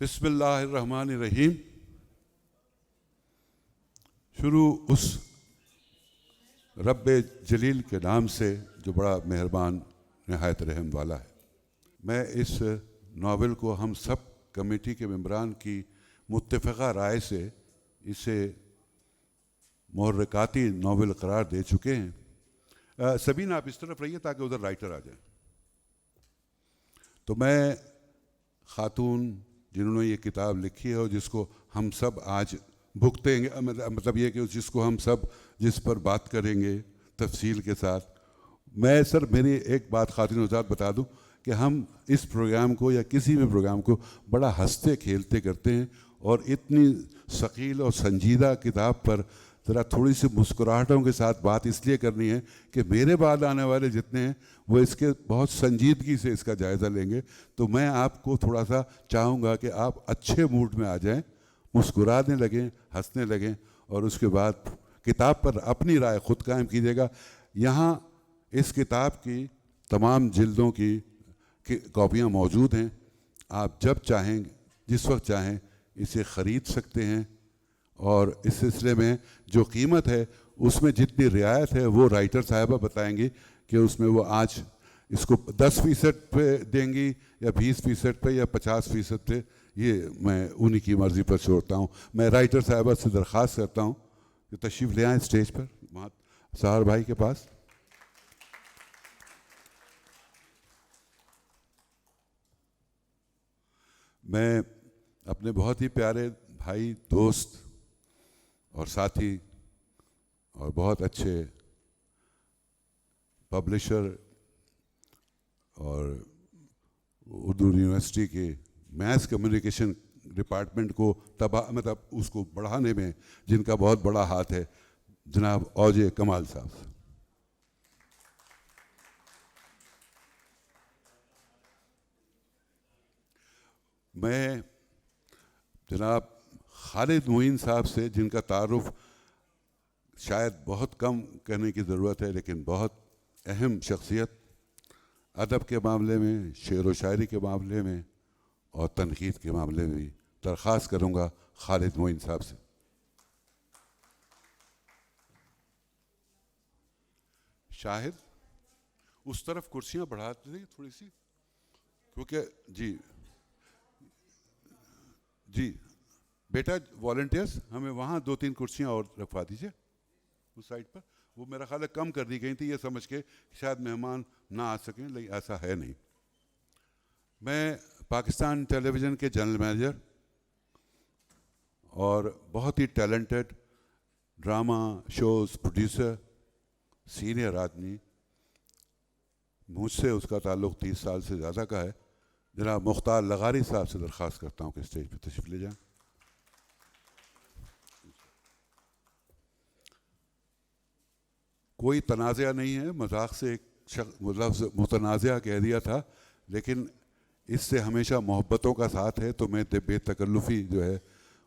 بسم اللہ الرحمن الرحیم. شروع اس رب جلیل کے نام سے جو بڑا مہربان نہایت رحم والا ہے. میں اس ناول کو ہم سب کمیٹی کے ممبران کی متفقہ رائے سے اسے محرکاتی ناول قرار دے چکے ہیں. سبین آپ اس طرف رہیے تاکہ ادھر رائٹر آ جائیں. تو میں خاتون جنہوں نے یہ کتاب لکھی ہے اور جس کو ہم سب آج بھگتیں گے، مطلب یہ کہ جس کو ہم سب جس پر بات کریں گے تفصیل کے ساتھ. میں سر میری ایک بات خاتون حضرات بتا دوں کہ ہم اس پروگرام کو یا کسی بھی پروگرام کو بڑا ہنستے کھیلتے کرتے ہیں، اور اتنی ثقیل اور سنجیدہ کتاب پر ذرا تھوڑی سی مسکراہٹوں کے ساتھ بات اس لیے کرنی ہے کہ میرے بعد آنے والے جتنے ہیں وہ اس کے بہت سنجیدگی سے اس کا جائزہ لیں گے. تو میں آپ کو تھوڑا سا چاہوں گا کہ آپ اچھے موڈ میں آ جائیں، مسکرانے لگیں، ہنسنے لگیں، اور اس کے بعد کتاب پر اپنی رائے خود قائم کیجیے گا. یہاں اس کتاب کی تمام جلدوں کی کاپیاں موجود ہیں. آپ جب چاہیں جس وقت چاہیں اسے خرید سکتے ہیں، اور اس سلسلے میں جو قیمت ہے اس میں جتنی رعایت ہے وہ رائٹر صاحبہ بتائیں گی کہ اس میں وہ آج اس کو 10% پہ دیں گی یا 20% پہ یا 50% پہ. یہ میں انہی کی مرضی پر چھوڑتا ہوں. میں رائٹر صاحبہ سے درخواست کرتا ہوں کہ تشریف لے آئیں اسٹیج پر وہاں سہار بھائی کے پاس. میں اپنے بہت ہی پیارے بھائی، دوست اور ساتھی اور بہت اچھے پبلشر اور اردو یونیورسٹی کے میس کمیونیکیشن ڈپارٹمنٹ کو مطلب اس کو بڑھانے میں جن کا بہت بڑا ہاتھ ہے، جناب اوجے کمال صاحب. میں جناب خالد معین صاحب سے، جن کا تعارف شاید بہت کم کہنے کی ضرورت ہے لیکن بہت اہم شخصیت، ادب کے معاملے میں، شعر و شاعری کے معاملے میں اور تنقید کے معاملے میں بھی درخواست کروں گا خالد معین صاحب سے. شاہد اس طرف کرسیاں بڑھا دیں تھوڑی سی، کیونکہ جی بیٹا والنٹیئرس ہمیں وہاں 2-3 کرسیاں اور رکھوا دیجیے اس سائڈ پر. وہ میرا خیال ہے کم کر دی گئی تھی یہ سمجھ کے شاید مہمان نہ آ سکیں، لیکن ایسا ہے نہیں. میں پاکستان ٹیلی ویژن کے جنرل مینیجر اور بہت ہی talented drama shows producer senior آدمی، مجھ سے اس کا تعلق 30 سال سے زیادہ کا ہے، جناب مختار لغاری صاحب سے درخواست کرتا ہوں کہ اسٹیج پہ تشریف لے جائیں. کوئی تنازعہ نہیں ہے، مذاق سے ایک لفظ متنازعہ کہہ دیا تھا، لیکن اس سے ہمیشہ محبتوں کا ساتھ ہے، تو میں بے تکلفی جو ہے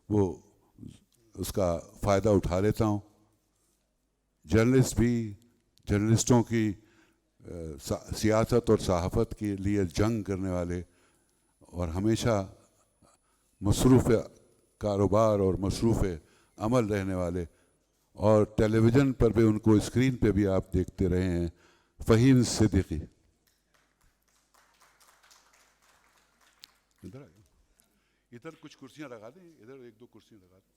وہ اس کا فائدہ اٹھا لیتا ہوں. جرنلسٹ بھی جرنلسٹوں کی سیاست اور صحافت کے لیے جنگ کرنے والے اور ہمیشہ مصروف کاروبار اور مصروف عمل رہنے والے، اور ٹیلی ویژن پر بھی ان کو اسکرین پہ بھی آپ دیکھتے رہے ہیں، فہیم صدیقی. ادھر کچھ کرسیاں لگا دیں، ادھر 1-2 کرسیاں لگا دیں.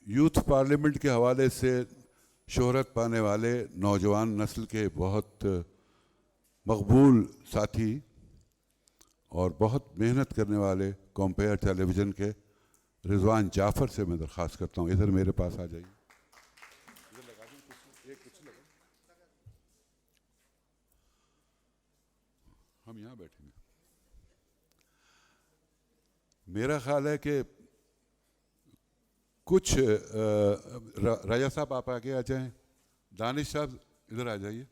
یوتھ پارلیمنٹ کے حوالے سے شہرت پانے والے نوجوان نسل کے بہت مقبول ساتھی اور بہت محنت کرنے والے کمپیئر ٹیلی ویژن کے رضوان جعفر سے میں درخواست کرتا ہوں ادھر میرے پاس آ جائیے. ہم یہاں بیٹھیں گے. میرا خیال ہے کہ کچھ راجہ صاحب آپ آگے آ جائیں، دانش صاحب ادھر آ جائیے،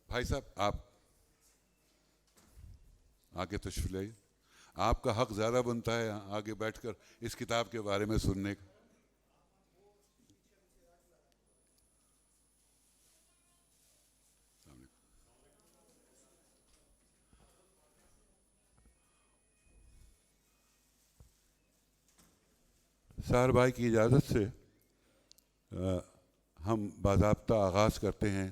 بھائی صاحب آپ آگے تشریف لائیے. آپ کا حق زیادہ بنتا ہے آگے بیٹھ کر اس کتاب کے بارے میں سننے کا. نثار بھائی کی اجازت سے ہم باضابطہ آغاز کرتے ہیں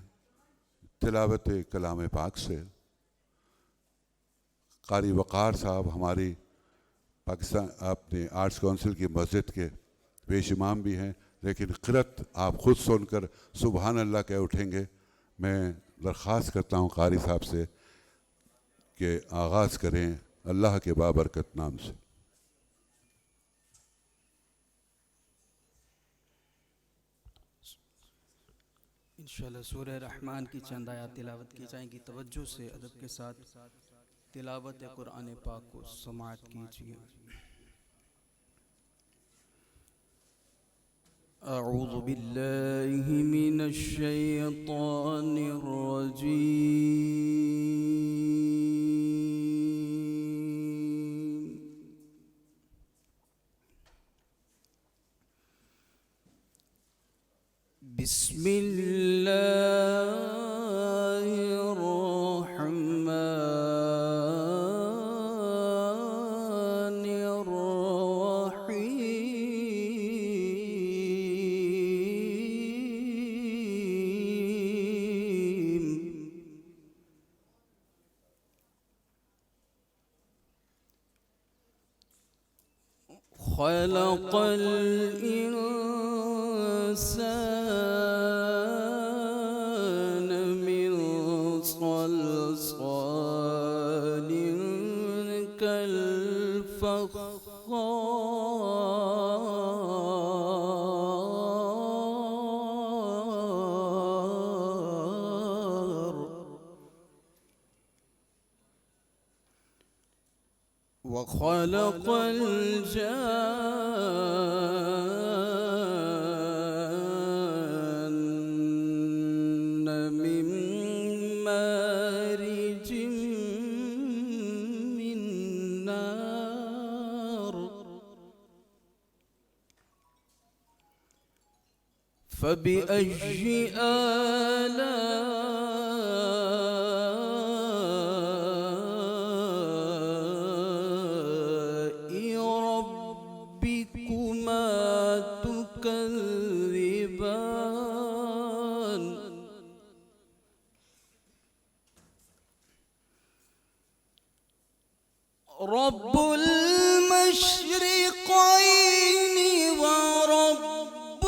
تلاوت کلام پاک سے. قاری وقار صاحب ہماری پاکستان اپنے آرٹس کونسل کی مسجد کے پیش امام بھی ہیں، لیکن قرأت آپ خود سن کر سبحان اللہ کہہ اٹھیں گے. میں درخواست کرتا ہوں قاری صاحب سے کہ آغاز کریں اللہ کے بابرکت نام سے. انشاءاللہ سورہ رحمان کی چند آیات تلاوت کی جائیں گی. توجہ سے ادب کے ساتھ تلاوت قرآن پاک کو سماعت کیجیے. اعوذ باللہ من الشیطان الرجیم. بسم اللہ الرحمن الرحیم. خلق الإنسان من صلصال كالفخار وخلق الجان من مارج من نار. فبأي آلاء ربكما تكذبان. رب المشرقين ورب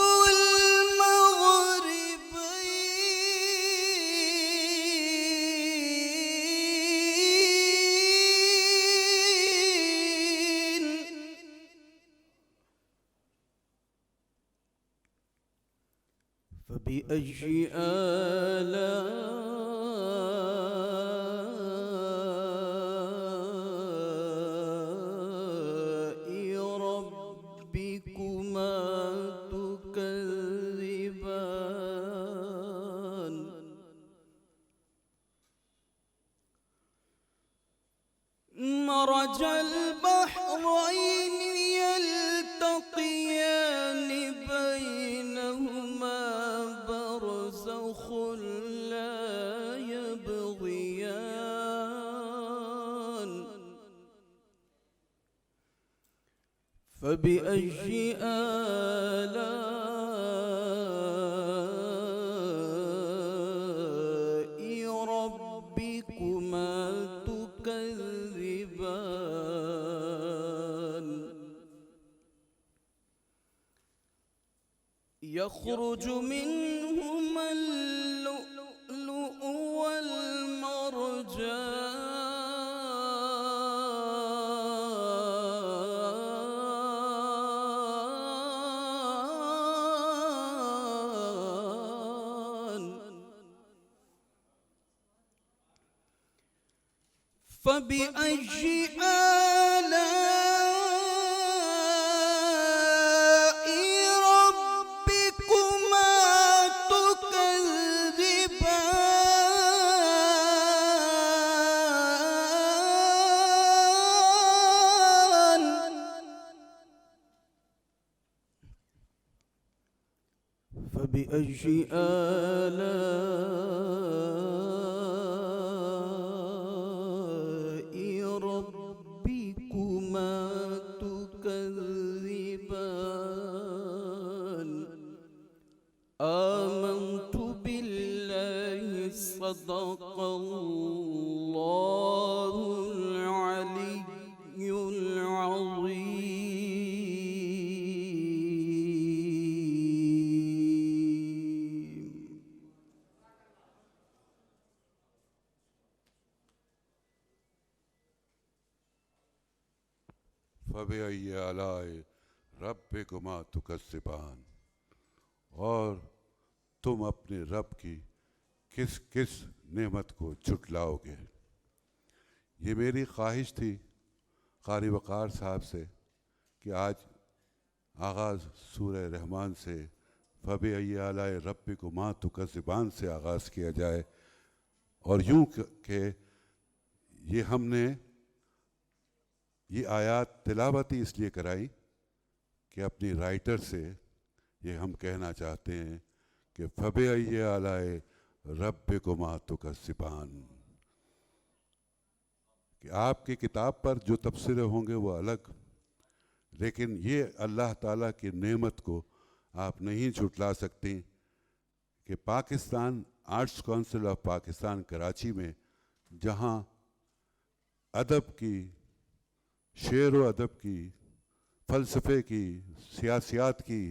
المغربين. فبأي آلاء ربكما تكذبان. مرج البحرين يلتقيان بينهما برزخ لا يبغيان. فبأي آلاء ربكما تكذبان. يخرج منهما اللؤلؤ والمرجان. فبأي آلاء ربكما تكذبان. فبأي آلاء ربكما تكذبان. صدق اللہ العلی العظیم. فَبِأَيِّ آلَاءِ رَبِّكُمَا تُكَذِّبَانِ، اور تم اپنے رب کی کس کس نعمت کو جھٹلاؤ گے. یہ میری خواہش تھی قاری وقار صاحب سے کہ آج آغاز سورہ رحمان سے فَبِأَيِّ آلَاءِ رَبِّكُمَا تُكَذِّبَانِ سے آغاز کیا جائے، اور یوں کہ یہ ہم نے یہ آیات تلاوتی اس لیے کرائی کہ اپنی رائٹر سے یہ ہم کہنا چاہتے ہیں کہ فَبِأَيِّ آلَاءِ رَبِّكُمَا تُكَذِّبَانِ، کہ آپ کی کتاب پر جو تبصرے ہوں گے وہ الگ، لیکن یہ اللہ تعالیٰ کی نعمت کو آپ نہیں جھٹلا سکتی کہ Pakistan arts council of Pakistan Karachi میں، جہاں ادب کی، شعر و ادب کی، فلسفے کی، سیاسیات کی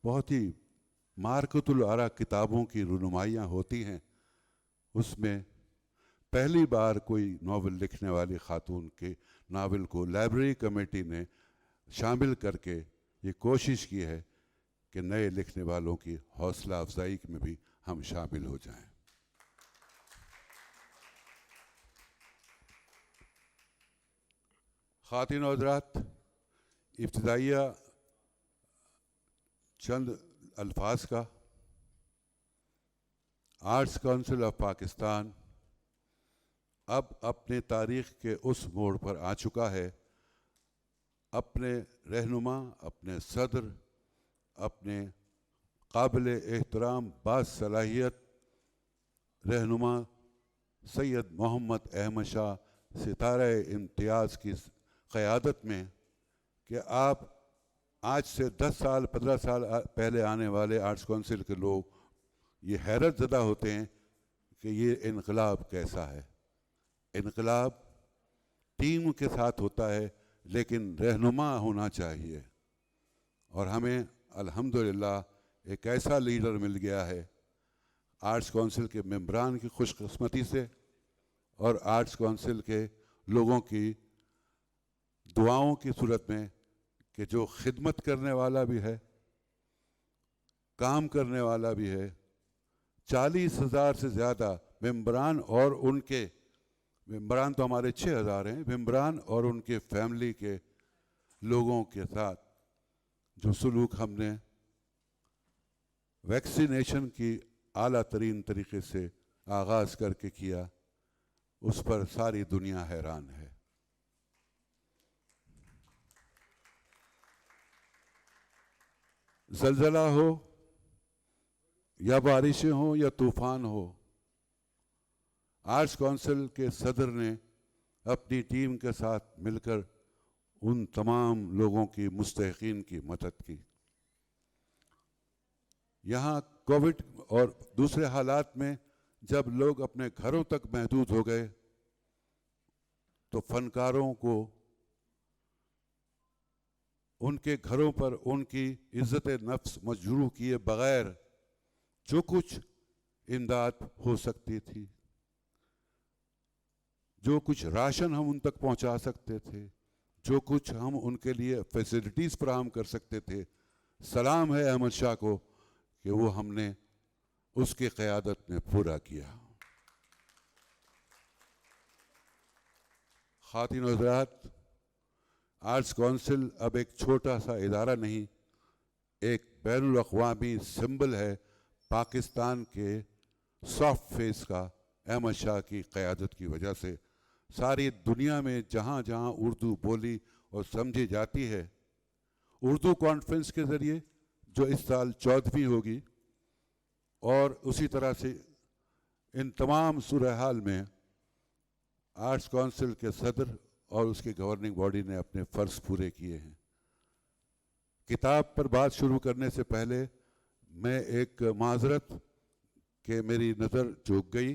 بہت ہی مارکت الآراء کتابوں کی رونمائیاں ہوتی ہیں، اس میں پہلی بار کوئی ناول لکھنے والی خاتون کے ناول کو لائبریری کمیٹی نے شامل کر کے یہ کوشش کی ہے کہ نئے لکھنے والوں کی حوصلہ افزائی میں بھی ہم شامل ہو جائیں. خواتین و حضرات، ابتدائیہ چند الفاظ کا. آرٹس کونسل آف پاکستان اب اپنے تاریخ کے اس موڑ پر آ چکا ہے. اپنے رہنما، اپنے صدر، اپنے قابل احترام باصلاحیت رہنما سید محمد احمد شاہ ستارہ امتیاز کی قیادت میں، کہ آپ آج سے 10 سال 15 سال پہلے آنے والے آرٹس کونسل کے لوگ یہ حیرت زدہ ہوتے ہیں کہ یہ انقلاب کیسا ہے. انقلاب ٹیم کے ساتھ ہوتا ہے، لیکن رہنما ہونا چاہیے، اور ہمیں الحمدللہ ایک ایسا لیڈر مل گیا ہے آرٹس کونسل کے ممبران کی خوش قسمتی سے اور آرٹس کونسل کے لوگوں کی دعاؤں کی صورت میں، کہ جو خدمت کرنے والا بھی ہے، کام کرنے والا بھی ہے. 40,000 سے زیادہ ممبران، اور ان کے ممبران تو ہمارے 6,000 ہیں، ممبران اور ان کے فیملی کے لوگوں کے ساتھ جو سلوک ہم نے ویکسینیشن کی اعلیٰ ترین طریقے سے آغاز کر کے کیا، اس پر ساری دنیا حیران ہے. زلزلہ ہو یا بارشیں ہوں یا طوفان ہو، آرٹس کونسل کے صدر نے اپنی ٹیم کے ساتھ مل کر ان تمام لوگوں کی، مستحقین کی مدد کی. یہاں کووڈ اور دوسرے حالات میں جب لوگ اپنے گھروں تک محدود ہو گئے تو فنکاروں کو ان کے گھروں پر ان کی عزت نفس مجروح کیے بغیر جو کچھ امداد ہو سکتی تھی، جو کچھ راشن ہم ان تک پہنچا سکتے تھے، جو کچھ ہم ان کے لیے فیسلٹیز فراہم کر سکتے تھے، سلام ہے احمد شاہ کو کہ وہ ہم نے اس کی قیادت میں پورا کیا. خواتین و حضرات، آرٹس کونسل اب ایک چھوٹا سا ادارہ نہیں، ایک بین الاقوامی سمبل ہے پاکستان کے سافٹ فیس کا. احمد شاہ کی قیادت کی وجہ سے ساری دنیا میں جہاں جہاں اردو بولی اور سمجھی جاتی ہے، اردو کانفرنس کے ذریعے جو اس سال 14ویں ہوگی، اور اسی طرح سے ان تمام صورتحال میں آرٹس کونسل کے صدر اور اس کی گورننگ باڈی نے اپنے فرض پورے کیے ہیں. کتاب پر بات شروع کرنے سے پہلے میں ایک معذرت کہ میری نظر چوک گئی.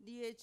D.H.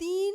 3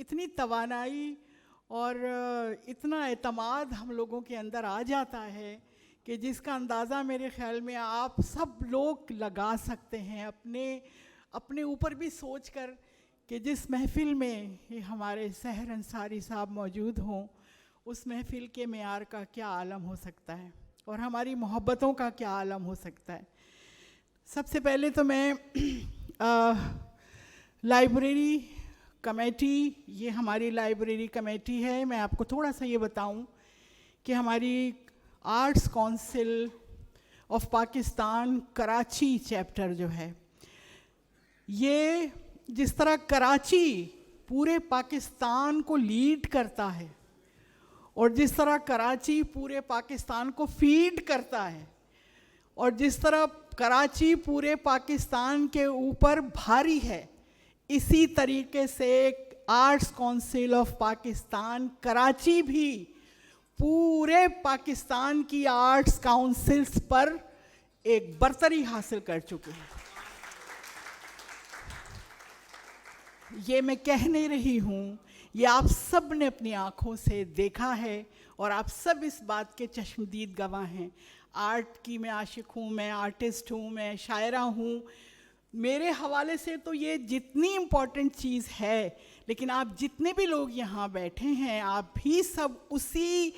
اتنی توانائی اور اتنا اعتماد ہم لوگوں کے اندر آ جاتا ہے کہ جس کا اندازہ میرے خیال میں آپ سب لوگ لگا سکتے ہیں اپنے اوپر بھی سوچ کر کہ جس محفل میں یہ ہمارے سحر انصاری صاحب موجود ہوں اس محفل کے معیار کا کیا عالم ہو سکتا ہے اور ہماری محبتوں کا کیا عالم ہو سکتا ہے. سب سے پہلے تو میں لائبریری کمیٹی، یہ ہماری لائبریری کمیٹی ہے، میں آپ کو تھوڑا سا یہ بتاؤں کہ ہماری arts council of Pakistan Karachi chapter جو ہے، یہ جس طرح کراچی پورے پاکستان کو لیڈ کرتا ہے اور جس طرح کراچی پورے پاکستان کو فیڈ کرتا ہے اور جس طرح کراچی پورے پاکستان کے اوپر بھاری ہے، اسی طریقے سے arts council of Pakistan Karachi بھی پورے پاکستان کی آرٹس کونسلز پر ایک برتری حاصل کر چکے ہیں. یہ میں کہہ نہیں رہی ہوں، یہ آپ سب نے اپنی آنکھوں سے دیکھا ہے اور آپ سب اس بات کے چشمدید گواہ ہیں. آرٹ کی میں عاشق ہوں، میں آرٹسٹ ہوں، میں شاعرہ ہوں. میرے حوالے سے تو یہ جتنی امپورٹنٹ چیز ہے، لیکن آپ جتنے بھی لوگ یہاں بیٹھے ہیں آپ بھی سب اسی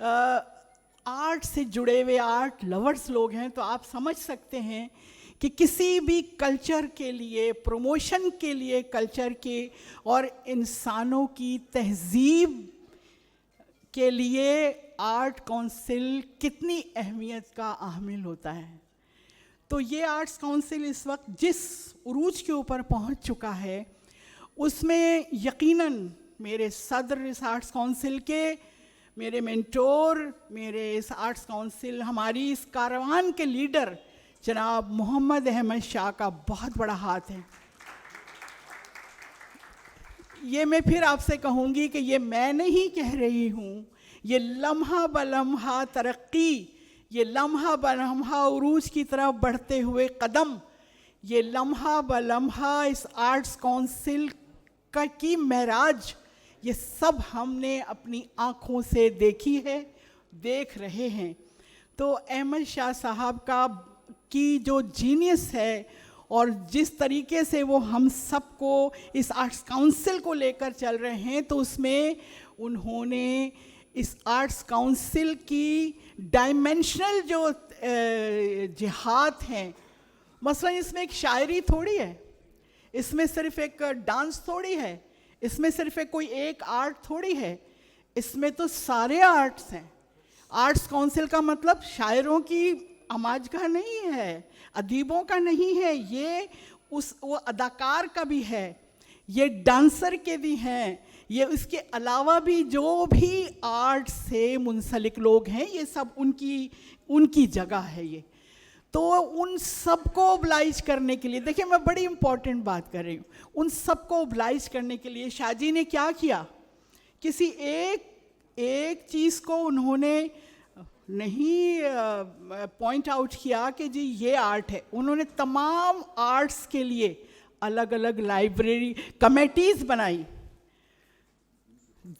آرٹ سے جڑے ہوئے آرٹ لورز لوگ ہیں، تو آپ سمجھ سکتے ہیں کہ کسی بھی کلچر کے لیے، پروموشن کے لیے کلچر کے اور انسانوں کی تہذیب کے لیے آرٹ کونسل کتنی اہمیت کا حامل ہوتا ہے. تو یہ آرٹس کونسل اس وقت جس عروج کے اوپر پہنچ چکا ہے، اس میں یقیناً میرے صدر اس آرٹس کونسل کے، میرے مینٹور، میرے اس آرٹس کونسل، ہماری اس کاروان کے لیڈر جناب محمد احمد شاہ کا بہت بڑا ہاتھ ہے. یہ میں پھر آپ سے کہوں گی کہ یہ میں نہیں کہہ رہی ہوں، یہ لمحہ بلمحہ ترقی، یہ لمحہ بلمحہ عروج کی طرف بڑھتے ہوئے قدم، یہ لمحہ بلمحہ اس آرٹس کونسل کی معراج، یہ سب ہم نے اپنی آنکھوں سے دیکھی ہے، دیکھ رہے ہیں. تو احمد شاہ صاحب کی جو جینیس ہے اور جس طریقے سے وہ ہم سب کو اس آرٹس کونسل کو لے کر چل رہے ہیں، تو اس میں انہوں نے اس آرٹس کونسل کی ڈائمینشنل جو جہات ہیں، مثلا اس میں ایک شاعری تھوڑی ہے، اس میں صرف ایک ڈانس تھوڑی ہے، اس میں صرف کوئی ایک آرٹ تھوڑی ہے، اس میں تو سارے آرٹس ہیں. آرٹس کونسل کا مطلب شاعروں کی آماج کا نہیں ہے، ادیبوں کا نہیں ہے، یہ وہ اداکار کا بھی ہے، یہ ڈانسر کے بھی ہیں، یہ اس کے علاوہ بھی جو بھی آرٹ سے منسلک لوگ ہیں، یہ سب ان کی جگہ ہے. یہ تو ان سب کو اوبلائج کرنے کے لیے، دیکھیں میں بڑی امپورٹنٹ بات کر رہی ہوں، ان سب کو اوبلائج کرنے کے لیے شاہ جی نے کیا کیا، کسی ایک چیز کو انہوں نے نہیں پوائنٹ آؤٹ کیا کہ جی یہ آرٹ ہے. انہوں نے تمام آرٹس کے لیے الگ الگ لائبریری کمیٹیز بنائی.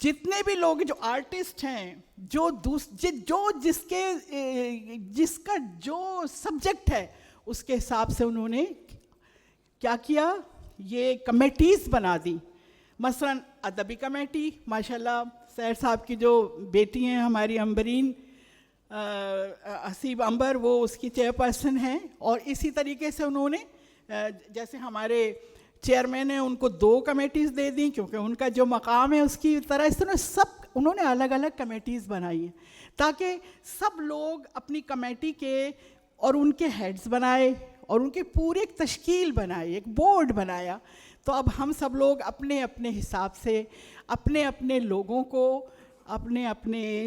جتنے بھی لوگ جو آرٹسٹ ہیں، جس کا جو سبجیکٹ ہے اس کے حساب سے انہوں نے کیا کیا، یہ کمیٹیز بنا دی. مثلا ادبی کمیٹی، ماشاءاللہ سیر صاحب کی جو بیٹی ہیں ہماری امبرین حسیب امبر، وہ اس کی چیئر پرسن ہیں. اور اسی طریقے سے انہوں نے جیسے ہمارے چیئرمین ہیں ان کو 2 کمیٹیز دے دیں کیونکہ ان کا جو مقام ہے اس کی طرح، اس طرح سب انہوں نے الگ الگ کمیٹیز بنائی ہیں تاکہ سب لوگ اپنی کمیٹی کے اور ان کے ہیڈز بنائے اور ان کی پوری ایک تشکیل بنائی، ایک بورڈ بنایا. تو اب ہم سب لوگ اپنے اپنے حساب سے اپنے اپنے لوگوں کو، اپنے اپنے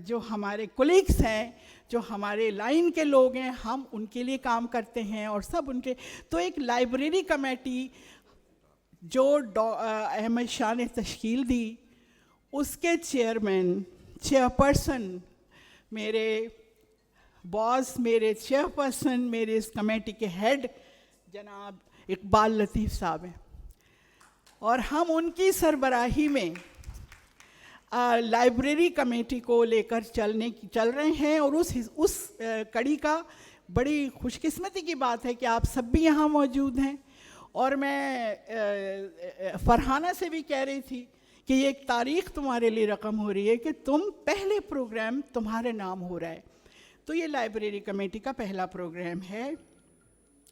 جو ہمارے کولیگس ہیں، جو ہمارے لائن کے لوگ ہیں، ہم ان کے لیے کام کرتے ہیں اور سب ان کے. تو ایک لائبریری کمیٹی جو احمد شاہ نے تشکیل دی، اس کے چیئر پرسن میرے باس، میرے چیئر پرسن، میرے اس کمیٹی کے ہیڈ جناب اقبال لطیف صاحب ہیں. اور ہم ان کی سربراہی میں لائبریری کمیٹی کو لے کر چل رہے ہیں، اور اس کڑی کا بڑی خوش قسمتی کی بات ہے کہ آپ سب بھی یہاں موجود ہیں. اور میں فرحانہ سے بھی کہہ رہی تھی کہ یہ ایک تاریخ تمہارے لیے رقم ہو رہی ہے کہ تم پہلے پروگرام تمہارے نام ہو رہا ہے. تو یہ لائبریری کمیٹی کا پہلا پروگرام ہے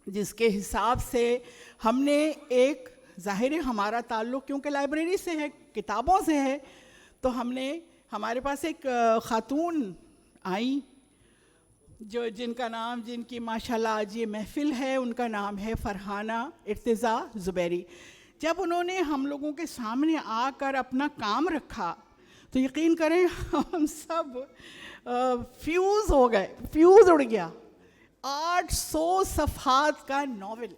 جس کے حساب سے ہم نے ایک ظاہر ہے ہمارا تعلق کیونکہ لائبریری سے ہے، کتابوں سے ہے، تو ہم نے ہمارے پاس ایک خاتون آئیں جن کا نام، جن کی ماشاءاللہ آج یہ محفل ہے، ان کا نام ہے فرحانہ ارتضیٰ زبیری. جب انہوں نے ہم لوگوں کے سامنے آ کر اپنا کام رکھا تو یقین کریں ہم سب فیوز ہو گئے، فیوز اڑ گیا. 800 صفحات کا ناول،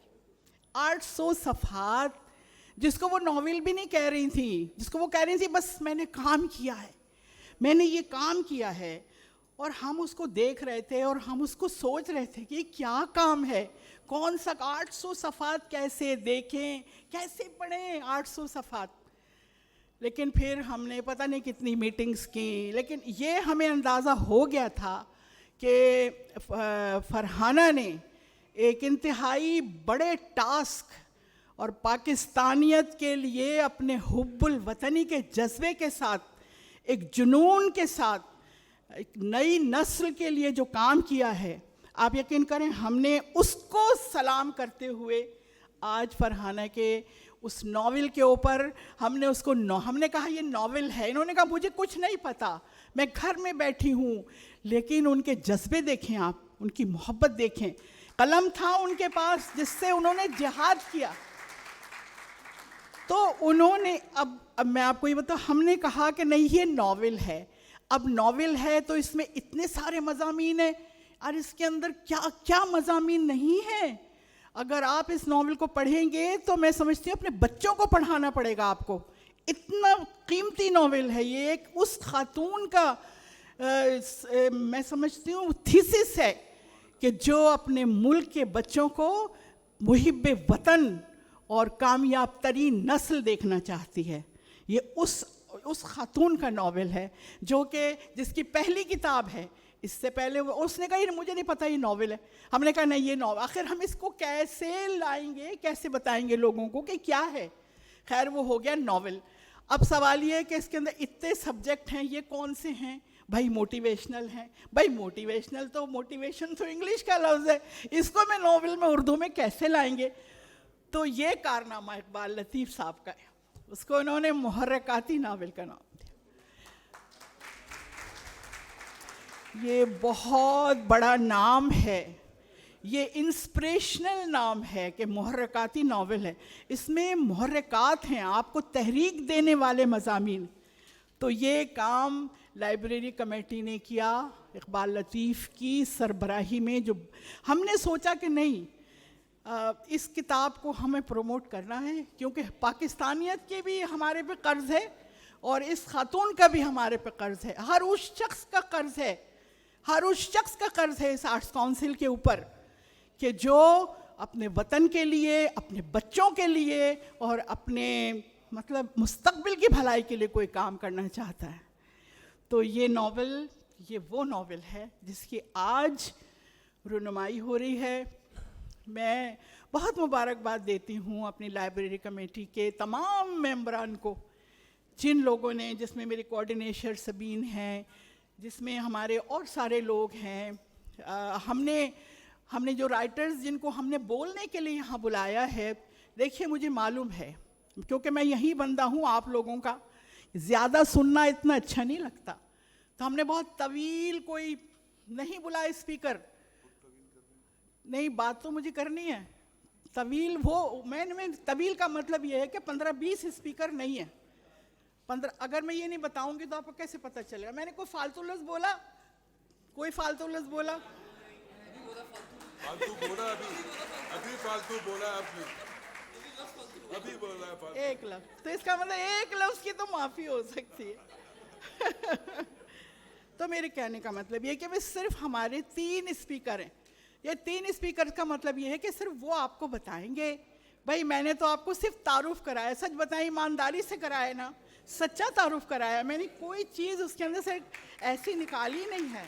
800 صفحات، جس کو وہ ناول بھی نہیں کہہ رہی تھی، جس کو وہ کہہ رہی تھی بس میں نے کام کیا ہے، میں نے یہ کام کیا ہے. اور ہم اس کو دیکھ رہے تھے اور ہم اس کو سوچ رہے تھے کہ یہ کیا کام ہے، کون سا 800 صفحات کیسے دیکھیں، کیسے پڑھیں 800 صفحات. لیکن پھر ہم نے پتہ نہیں کتنی میٹنگز کی، لیکن یہ ہمیں اندازہ ہو گیا تھا کہ فرحانہ نے ایک انتہائی بڑے ٹاسک اور پاکستانیت کے لیے اپنے حب الوطنی کے جذبے کے ساتھ، ایک جنون کے ساتھ، ایک نئی نسل کے لیے جو کام کیا ہے، آپ یقین کریں ہم نے اس کو سلام کرتے ہوئے آج فرحانہ کے اس ناول کے اوپر ہم نے کہا یہ ناول ہے. انہوں نے کہا مجھے کچھ نہیں پتا، میں گھر میں بیٹھی ہوں. لیکن ان کے جذبے دیکھیں آپ، ان کی محبت دیکھیں. قلم تھا ان کے پاس جس سے انہوں نے جہاد کیا. تو انہوں نے اب میں آپ کو یہ بتاؤں، ہم نے کہا کہ نہیں یہ ناول ہے. اب ناول ہے تو اس میں اتنے سارے مضامین ہیں، اور اس کے اندر کیا کیا مضامین نہیں ہیں. اگر آپ اس ناول کو پڑھیں گے تو میں سمجھتی ہوں اپنے بچوں کو پڑھانا پڑے گا آپ کو. اتنا قیمتی ناول ہے یہ. ایک اس خاتون کا میں سمجھتی ہوں تھیسس ہے کہ جو اپنے ملک کے بچوں کو محب وطن اور کامیاب ترین نسل دیکھنا چاہتی ہے. یہ اس خاتون کا ناول ہے جو کہ جس کی پہلی کتاب ہے. اس سے پہلے اس نے کہا یہ مجھے نہیں پتہ یہ ناول ہے. ہم نے کہا نہیں یہ ناول، آخر ہم اس کو کیسے لائیں گے، کیسے بتائیں گے لوگوں کو کہ کیا ہے. خیر وہ ہو گیا ناول. اب سوال یہ ہے کہ اس کے اندر اتنے سبجیکٹ ہیں، یہ کون سے ہیں؟ بھائی موٹیویشنل ہیں. بھائی موٹیویشنل تو موٹیویشن تو انگلش کا لفظ ہے، اس کو میں ناول میں اردو میں کیسے لائیں گے؟ تو یہ کارنامہ اقبال لطیف صاحب کا ہے. اس کو انہوں نے محرکاتی ناول کا نام دیا. یہ بہت بڑا نام ہے، یہ انسپریشنل نام ہے کہ محرکاتی ناول ہے. اس میں محرکات ہیں، آپ کو تحریک دینے والے مضامین. تو یہ کام لائبریری کمیٹی نے کیا اقبال لطیف کی سربراہی میں. جو ہم نے سوچا کہ نہیں اس کتاب کو ہمیں پروموٹ کرنا ہے، کیونکہ پاکستانیت کے بھی ہمارے پہ قرض ہے اور اس خاتون کا بھی ہمارے پہ قرض ہے. ہر اس شخص کا قرض ہے، ہر اس شخص کا قرض ہے اس آرٹس کونسل کے اوپر کہ جو اپنے وطن کے لیے، اپنے بچوں کے لیے اور اپنے مطلب مستقبل کی بھلائی کے لیے کوئی کام کرنا چاہتا ہے. تو یہ ناول، یہ وہ ناول ہے جس کی آج رونمائی ہو رہی ہے. میں بہت مبارکباد دیتی ہوں اپنی لائبریری کمیٹی کے تمام ممبران کو، جن لوگوں نے، جس میں میری کوآرڈینیشر سبین ہیں، جس میں ہمارے اور سارے لوگ ہیں. ہم نے جو رائٹرز جن کو ہم نے بولنے کے لیے یہاں بلایا ہے، دیکھیے مجھے معلوم ہے کیونکہ میں یہی بندہ ہوں آپ لوگوں کا، زیادہ سننا اتنا اچھا نہیں لگتا. تو ہم نے بہت طویل کوئی نہیں بلایا اسپیکر. نہیں، بات تو مجھے کرنی ہے. طویل وہ میں طویل کا مطلب یہ ہے کہ 15-20 اسپیکر نہیں ہے. 15 اگر میں یہ نہیں بتاؤں گی تو آپ کو کیسے پتہ چلے گا؟ میں نے کوئی فالتو لفظ بولا؟ کوئی فالتو لفظ بولا؟ ایک لفظ، تو اس کا مطلب ایک لفظ کی تو معافی ہو سکتی ہے. تو میرے کہنے کا مطلب یہ کہ صرف ہمارے 3 اسپیکر ہیں. یہ 3 اسپیکر کا مطلب یہ ہے کہ صرف وہ آپ کو بتائیں گے بھائی میں نے تو آپ کو صرف تعارف کرایا, سچ بتائیں ایمانداری سے کرایا نا, سچا تعارف کرایا, میں نے کوئی چیز اس کے اندر سے ایسی نکالی نہیں ہے,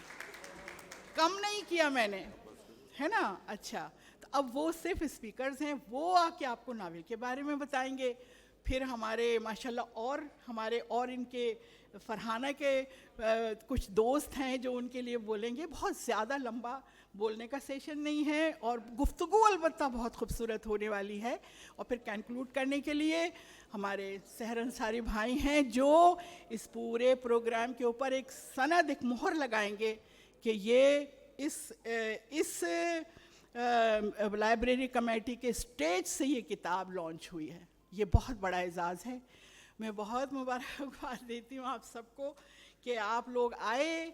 کم نہیں کیا میں نے, ہے نا. اچھا, تو اب وہ صرف اسپیکرز ہیں, وہ آ کے آپ کو ناول کے بارے میں بتائیں گے. پھر ہمارے ماشاءاللہ اور ان کے فرحانہ کے کچھ دوست ہیں جو ان کے لیے بولیں گے. بہت زیادہ لمبا بولنے کا سیشن نہیں ہے, اور گفتگو البتہ بہت خوبصورت ہونے والی ہے. اور پھر کنکلوڈ کرنے کے لیے ہمارے سحر انصاری بھائی ہیں جو اس پورے پروگرام کے اوپر ایک سند, ایک مہر لگائیں گے کہ یہ اس لائبریری کمیٹی کے اسٹیج سے یہ کتاب لانچ ہوئی ہے. یہ بہت بڑا اعزاز ہے. میں بہت مبارکباد دیتی ہوں آپ سب کو کہ آپ لوگ آئے,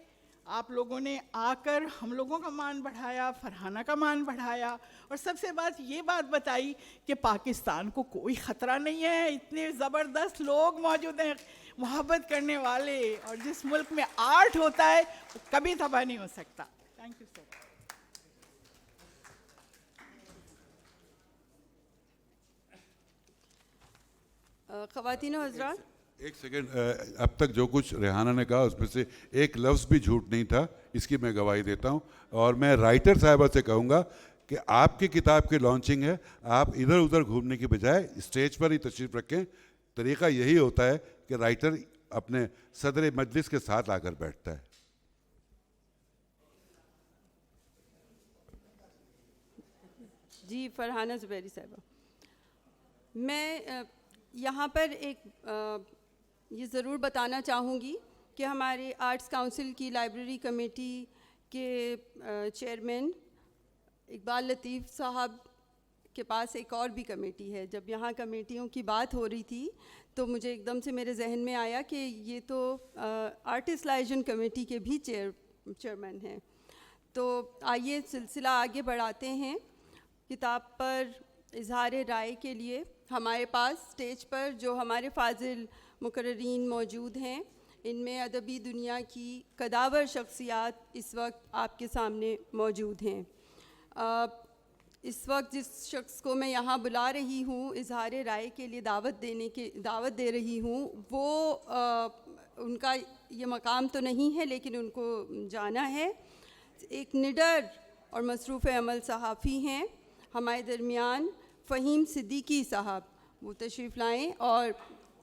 آپ لوگوں نے آ کر ہم لوگوں کا مان بڑھایا, فرحانہ کا مان بڑھایا, اور سب سے یہ بات بتائی کہ پاکستان کو کوئی خطرہ نہیں ہے, اتنے زبردست لوگ موجود ہیں محبت کرنے والے, اور جس ملک میں آرٹ ہوتا ہے وہ کبھی تباہ نہیں ہو سکتا. تھینک یو سو مچ. خواتین و حضرات, ایک سیکنڈ, اب تک جو کچھ ریحانہ نے کہا اس میں سے ایک لفظ بھی جھوٹ نہیں تھا, اس کی میں گواہی دیتا ہوں. اور میں رائٹر صاحبہ سے کہوں گا کہ آپ کی کتاب کی لانچنگ ہے, آپ ادھر ادھر گھومنے کی بجائے اسٹیج پر ہی تشریف رکھیں. طریقہ یہی ہوتا ہے کہ رائٹر اپنے صدر مجلس کے ساتھ آ کر بیٹھتا ہے. جی فرحانہ زبیری صاحبہ, میں یہاں پر ایک یہ ضرور بتانا چاہوں گی کہ ہمارے آرٹس کاؤنسل کی لائبریری کمیٹی کے چیئرمین اقبال لطیف صاحب کے پاس ایک اور بھی کمیٹی ہے. جب یہاں کمیٹیوں کی بات ہو رہی تھی تو مجھے ایک دم سے میرے ذہن میں آیا کہ یہ تو آرٹسٹ لائجن کمیٹی کے بھی چیئرمین ہیں. تو آئیے سلسلہ آگے بڑھاتے ہیں. کتاب پر اظہار رائے کے لیے ہمارے پاس اسٹیج پر جو ہمارے فاضل مقررین موجود ہیں, ان میں ادبی دنیا کی قداور شخصیات اس وقت آپ کے سامنے موجود ہیں. اس وقت جس شخص کو میں یہاں بلا رہی ہوں, اظہار رائے کے لیے دعوت دے رہی ہوں, وہ ان کا یہ مقام تو نہیں ہے لیکن ان کو جانا ہے. ایک نڈر اور مصروف عمل صحافی ہیں ہمارے درمیان, فہیم صدیقی صاحب, وہ تشریف لائیں اور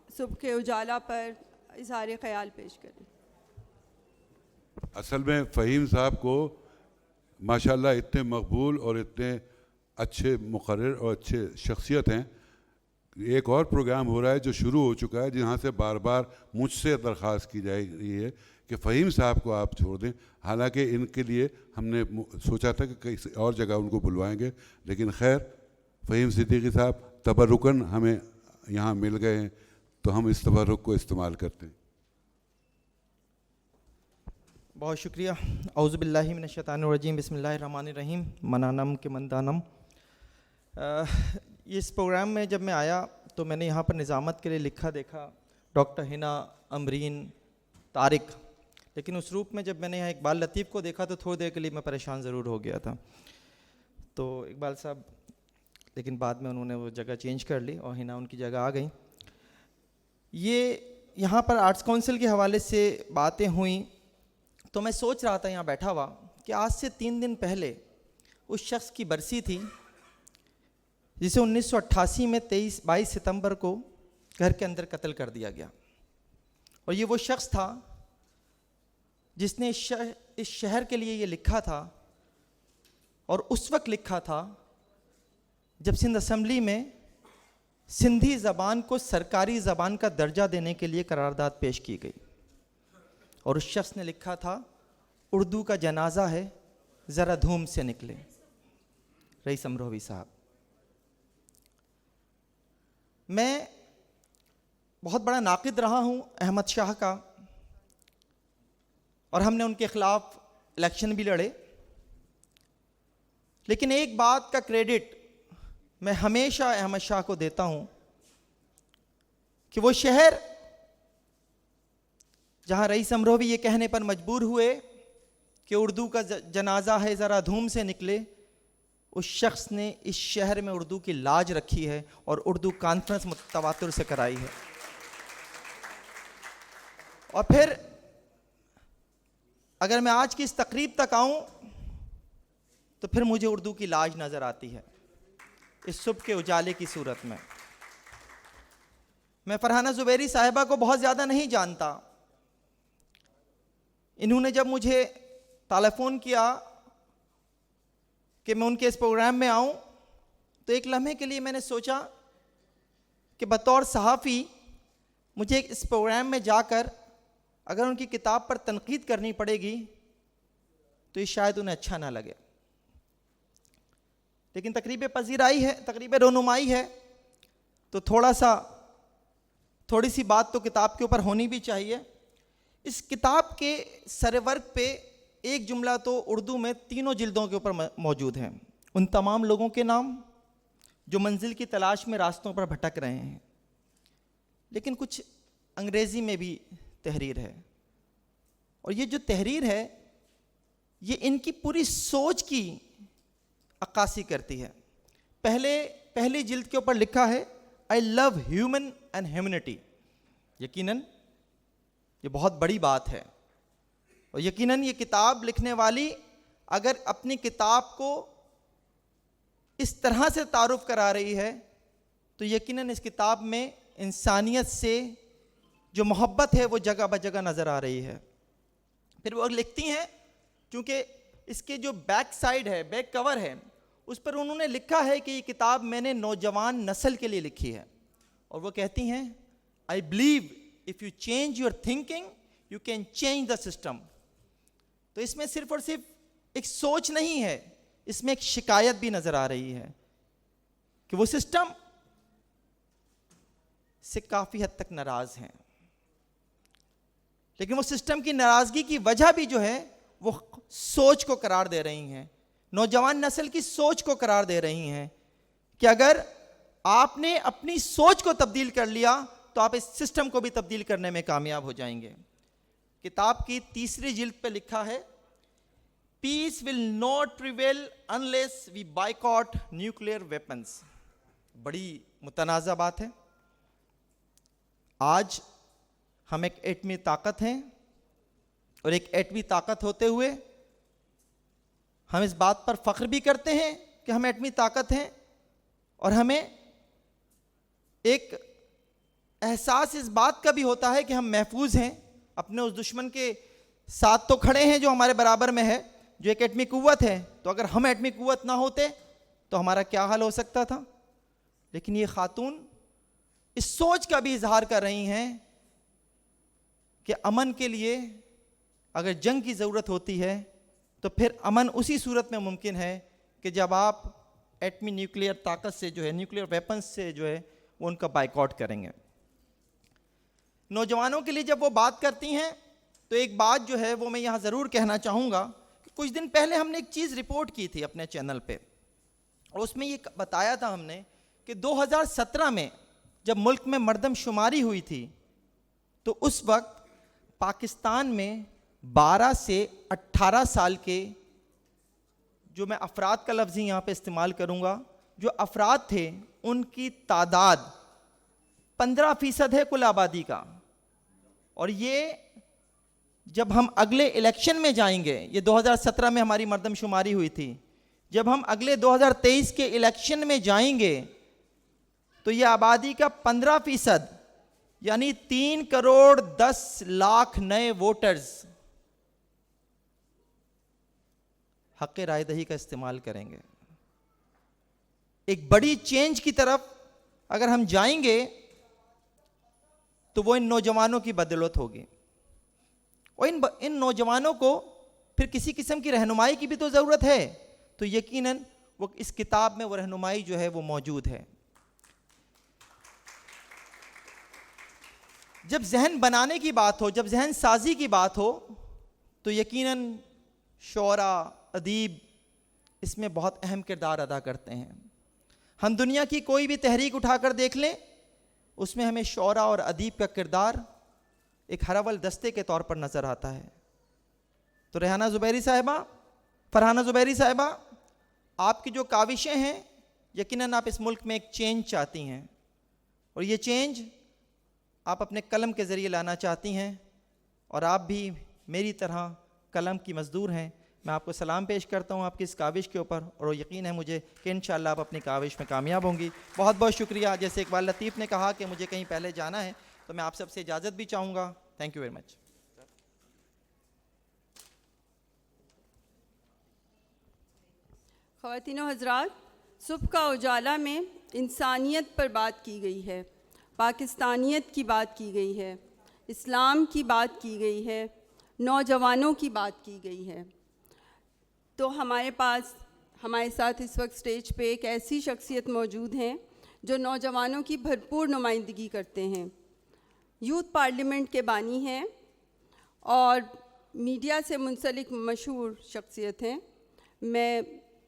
صبح کے اجالا پر اظہار خیال پیش کریں. اصل میں فہیم صاحب کو ماشاءاللہ اتنے مقبول اور اتنے اچھے مقرر اور اچھے شخصیت ہیں. ایک اور پروگرام ہو رہا ہے جو شروع ہو چکا ہے, جہاں سے بار بار مجھ سے درخواست کی جائے رہی ہے کہ فہیم صاحب کو آپ چھوڑ دیں. حالانکہ ان کے لیے ہم نے سوچا تھا کہ کسی اور جگہ ان کو بلوائیں گے, لیکن خیر فہیم صدیقی صاحب تبرکاً ہمیں یہاں مل گئے ہیں تو ہم اس تبرک کو استعمال کرتے ہیں. بہت شکریہ. اعوذ باللہ من الشیطان الرجیم, بسم اللہ الرحمن الرحیم. منانم کے مندانم. اس پروگرام میں جب میں آیا تو میں نے یہاں پر نظامت کے لیے لکھا دیکھا ڈاکٹر ہنا, امرین, طارق, لیکن اس روپ میں جب میں نے یہاں اقبال لطیف کو دیکھا تو تھوڑی دیر کے لیے میں پریشان ضرور ہو گیا تھا. تو اقبال صاحب, لیکن بعد میں انہوں نے وہ جگہ چینج کر لی اور ہنا ان کی جگہ آ گئیں. یہ یہاں پر آرٹس کونسل کے حوالے سے باتیں ہوئیں تو میں سوچ رہا تھا یہاں بیٹھا ہوا کہ آج سے 3 دن پہلے اس شخص کی برسی تھی جسے 1988 میں 22 ستمبر کو گھر کے اندر قتل کر دیا گیا. اور یہ وہ شخص تھا جس نے اس شہر کے لیے یہ لکھا تھا, اور اس وقت لکھا تھا جب سندھ اسمبلی میں سندھی زبان کو سرکاری زبان کا درجہ دینے کے لیے قرارداد پیش کی گئی. اور اس شخص نے لکھا تھا اردو کا جنازہ ہے ذرا دھوم سے نکلے. رئیس امروہوی صاحب, میں بہت بڑا ناقد رہا ہوں احمد شاہ کا, اور ہم نے ان کے خلاف الیکشن بھی لڑے, لیکن ایک بات کا کریڈٹ میں ہمیشہ احمد شاہ کو دیتا ہوں کہ وہ شہر جہاں رئیس امروہوی یہ کہنے پر مجبور ہوئے کہ اردو کا جنازہ ہے ذرا دھوم سے نکلے, اس شخص نے اس شہر میں اردو کی لاج رکھی ہے اور اردو کانفرنس متواتر سے کرائی ہے. اور پھر اگر میں آج کی اس تقریب تک آؤں تو پھر مجھے اردو کی لاج نظر آتی ہے اس صبح کے اجالے کی صورت میں. میں فرحانہ زبیری صاحبہ کو بہت زیادہ نہیں جانتا. انہوں نے جب مجھے ٹیلیفون کیا کہ میں ان کے اس پروگرام میں آؤں تو ایک لمحے کے لیے میں نے سوچا کہ بطور صحافی مجھے اس پروگرام میں جا کر اگر ان کی کتاب پر تنقید کرنی پڑے گی تو یہ شاید انہیں اچھا نہ لگے. لیکن تقریب پذیرائی ہے, تقریب رونمائی ہے, تو تھوڑی سی بات تو کتاب کے اوپر ہونی بھی چاہیے. اس کتاب کے سرورق پہ ایک جملہ تو اردو میں 3 جلدوں کے اوپر موجود ہیں. ان تمام لوگوں کے نام جو منزل کی تلاش میں راستوں پر بھٹک رہے ہیں. لیکن کچھ انگریزی میں بھی تحریر ہے, اور یہ جو تحریر ہے یہ ان کی پوری سوچ کی عکاسی کرتی ہے. پہلی جلد کے اوپر لکھا ہے I love human and humanity. یقیناً یہ بہت بڑی بات ہے, اور یقیناً یہ کتاب لکھنے والی اگر اپنی کتاب کو اس طرح سے تعارف کرا رہی ہے تو یقیناً اس کتاب میں انسانیت سے جو محبت ہے وہ جگہ بہ جگہ نظر آ رہی ہے. پھر وہ لکھتی ہیں, کیونکہ اس کے جو بیک سائیڈ ہے, بیک کور ہے, اس پر انہوں نے لکھا ہے کہ یہ کتاب میں نے نوجوان نسل کے لیے لکھی ہے. اور وہ کہتی ہیں I believe if you change your thinking you can change the system. تو اس میں صرف اور صرف ایک سوچ نہیں ہے, اس میں ایک شکایت بھی نظر آ رہی ہے کہ وہ سسٹم سے کافی حد تک ناراض ہیں. لیکن وہ سسٹم کی ناراضگی کی وجہ بھی جو ہے وہ سوچ کو قرار دے رہی ہیں, نوجوان نسل کی سوچ کو قرار دے رہی ہیں کہ اگر آپ نے اپنی سوچ کو تبدیل کر لیا تو آپ اس سسٹم کو بھی تبدیل کرنے میں کامیاب ہو جائیں گے. کتاب کی 3 جلد پہ لکھا ہے Peace will not prevail unless we boycott nuclear weapons. بڑی متنازع بات ہے. آج ہم ایک ایٹمی طاقت ہیں, اور ایک ایٹمی طاقت ہوتے ہوئے ہم اس بات پر فخر بھی کرتے ہیں کہ ہم ایٹمی طاقت ہیں, اور ہمیں ایک احساس اس بات کا بھی ہوتا ہے کہ ہم محفوظ ہیں, اپنے اس دشمن کے ساتھ تو کھڑے ہیں جو ہمارے برابر میں ہے, جو ایک ایٹمی قوت ہے. تو اگر ہم ایٹمی قوت نہ ہوتے تو ہمارا کیا حال ہو سکتا تھا. لیکن یہ خاتون اس سوچ کا بھی اظہار کر رہی ہیں کہ امن کے لیے اگر جنگ کی ضرورت ہوتی ہے تو پھر امن اسی صورت میں ممکن ہے کہ جب آپ ایٹمی نیوکلیئر طاقت سے جو ہے, نیوکلیئر ویپنز سے جو ہے وہ ان کا بائیکاٹ کریں گے. نوجوانوں کے لیے جب وہ بات کرتی ہیں تو ایک بات جو ہے وہ میں یہاں ضرور کہنا چاہوں گا کہ کچھ دن پہلے ہم نے ایک چیز رپورٹ کی تھی اپنے چینل پہ, اور اس میں یہ بتایا تھا ہم نے کہ 2017 میں جب ملک میں مردم شماری ہوئی تھی تو اس وقت پاکستان میں 12 سے 18 سال کے, جو میں افراد کا لفظ یہاں پہ استعمال کروں گا, جو افراد تھے ان کی تعداد 15% ہے کل آبادی کا. اور یہ جب ہم اگلے الیکشن میں جائیں گے, یہ 2017 میں ہماری مردم شماری ہوئی تھی, جب ہم اگلے 2023 کے الیکشن میں جائیں گے تو یہ آبادی کا 15%, یعنی 3 کروڑ 10 لاکھ نئے ووٹرز حق رائے دہی کا استعمال کریں گے. ایک بڑی چینج کی طرف اگر ہم جائیں گے تو وہ ان نوجوانوں کی بدولت ہوگی, اور ان نوجوانوں کو پھر کسی قسم کی رہنمائی کی بھی تو ضرورت ہے. تو یقیناً وہ اس کتاب میں وہ رہنمائی جو ہے وہ موجود ہے. جب ذہن بنانے کی بات ہو, جب ذہن سازی کی بات ہو, تو یقیناً شعراء, ادیب اس میں بہت اہم کردار ادا کرتے ہیں. ہم دنیا کی کوئی بھی تحریک اٹھا کر دیکھ لیں, اس میں ہمیں شعراء اور ادیب کا کردار ایک ہراول دستے کے طور پر نظر آتا ہے. تو ریحانہ زبیری صاحبہ, فرحانہ زبیری صاحبہ, آپ کی جو کاوشیں ہیں یقیناً آپ اس ملک میں ایک چینج چاہتی ہیں، اور یہ چینج آپ اپنے قلم کے ذریعے لانا چاہتی ہیں، اور آپ بھی میری طرح قلم کی مزدور ہیں۔ میں آپ کو سلام پیش کرتا ہوں آپ کی اس کاوش کے اوپر، اور یقین ہے مجھے کہ انشاءاللہ آپ اپنی کاوش میں کامیاب ہوں گی۔ بہت بہت شکریہ۔ جیسے اقبال لطیف نے کہا کہ مجھے کہیں پہلے جانا ہے، تو میں آپ سب سے اجازت بھی چاہوں گا۔ Thank you very much. خواتین و حضرات، صبح کا اجالا میں انسانیت پر بات کی گئی ہے، پاکستانیت کی بات کی گئی ہے، اسلام کی بات کی گئی ہے، نوجوانوں کی بات کی گئی ہے۔ تو ہمارے ساتھ اس وقت اسٹیج پہ ایک ایسی شخصیت موجود ہیں جو نوجوانوں کی بھرپور نمائندگی کرتے ہیں، یوتھ پارلیمنٹ کے بانی ہیں اور میڈیا سے منسلک مشہور شخصیت ہیں۔ میں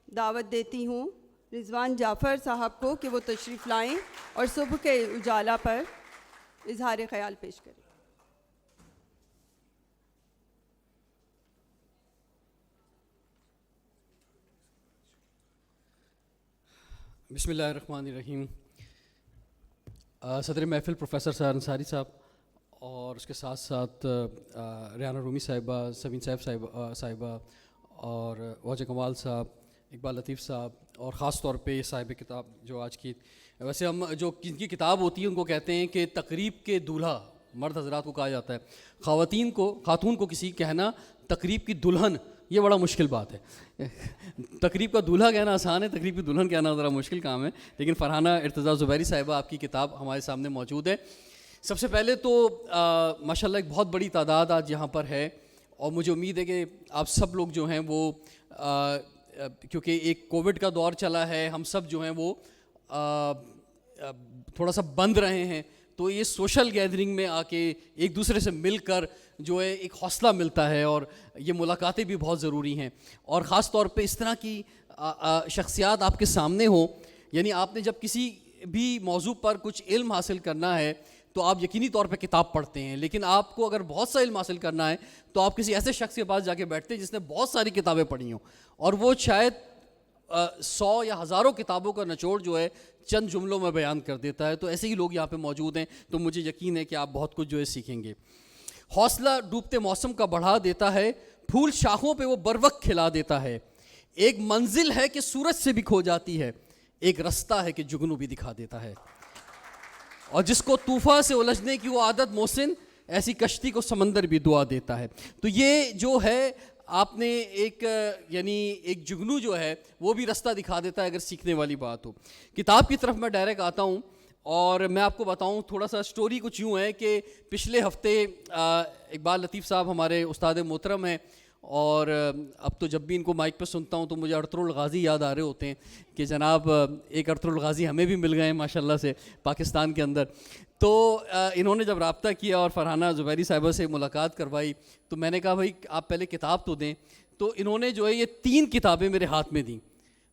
دعوت دیتی ہوں رضوان جعفر صاحب کو کہ وہ تشریف لائیں اور صبح کے اجالا پر اظہار خیال پیش کریں۔ بسم اللہ الرحمن الرحیم۔ صدر محفل پروفیسر سار انصاری صاحب، اور اس کے ساتھ ساتھ ریحانہ رومی صاحبہ، سمین صاحبہ اور واجہ کمال صاحب، اقبال لطیف صاحب، اور خاص طور پہ صاحب کتاب جو آج کی، ویسے ہم جو جن کی کتاب ہوتی ہے ان کو کہتے ہیں کہ تقریب کے دولہا، مرد حضرات کو کہا جاتا ہے، خاتون کو کسی کہنا تقریب کی دلہن، یہ بڑا مشکل بات ہے۔ تقریب کا دولہا کہنا آسان ہے، تقریب کی دلہن کہنا ذرا مشکل کام ہے۔ لیکن فرحانہ ارتضیٰ زبیری صاحبہ آپ کی کتاب ہمارے سامنے موجود ہے۔ سب سے پہلے تو ماشاءاللہ ایک بہت بڑی تعداد آج یہاں پر ہے، اور مجھے امید ہے کہ آپ سب لوگ جو ہیں وہ کیونکہ ایک کووڈ کا دور چلا ہے، ہم سب جو ہیں وہ تھوڑا سا بند رہے ہیں، تو یہ سوشل گیدرنگ میں آ کے ایک دوسرے سے مل کر جو ہے ایک حوصلہ ملتا ہے، اور یہ ملاقاتیں بھی بہت ضروری ہیں، اور خاص طور پہ اس طرح کی شخصیات آپ کے سامنے ہوں۔ یعنی آپ نے جب کسی بھی موضوع پر کچھ علم حاصل کرنا ہے تو آپ یقینی طور پہ کتاب پڑھتے ہیں، لیکن آپ کو اگر بہت سا علم حاصل کرنا ہے تو آپ کسی ایسے شخص کے پاس جا کے بیٹھتے ہیں جس نے بہت ساری کتابیں پڑھی ہوں، اور وہ شاید 100 یا ہزاروں کتابوں کا نچوڑ جو ہے چند جملوں میں بیان کر دیتا ہے۔ تو ایسے ہی لوگ یہاں پہ موجود ہیں، تو مجھے یقین ہے کہ آپ بہت کچھ جو ہے سیکھیں گے۔ حوصلہ ڈوبتے موسم کا بڑھا دیتا ہے، پھول شاخوں پہ وہ بروقت کھلا دیتا ہے، ایک منزل ہے کہ سورج سے بھی کھو جاتی ہے، ایک رستہ ہے کہ جگنو بھی دکھا دیتا ہے، اور جس کو طوفان سے الجھنے کی وہ عادت محسن، ایسی کشتی کو سمندر بھی دعا دیتا ہے۔ تو یہ جو ہے آپ نے یعنی ایک جگنو جو ہے وہ بھی رستہ دکھا دیتا ہے اگر سیکھنے والی بات ہو۔ کتاب کی طرف میں ڈائریکٹ آتا ہوں، اور میں آپ کو بتاؤں تھوڑا سا سٹوری کچھ یوں ہے کہ پچھلے ہفتے اقبال لطیف صاحب ہمارے استاد محترم ہیں، اور اب تو جب بھی ان کو مائک پہ سنتا ہوں تو مجھے ارطغرل الغازی یاد آ رہے ہوتے ہیں کہ جناب ایک ارطغرل الغازی ہمیں بھی مل گئے ہیں ماشاءاللہ سے پاکستان کے اندر۔ تو انہوں نے جب رابطہ کیا اور فرحانہ زبیری صاحبہ سے ملاقات کروائی تو میں نے کہا بھائی آپ پہلے کتاب تو دیں، تو انہوں نے جو ہے یہ 3 کتابیں میرے ہاتھ میں دیں۔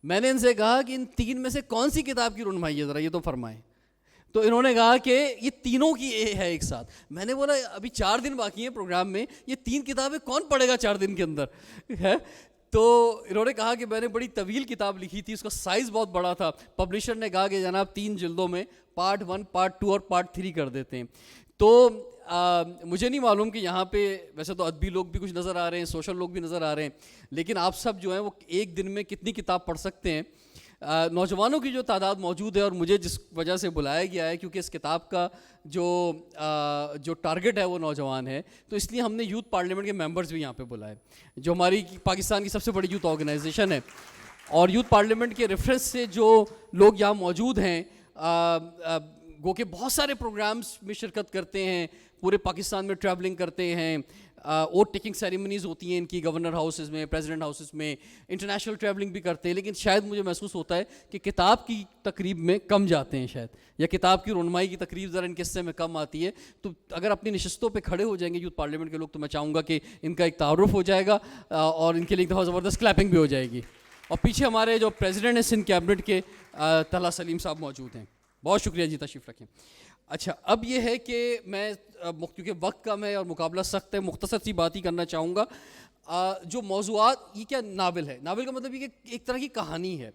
میں نے ان سے کہا کہ ان 3 میں سے کون سی کتاب کی رونمائی ہے، ذرا یہ تو فرمائیں۔ تو انہوں نے کہا کہ یہ تینوں کی ہے ایک ساتھ۔ میں نے بولا ابھی 4 دن باقی ہیں پروگرام میں، یہ 3 کتابیں کون پڑھے گا 4 دن کے اندر ہے؟ تو انہوں نے کہا کہ میں نے بڑی طویل کتاب لکھی تھی، اس کا سائز بہت بڑا تھا، پبلشر نے کہا کہ جناب 3 جلدوں میں پارٹ 1 پارٹ 2 اور پارٹ 3 کر دیتے ہیں۔ تو مجھے نہیں معلوم کہ یہاں پہ ویسے تو ادبی لوگ بھی کچھ نظر آ رہے ہیں، سوشل لوگ بھی نظر آ رہے ہیں، لیکن آپ سب جو ہیں وہ ایک دن میں کتنی کتاب پڑھ سکتے ہیں؟ نوجوانوں کی جو تعداد موجود ہے، اور مجھے جس وجہ سے بلایا گیا ہے کیونکہ اس کتاب کا جو ٹارگٹ ہے وہ نوجوان ہے، تو اس لیے ہم نے یوتھ پارلیمنٹ کے ممبرز بھی یہاں پہ بلائے، جو ہماری پاکستان کی سب سے بڑی یوتھ آرگنائزیشن ہے۔ اور یوتھ پارلیمنٹ کے ریفرنس سے جو لوگ یہاں موجود ہیں گو کہ بہت سارے پروگرامز میں شرکت کرتے ہیں، پورے پاکستان میں ٹریولنگ کرتے ہیں، ووٹ ٹیکنگ سیریمنیز ہوتی ہیں ان کی گورنر ہاؤسز میں، پریزیڈنٹ ہاؤسز میں، انٹرنیشنل ٹریولنگ بھی کرتے ہیں، لیکن شاید مجھے محسوس ہوتا ہے کہ کتاب کی تقریب میں کم جاتے ہیں شاید، یا کتاب کی رونمائی کی تقریب ذرا ان کے حصے میں کم آتی ہے۔ تو اگر اپنی نشستوں پہ کھڑے ہو جائیں گے یوتھ پارلیمنٹ کے لوگ تو میں چاہوں گا کہ ان کا ایک تعارف ہو جائے گا، اور ان کے لیے ایک دفعہ زبردست کلیپنگ بھی ہو جائے گی۔ اور پیچھے ہمارے جو پریزیڈنٹ ہیں سندھ کیبنٹ کے طلحہ سلیم صاحب موجود ہیں، بہت شکریہ جی، تشریف رکھیں۔ اچھا اب یہ ہے کہ میں کیونکہ وقت کم ہے اور مقابلہ سخت ہے مختصر سی بات ہی کرنا چاہوں گا. جو موضوعات یہ کیا ناول ہے, ناول کا مطلب یہ کہ ایک طرح کی کہانی ہے,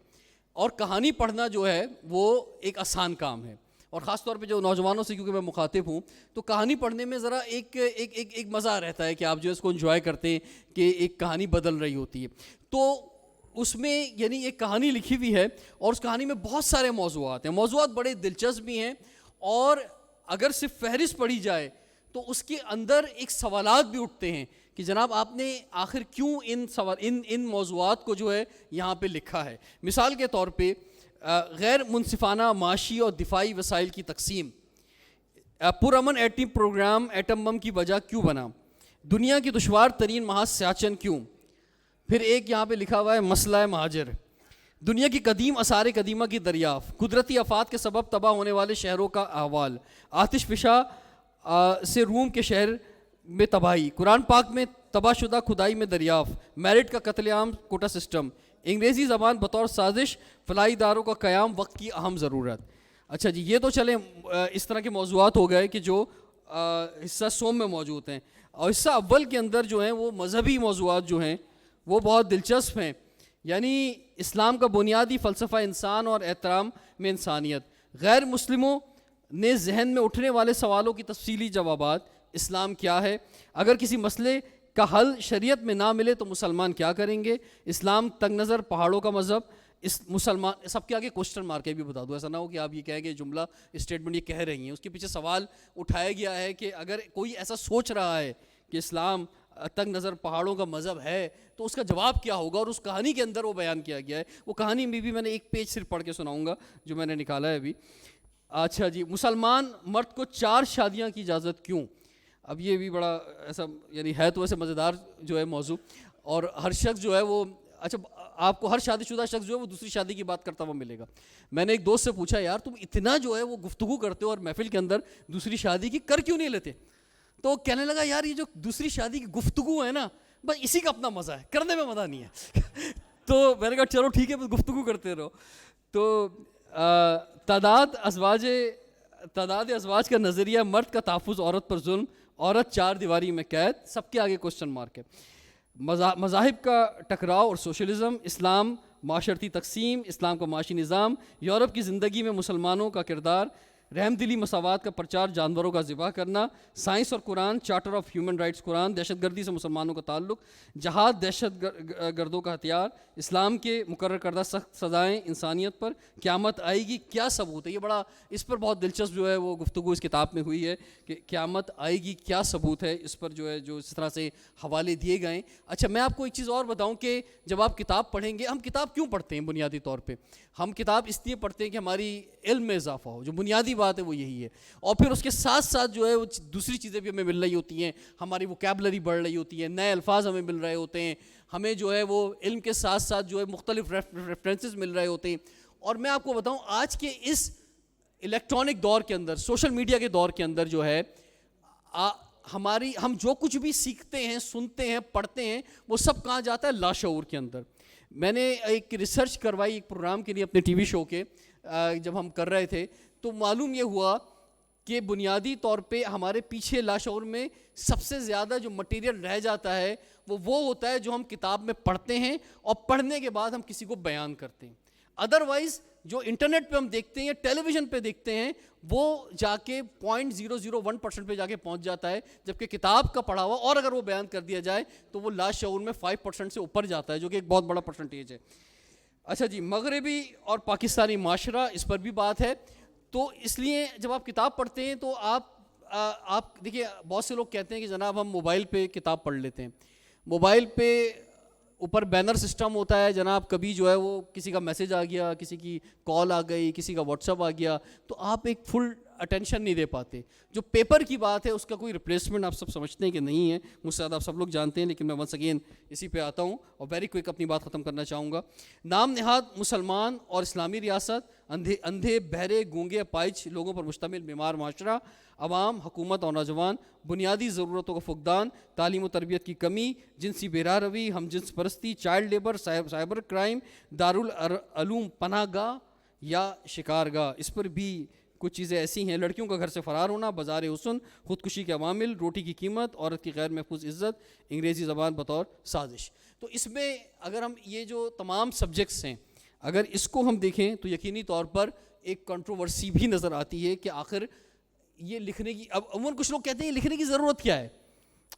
اور کہانی پڑھنا جو ہے وہ ایک آسان کام ہے, اور خاص طور پہ جو نوجوانوں سے کیونکہ میں مخاطب ہوں تو کہانی پڑھنے میں ذرا ایک مزہ رہتا ہے کہ آپ جو ہے اس کو انجوائے کرتے ہیں کہ ایک کہانی بدل رہی ہوتی ہے. تو اس میں یعنی ایک کہانی لکھی ہوئی ہے اور اس کہانی میں بہت سارے موضوعات ہیں, موضوعات بڑے دلچسپ بھی ہیں, اور اگر صرف فہرست پڑھی جائے تو اس کے اندر ایک سوالات بھی اٹھتے ہیں کہ جناب آپ نے آخر کیوں ان موضوعات کو جو ہے یہاں پہ لکھا ہے. مثال کے طور پہ غیر منصفانہ معاشی اور دفاعی وسائل کی تقسیم, پرامن ایٹمی پروگرام ایٹم بم کی وجہ کیوں بنا, دنیا کی دشوار ترین محاذ سیاچن کیوں, پھر ایک یہاں پہ لکھا ہوا ہے مسئلہ مہاجر, دنیا کی قدیم آثار قدیمہ کی دریافت, قدرتی آفات کے سبب تباہ ہونے والے شہروں کا احوال, آتش فشاں سے روم کے شہر میں تباہی, قرآن پاک میں تباہ شدہ کھدائی میں دریافت, میرٹ کا قتل عام کوٹا سسٹم, انگریزی زبان بطور سازش, فلاحی اداروں کا قیام وقت کی اہم ضرورت. اچھا جی, یہ تو چلیں اس طرح کے موضوعات ہو گئے کہ جو حصہ سوم میں موجود ہیں, اور حصہ اول کے اندر جو ہیں وہ مذہبی موضوعات جو ہیں وہ بہت دلچسپ ہیں. یعنی اسلام کا بنیادی فلسفہ انسان اور احترام میں انسانیت, غیر مسلموں نے ذہن میں اٹھنے والے سوالوں کی تفصیلی جوابات, اسلام کیا ہے, اگر کسی مسئلے کا حل شریعت میں نہ ملے تو مسلمان کیا کریں گے, اسلام تنگ نظر پہاڑوں کا مذہب, اس مسلمان سب کے آگے کوشچن مارک کے بھی بتا دو, ایسا نہ ہو کہ آپ یہ کہیں کہ جملہ اسٹیٹمنٹ یہ کہہ رہی ہیں, اس کے پیچھے سوال اٹھایا گیا ہے کہ اگر کوئی ایسا سوچ رہا ہے کہ اسلام تنگ نظر پہاڑوں کا مذہب ہے تو اس کا جواب کیا ہوگا, اور اس کہانی کے اندر وہ بیان کیا گیا ہے. وہ کہانی میں بھی میں نے ایک پیج صرف پڑھ کے سناؤں گا جو میں نے نکالا ہے ابھی. اچھا جی, مسلمان مرد کو 4 شادیاں کی اجازت کیوں, اب یہ بھی بڑا ایسا یعنی ہے تو ایسے مزیدار جو ہے موضوع, اور ہر شخص جو ہے وہ اچھا آپ کو ہر شادی شدہ شخص جو ہے وہ دوسری شادی کی بات کرتا ہوا ملے گا. میں نے ایک دوست سے پوچھا یار تم اتنا جو ہے وہ گفتگو کرتے ہو اور محفل کے اندر دوسری شادی کی کر کیوں نہیں لیتے, تو کہنے لگا یار یہ جو دوسری شادی کی گفتگو ہے نا بس اسی کا اپنا مزہ ہے, کرنے میں مزہ نہیں ہے. تو میں نے کہا چلو ٹھیک ہے بس گفتگو کرتے رہو. تو تعداد ازواج کا نظریہ, مرد کا تحفظ عورت پر ظلم, عورت 4 دیواری میں قید, سب کے آگے کوشچن مارک ہے. مذاہب کا ٹکراؤ اور سوشلزم, اسلام معاشرتی تقسیم, اسلام کا معاشی نظام, یورپ کی زندگی میں مسلمانوں کا کردار, رحم دلی مساوات کا پرچار, جانوروں کا ذبح کرنا, سائنس اور قرآن, چارٹر آف ہیومن رائٹس قرآن, دہشت گردی سے مسلمانوں کا تعلق, جہاد دہشت گردوں کا ہتھیار, اسلام کے مقرر کردہ سخت سزائیں انسانیت پر, قیامت آئے گی کیا ثبوت ہے, یہ بڑا اس پر بہت دلچسپ جو ہے وہ گفتگو اس کتاب میں ہوئی ہے کہ قیامت آئے گی کیا ثبوت ہے, اس پر جو ہے جو اس طرح سے حوالے دیے گئے. اچھا میں آپ کو ایک چیز اور بتاؤں کہ جب آپ کتاب پڑھیں گے, ہم کتاب کیوں پڑھتے ہیں بنیادی طور پہ, ہم کتاب اس لیے پڑھتے ہیں کہ ہماری علم میں اضافہ ہو, جو بنیادی بات ہے وہ یہی ہے, اور پھر اس کے ساتھ ساتھ جو ہے وہ دوسری چیزیں بھی ہمیں مل رہی ہوتی ہیں, ہماری ووکیبلری بڑھ رہی ہوتی ہے, نئے الفاظ ہمیں مل رہے ہوتے ہیں, ہمیں جو ہے وہ علم کے ساتھ ساتھ جو ہے مختلف ریفرنسز مل رہے ہوتے ہیں. اور میں آپ کو بتاؤں آج کے اس الیکٹرانک دور کے اندر, سوشل میڈیا کے دور کے اندر جو ہے ہم جو کچھ بھی سیکھتے ہیں, سنتے ہیں, پڑھتے ہیں, وہ سب کہاں جاتا ہے, لاشعور کے اندر. میں نے ایک ریسرچ کروائی ایک پروگرام کے لیے اپنے ٹی وی شو کے, جب ہم کر رہے تھے تو معلوم یہ ہوا کہ بنیادی طور پہ ہمارے پیچھے لاشعور میں سب سے زیادہ جو مٹیریل رہ جاتا ہے وہ ہوتا ہے جو ہم کتاب میں پڑھتے ہیں اور پڑھنے کے بعد ہم کسی کو بیان کرتے ہیں. ادروائز جو انٹرنیٹ پہ ہم دیکھتے ہیں یا ٹیلی ویژن پہ دیکھتے ہیں وہ جا کے 0.001% پہ جا کے پہنچ جاتا ہے, جبکہ کتاب کا پڑھا ہوا اور اگر وہ بیان کر دیا جائے تو وہ لاشعور میں 5% سے اوپر جاتا ہے, جو کہ ایک بہت بڑا پرسنٹیج ہے. اچھا جی, مغربی اور پاکستانی معاشرہ, اس پر بھی بات ہے. تو اس لیے جب آپ کتاب پڑھتے ہیں تو آپ دیکھیے بہت سے لوگ کہتے ہیں کہ جناب ہم موبائل پہ کتاب پڑھ لیتے ہیں, موبائل پہ اوپر بینر سسٹم ہوتا ہے جناب, کبھی جو ہے وہ کسی کا میسج آ گیا, کسی کی کال آ گئی, کسی کا واٹس ایپ آ گیا, تو آپ ایک فل اٹینشن نہیں دے پاتے. جو پیپر کی بات ہے اس کا کوئی ریپلیسمنٹ آپ سب سمجھتے ہیں کہ نہیں ہے, مجھ سے زیادہ آپ سب لوگ جانتے ہیں, لیکن میں ونس اگین اسی پہ آتا ہوں اور ویری کوئک اپنی بات ختم کرنا چاہوں گا. نام نہاد مسلمان اور اسلامی ریاست, اندھے بہرے گونگے اپائچ لوگوں پر مشتمل بیمار معاشرہ, عوام, حکومت اور نوجوان, بنیادی ضرورتوں کا فقدان, تعلیم و تربیت کی کمی, جنسی بے راہ روی, ہم جنس پرستی, child labour, cyber crime, Darul Uloom پناہ گاہ یا شکار گاہ, اس پر بھی کچھ چیزیں ایسی ہیں: لڑکیوں کا گھر سے فرار ہونا، بازار حسن، خودکشی کے عوامل، روٹی کی قیمت، عورت کی غیر محفوظ عزت، انگریزی زبان بطور سازش. تو اس میں اگر ہم یہ جو تمام سبجیکٹس ہیں اگر اس کو ہم دیکھیں تو یقینی طور پر ایک کنٹروورسی بھی نظر آتی ہے کہ آخر یہ لکھنے کی، اب عموماً کچھ لوگ کہتے ہیں لکھنے کی ضرورت کیا ہے.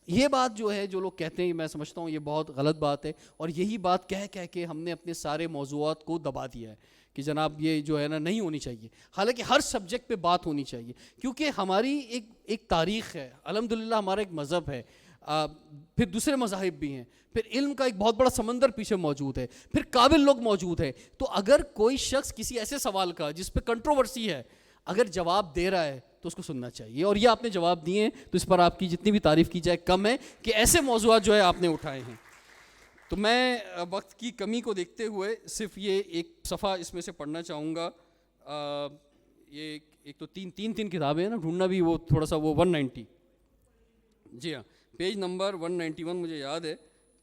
یہ بات جو ہے جو لوگ کہتے ہیں میں سمجھتا ہوں یہ بہت غلط بات ہے، اور یہی بات کہہ کے ہم نے اپنے سارے موضوعات کو دبا دیا ہے کہ جناب یہ جو ہے نا نہیں ہونی چاہیے. حالانکہ ہر سبجیکٹ پہ بات ہونی چاہیے، کیونکہ ہماری ایک تاریخ ہے، الحمدللہ ہمارا ایک مذہب ہے، پھر دوسرے مذاہب بھی ہیں، پھر علم کا ایک بہت بڑا سمندر پیچھے موجود ہے، پھر قابل لوگ موجود ہیں. تو اگر کوئی شخص کسی ایسے سوال کا جس پہ کنٹروورسی ہے اگر جواب دے رہا ہے تو اس کو سننا چاہیے، اور یہ آپ نے جواب دیے ہیں تو اس پر آپ کی جتنی بھی تعریف کی جائے کم ہے کہ ایسے موضوعات جو ہے آپ نے اٹھائے ہیں. تو میں وقت کی کمی کو دیکھتے ہوئے صرف یہ ایک صفحہ اس میں سے پڑھنا چاہوں گا. یہ ایک تو تین کتابیں ہیں نا، ڈھونڈنا بھی وہ تھوڑا سا وہ 190، جی ہاں پیج نمبر 191 مجھے یاد ہے،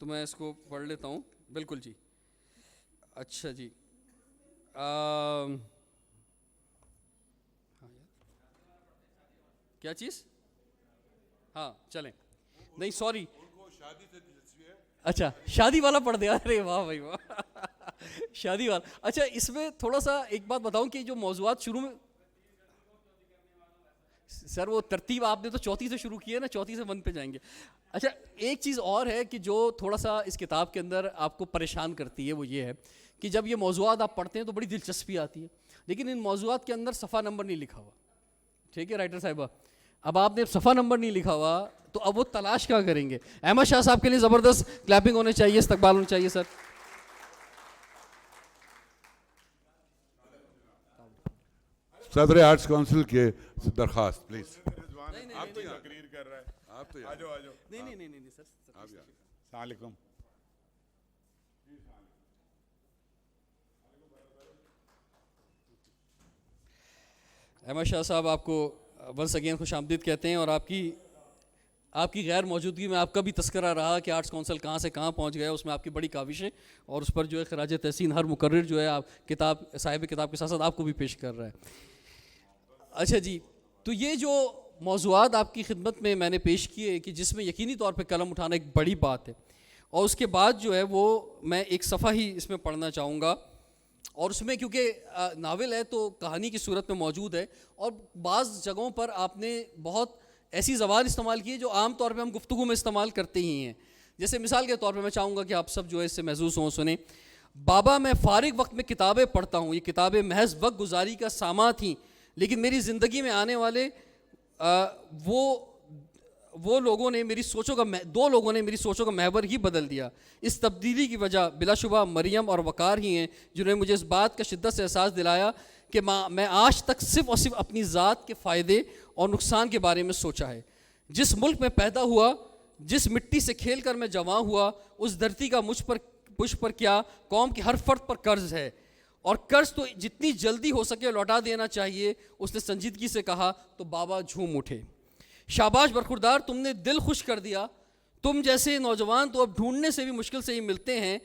تو میں اس کو پڑھ لیتا ہوں. بالکل جی، اچھا جی، کیا چیز؟ ہاں چلیں، نہیں سوری، اچھا شادی والا پڑھ دیا. ارے واہ بھائی واہ، شادی والا. اچھا اس میں تھوڑا سا ایک بات بتاؤں کہ جو موضوعات شروع میں، سر وہ ترتیب آپ نے تو چوتھی سے شروع کی ہے نا، چوتھی سے 1 پہ جائیں گے. اچھا ایک چیز اور ہے کہ جو تھوڑا سا اس کتاب کے اندر آپ کو پریشان کرتی ہے وہ یہ ہے کہ جب یہ موضوعات آپ پڑھتے ہیں تو بڑی دلچسپی آتی ہے، لیکن ان موضوعات کے اندر صفحہ نمبر نہیں لکھا ہوا. ٹھیک ہے رائٹر صاحبہ، اب آپ نے صفحہ نمبر نہیں لکھا ہوا تو اب وہ تلاش کیا کریں گے؟ احمد شاہ صاحب کے لیے زبردست کلیپنگ ہونے چاہیے، استقبال ہونا چاہیے سر. صدر آرٹس کونسل کے درخواست پلیز. تقریر کر رہا ہے، آپ تو آجو آجو. نہیں سر. السلام علیکم. احمد شاہ صاحب آپ کو ونس اگین خوش آمدید کہتے ہیں، اور آپ کی غیر موجودگی میں آپ کا بھی تذکرہ رہا کہ آرٹس کونسل کہاں سے کہاں پہنچ گیا، اس میں آپ کی بڑی کاوش ہے، اور اس پر جو ہے خراج تحسین ہر مقرر جو ہے آپ کتاب صاحب کتاب کے ساتھ ساتھ آپ کو بھی پیش کر رہا ہے. اچھا جی، تو یہ جو موضوعات آپ کی خدمت میں میں نے پیش کیے کہ جس میں یقینی طور پہ قلم اٹھانا ایک بڑی بات ہے، اور اس کے بعد جو ہے وہ میں ایک صفحہ ہی اس میں پڑھنا چاہوں گا، اور اس میں کیونکہ ناول ہے تو کہانی کی صورت میں موجود ہے، اور بعض جگہوں پر آپ نے بہت ایسی زبان استعمال کی ہے جو عام طور پہ ہم گفتگو میں استعمال کرتے ہی ہیں. جیسے مثال کے طور پہ میں چاہوں گا کہ آپ سب جو ہے اس سے محظوظ ہوں، سنیں. بابا میں فارغ وقت میں کتابیں پڑھتا ہوں، یہ کتابیں محض وقت گزاری کا سامان تھیں، لیکن میری زندگی میں آنے والے وہ لوگوں نے میری سوچوں کا دو لوگوں نے میری سوچوں کا محور ہی بدل دیا. اس تبدیلی کی وجہ بلا شبہ مریم اور وقار ہی ہیں، جنہوں نے مجھے اس بات کا شدت سے احساس دلایا کہ میں آج تک صرف اور صرف اپنی ذات کے فائدے اور نقصان کے بارے میں سوچا ہے. جس ملک میں پیدا ہوا، جس مٹی سے کھیل کر میں جوان ہوا، اس دھرتی کا مجھ پر کیا قوم کی ہر فرد پر قرض ہے، اور قرض تو جتنی جلدی ہو سکے لوٹا دینا چاہیے. اس نے سنجیدگی سے کہا تو بابا جھوم اٹھے. شاباش برخوردار، تم نے دل خوش کر دیا. تم جیسے نوجوان تو اب ڈھونڈنے سے بھی مشکل سے ہی ملتے ہیں.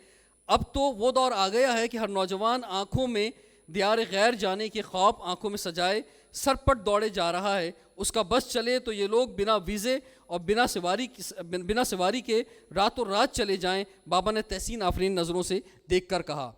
اب تو وہ دور آ گیا ہے کہ ہر نوجوان آنکھوں میں دیار غیر جانے کے خواب آنکھوں میں سجائے سرپٹ دوڑے جا رہا ہے. اس کا بس چلے تو یہ لوگ بنا ویزے اور بنا سواری کے راتوں رات چلے جائیں. بابا نے تحسین آفرین نظروں سے دیکھ کر کہا.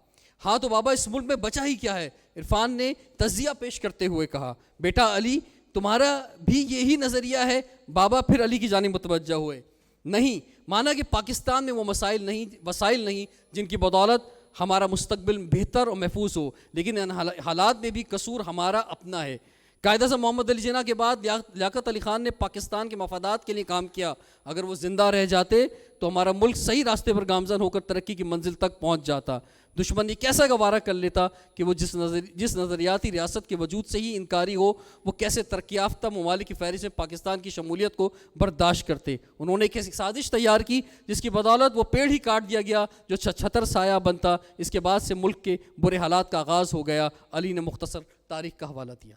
ہاں تو بابا اس ملک میں بچا ہی کیا ہے؟ عرفان نے تجزیہ پیش کرتے ہوئے کہا. بیٹا علی، تمہارا بھی یہی نظریہ ہے؟ بابا پھر علی کی جانب متوجہ ہوئے. نہیں، مانا کہ پاکستان میں وہ وسائل نہیں جن کی بدولت ہمارا مستقبل بہتر اور محفوظ ہو، لیکن ان حالات میں بھی قصور ہمارا اپنا ہے. قائد اعظم محمد علی جناح کے بعد لیاقت علی خان نے پاکستان کے مفادات کے لیے کام کیا. اگر وہ زندہ رہ جاتے تو ہمارا ملک صحیح راستے پر گامزن ہو کر ترقی کی منزل تک پہنچ جاتا. دشمن یہ کیسا گوارہ کر لیتا کہ وہ جس نظریاتی ریاست کے وجود سے ہی انکاری ہو، وہ کیسے ترقی یافتہ ممالک کی فہرست میں پاکستان کی شمولیت کو برداشت کرتے. انہوں نے ایک ایسی سازش تیار کی جس کی بدولت وہ پیڑ ہی کاٹ دیا گیا جو چھتر سایہ بنتا. اس کے بعد سے ملک کے برے حالات کا آغاز ہو گیا. علی نے مختصر تاریخ کا حوالہ دیا.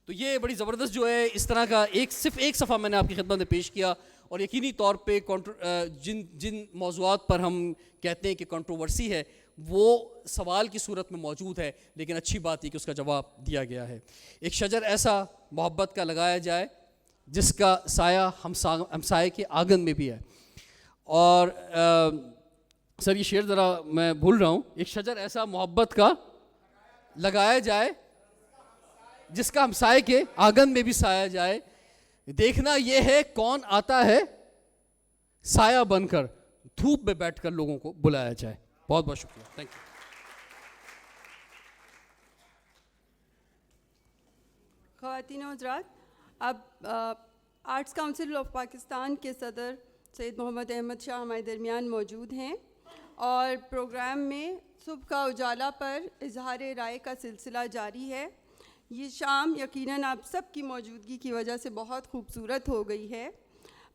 تو یہ بڑی زبردست جو ہے اس طرح کا صرف ایک صفحہ میں نے آپ کی خدمت میں پیش کیا. اور یقینی طور پہ جن موضوعات پر ہم کہتے ہیں کہ کنٹروورسی ہے، وہ سوال کی صورت میں موجود ہے، لیکن اچھی بات یہ کہ اس کا جواب دیا گیا ہے۔ ایک شجر ایسا محبت کا لگایا جائے جس کا سایہ ہمسائے کے آنگن میں بھی ہے۔ اور سر یہ شعر ذرا میں بھول رہا ہوں، ایک شجر ایسا محبت کا لگایا جائے جس کا ہمسائے کے آنگن میں بھی سایہ جائے، دیکھنا یہ ہے کون آتا ہے سایہ بن کر، دھوپ میں بیٹھ کر لوگوں کو بلایا جائے۔ بہت بہت شکریہ، تھینک یو۔ خواتین و حضرات، اب آرٹس کونسل آف پاکستان کے صدر سید محمد احمد شاہ ہمارے درمیان موجود ہیں، اور پروگرام میں صبح کا اجالا پر اظہار رائے کا سلسلہ جاری ہے۔ یہ شام یقیناً آپ سب کی موجودگی کی وجہ سے بہت خوبصورت ہو گئی ہے۔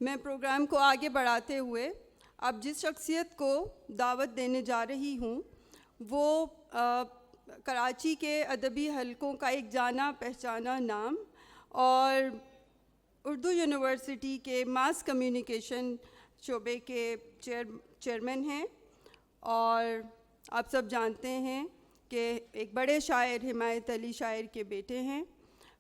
میں پروگرام کو آگے بڑھاتے ہوئے اب جس شخصیت کو دعوت دینے جا رہی ہوں وہ کراچی کے ادبی حلقوں کا ایک جانا پہچانا نام اور اردو یونیورسٹی کے ماس کمیونیکیشن شعبے کے چیئرمین ہیں، اور آپ سب جانتے ہیں کہ ایک بڑے شاعر حمایت علی شاعر کے بیٹے ہیں۔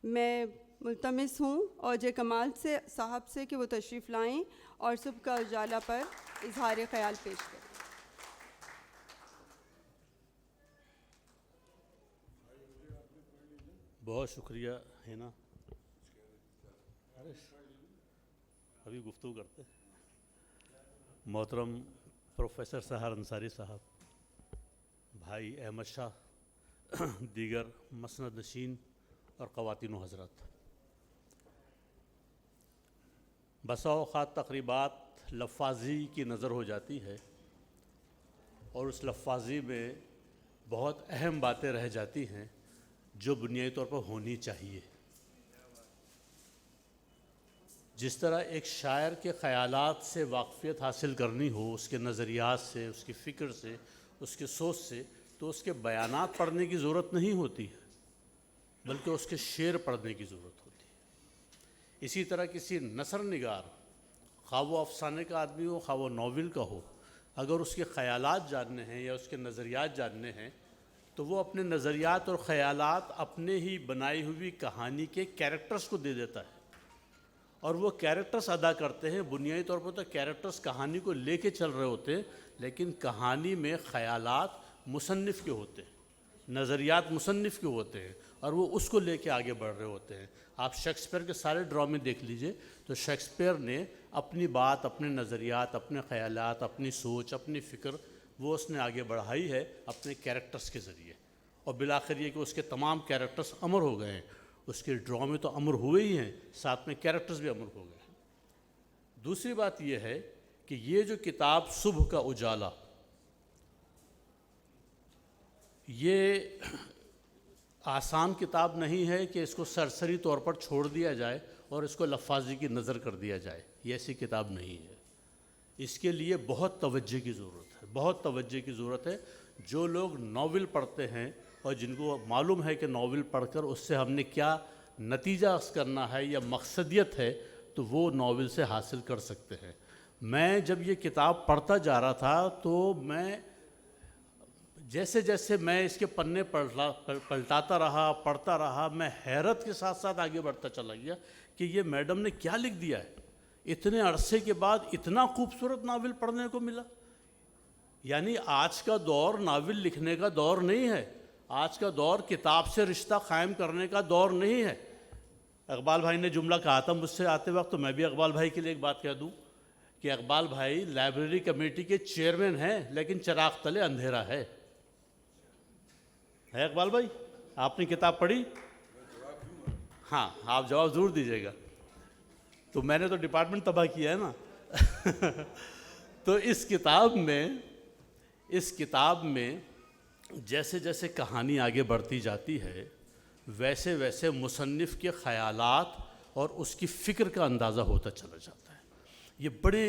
میں ملتمس ہوں اوجے کمال سے صاحب سے کہ وہ تشریف لائیں اور صبح کا اجالا پر اظہار خیال پیش کریں۔ بہت شکریہ ہینا، ابھی گفتگو کرتے۔ محترم پروفیسر سحر انصاری صاحب، بھائی احمد شاہ، دیگر مسند نشین اور خواتین و حضرات، بسا اوقات تقریبات لفاظی کی نظر ہو جاتی ہے اور اس لفاظی میں بہت اہم باتیں رہ جاتی ہیں جو بنیادی طور پر ہونی چاہیے۔ جس طرح ایک شاعر کے خیالات سے واقفیت حاصل کرنی ہو، اس کے نظریات سے، اس کی فکر سے، اس کی سوچ سے، تو اس کے بیانات پڑھنے کی ضرورت نہیں ہوتی ہے بلکہ اس کے شعر پڑھنے کی ضرورت ہوتی ہے۔ اسی طرح کسی نثر نگار، خواہ وہ افسانے کا آدمی ہو خواہ وہ ناول کا ہو، اگر اس کے خیالات جاننے ہیں یا اس کے نظریات جاننے ہیں تو وہ اپنے نظریات اور خیالات اپنے ہی بنائی ہوئی کہانی کے کیریکٹرز کو دے دیتا ہے، اور وہ کیریکٹرز ادا کرتے ہیں۔ بنیادی طور پر تو کیریکٹرز کہانی کو لے کے چل رہے ہوتے ہیں، لیکن کہانی میں خیالات مصنف کے ہوتے ہیں، نظریات مصنف کے ہوتے ہیں، اور وہ اس کو لے کے آگے بڑھ رہے ہوتے ہیں۔ آپ شیکسپیئر کے سارے ڈرامے دیکھ لیجئے تو شیکسپیئر نے اپنی بات، اپنے نظریات، اپنے خیالات، اپنی سوچ، اپنی فکر وہ اس نے آگے بڑھائی ہے اپنے کیریکٹرز کے ذریعے، اور بالآخر یہ کہ اس کے تمام کیریکٹرز امر ہو گئے ہیں۔ اس کے ڈرامے تو امر ہوئے ہی ہیں، ساتھ میں کیریکٹرز بھی امر ہو گئے ہیں۔ دوسری بات یہ ہے کہ یہ جو کتاب صبح کا اجالا، یہ آسان کتاب نہیں ہے کہ اس کو سرسری طور پر چھوڑ دیا جائے اور اس کو لفاظی کی نظر کر دیا جائے، یہ ایسی کتاب نہیں ہے۔ اس کے لیے بہت توجہ کی ضرورت ہے، بہت توجہ کی ضرورت ہے۔ جو لوگ ناول پڑھتے ہیں اور جن کو معلوم ہے کہ ناول پڑھ کر اس سے ہم نے کیا نتیجہ اخذ کرنا ہے یا مقصدیت ہے، تو وہ ناول سے حاصل کر سکتے ہیں۔ میں جب یہ کتاب پڑھتا جا رہا تھا تو میں جیسے جیسے میں اس کے پنے پلٹاتا رہا، پڑھتا رہا، میں حیرت کے ساتھ ساتھ آگے بڑھتا چلا گیا کہ یہ میڈم نے کیا لکھ دیا ہے۔ اتنے عرصے کے بعد اتنا خوبصورت ناول پڑھنے کو ملا۔ یعنی آج کا دور ناول لکھنے کا دور نہیں ہے، آج کا دور کتاب سے رشتہ قائم کرنے کا دور نہیں ہے۔ اقبال بھائی نے جملہ کہا تھا مجھ سے آتے وقت، تو میں بھی اقبال بھائی کے لیے ایک بات کہہ دوں کہ اقبال بھائی لائبریری کمیٹی کے چیئرمین ہیں لیکن چراغ تلے اندھیرا ہے اقبال بھائی؟ آپ نے کتاب پڑھی؟ ہاں، آپ جواب ضرور دیجیے گا۔ تو میں نے تو ڈپارٹمنٹ تباہ کیا ہے نا۔ تو اس کتاب میں جیسے جیسے کہانی آگے بڑھتی جاتی ہے ویسے ویسے مصنف کے خیالات اور اس کی فکر کا اندازہ ہوتا چلا جاتا ہے۔ یہ بڑے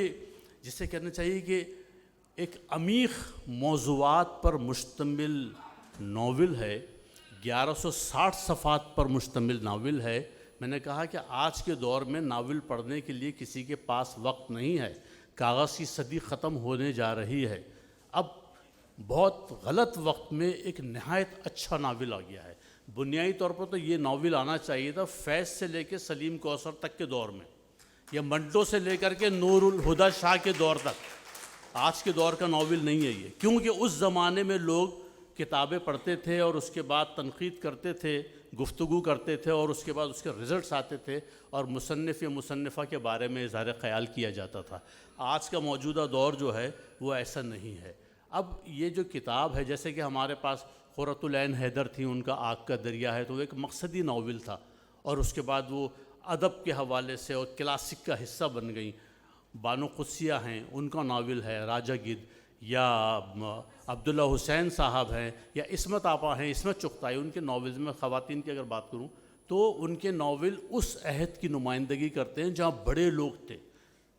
جسے کہنا چاہیے کہ ایک عمیق موضوعات پر مشتمل ناول ہے، 1160 صفحات پر مشتمل ناول ہے۔ میں نے کہا کہ آج کے دور میں ناول پڑھنے کے لیے کسی کے پاس وقت نہیں ہے، کاغذ کی صدی ختم ہونے جا رہی ہے۔ اب بہت غلط وقت میں ایک نہایت اچھا ناول آ گیا ہے. بنیادی طور پر تو یہ ناول آنا چاہیے تھا فیض سے لے کے سلیم کوثر تک کے دور میں, یا منٹو سے لے کر کے نور الہدیٰ شاہ کے دور تک. آج کے دور کا ناول نہیں ہے یہ, کیونکہ اس زمانے میں لوگ کتابیں پڑھتے تھے اور اس کے بعد تنقید کرتے تھے, گفتگو کرتے تھے, اور اس کے بعد اس کے رزلٹس آتے تھے اور مصنف یا مصنفہ کے بارے میں اظہار خیال کیا جاتا تھا. آج کا موجودہ دور جو ہے وہ ایسا نہیں ہے. اب یہ جو کتاب ہے, جیسے کہ ہمارے پاس قرۃ العین حیدر تھیں, ان کا آگ کا دریا ہے, تو وہ ایک مقصدی ناول تھا, اور اس کے بعد وہ ادب کے حوالے سے اور کلاسک کا حصہ بن گئیں. بانو قدسیہ ہیں, ان کا ناول ہے راجہ گدھ, یا عبداللہ حسین صاحب ہیں, یا عصمت آپا ہیں, عصمت چغتائی, ان کے ناولز میں خواتین کی اگر بات کروں تو ان کے ناول اس عہد کی نمائندگی کرتے ہیں جہاں بڑے لوگ تھے,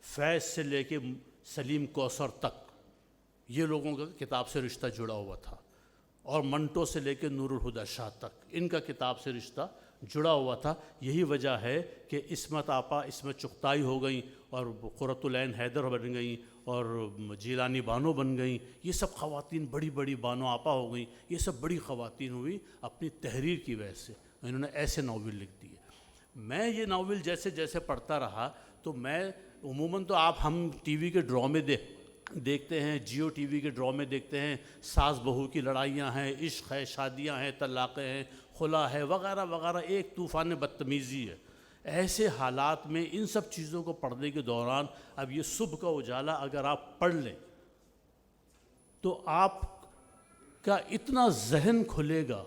فیض سے لے کے سلیم کوثر تک یہ لوگوں کا کتاب سے رشتہ جڑا ہوا تھا, اور منٹو سے لے کے نور الہدیٰ شاہ تک ان کا کتاب سے رشتہ جڑا ہوا تھا. یہی وجہ ہے کہ عصمت آپا عصمت چغتائی ہو گئیں, اور قرۃ العین حیدر بن گئیں, اور جیلانی بانو بن گئیں. یہ سب خواتین بڑی بڑی بانو آپا ہو گئیں, یہ سب بڑی خواتین ہوئی اپنی تحریر کی وجہ سے. انہوں نے ایسے ناول لکھ دیے. میں یہ ناول جیسے جیسے پڑھتا رہا تو میں عموماً تو ہم ٹی وی کے ڈرامے دیکھتے ہیں, جیو ٹی وی کے ڈرامے دیکھتے ہیں, ساس بہو کی لڑائیاں ہیں, عشق ہے, شادیاں ہیں, طلاقیں ہیں, خلا ہے, وغیرہ وغیرہ, ایک طوفان بدتمیزی ہے. ایسے حالات میں ان سب چیزوں کو پڑھنے کے دوران اب یہ صبح کا اجالا اگر آپ پڑھ لیں تو آپ کا اتنا ذہن کھلے گا.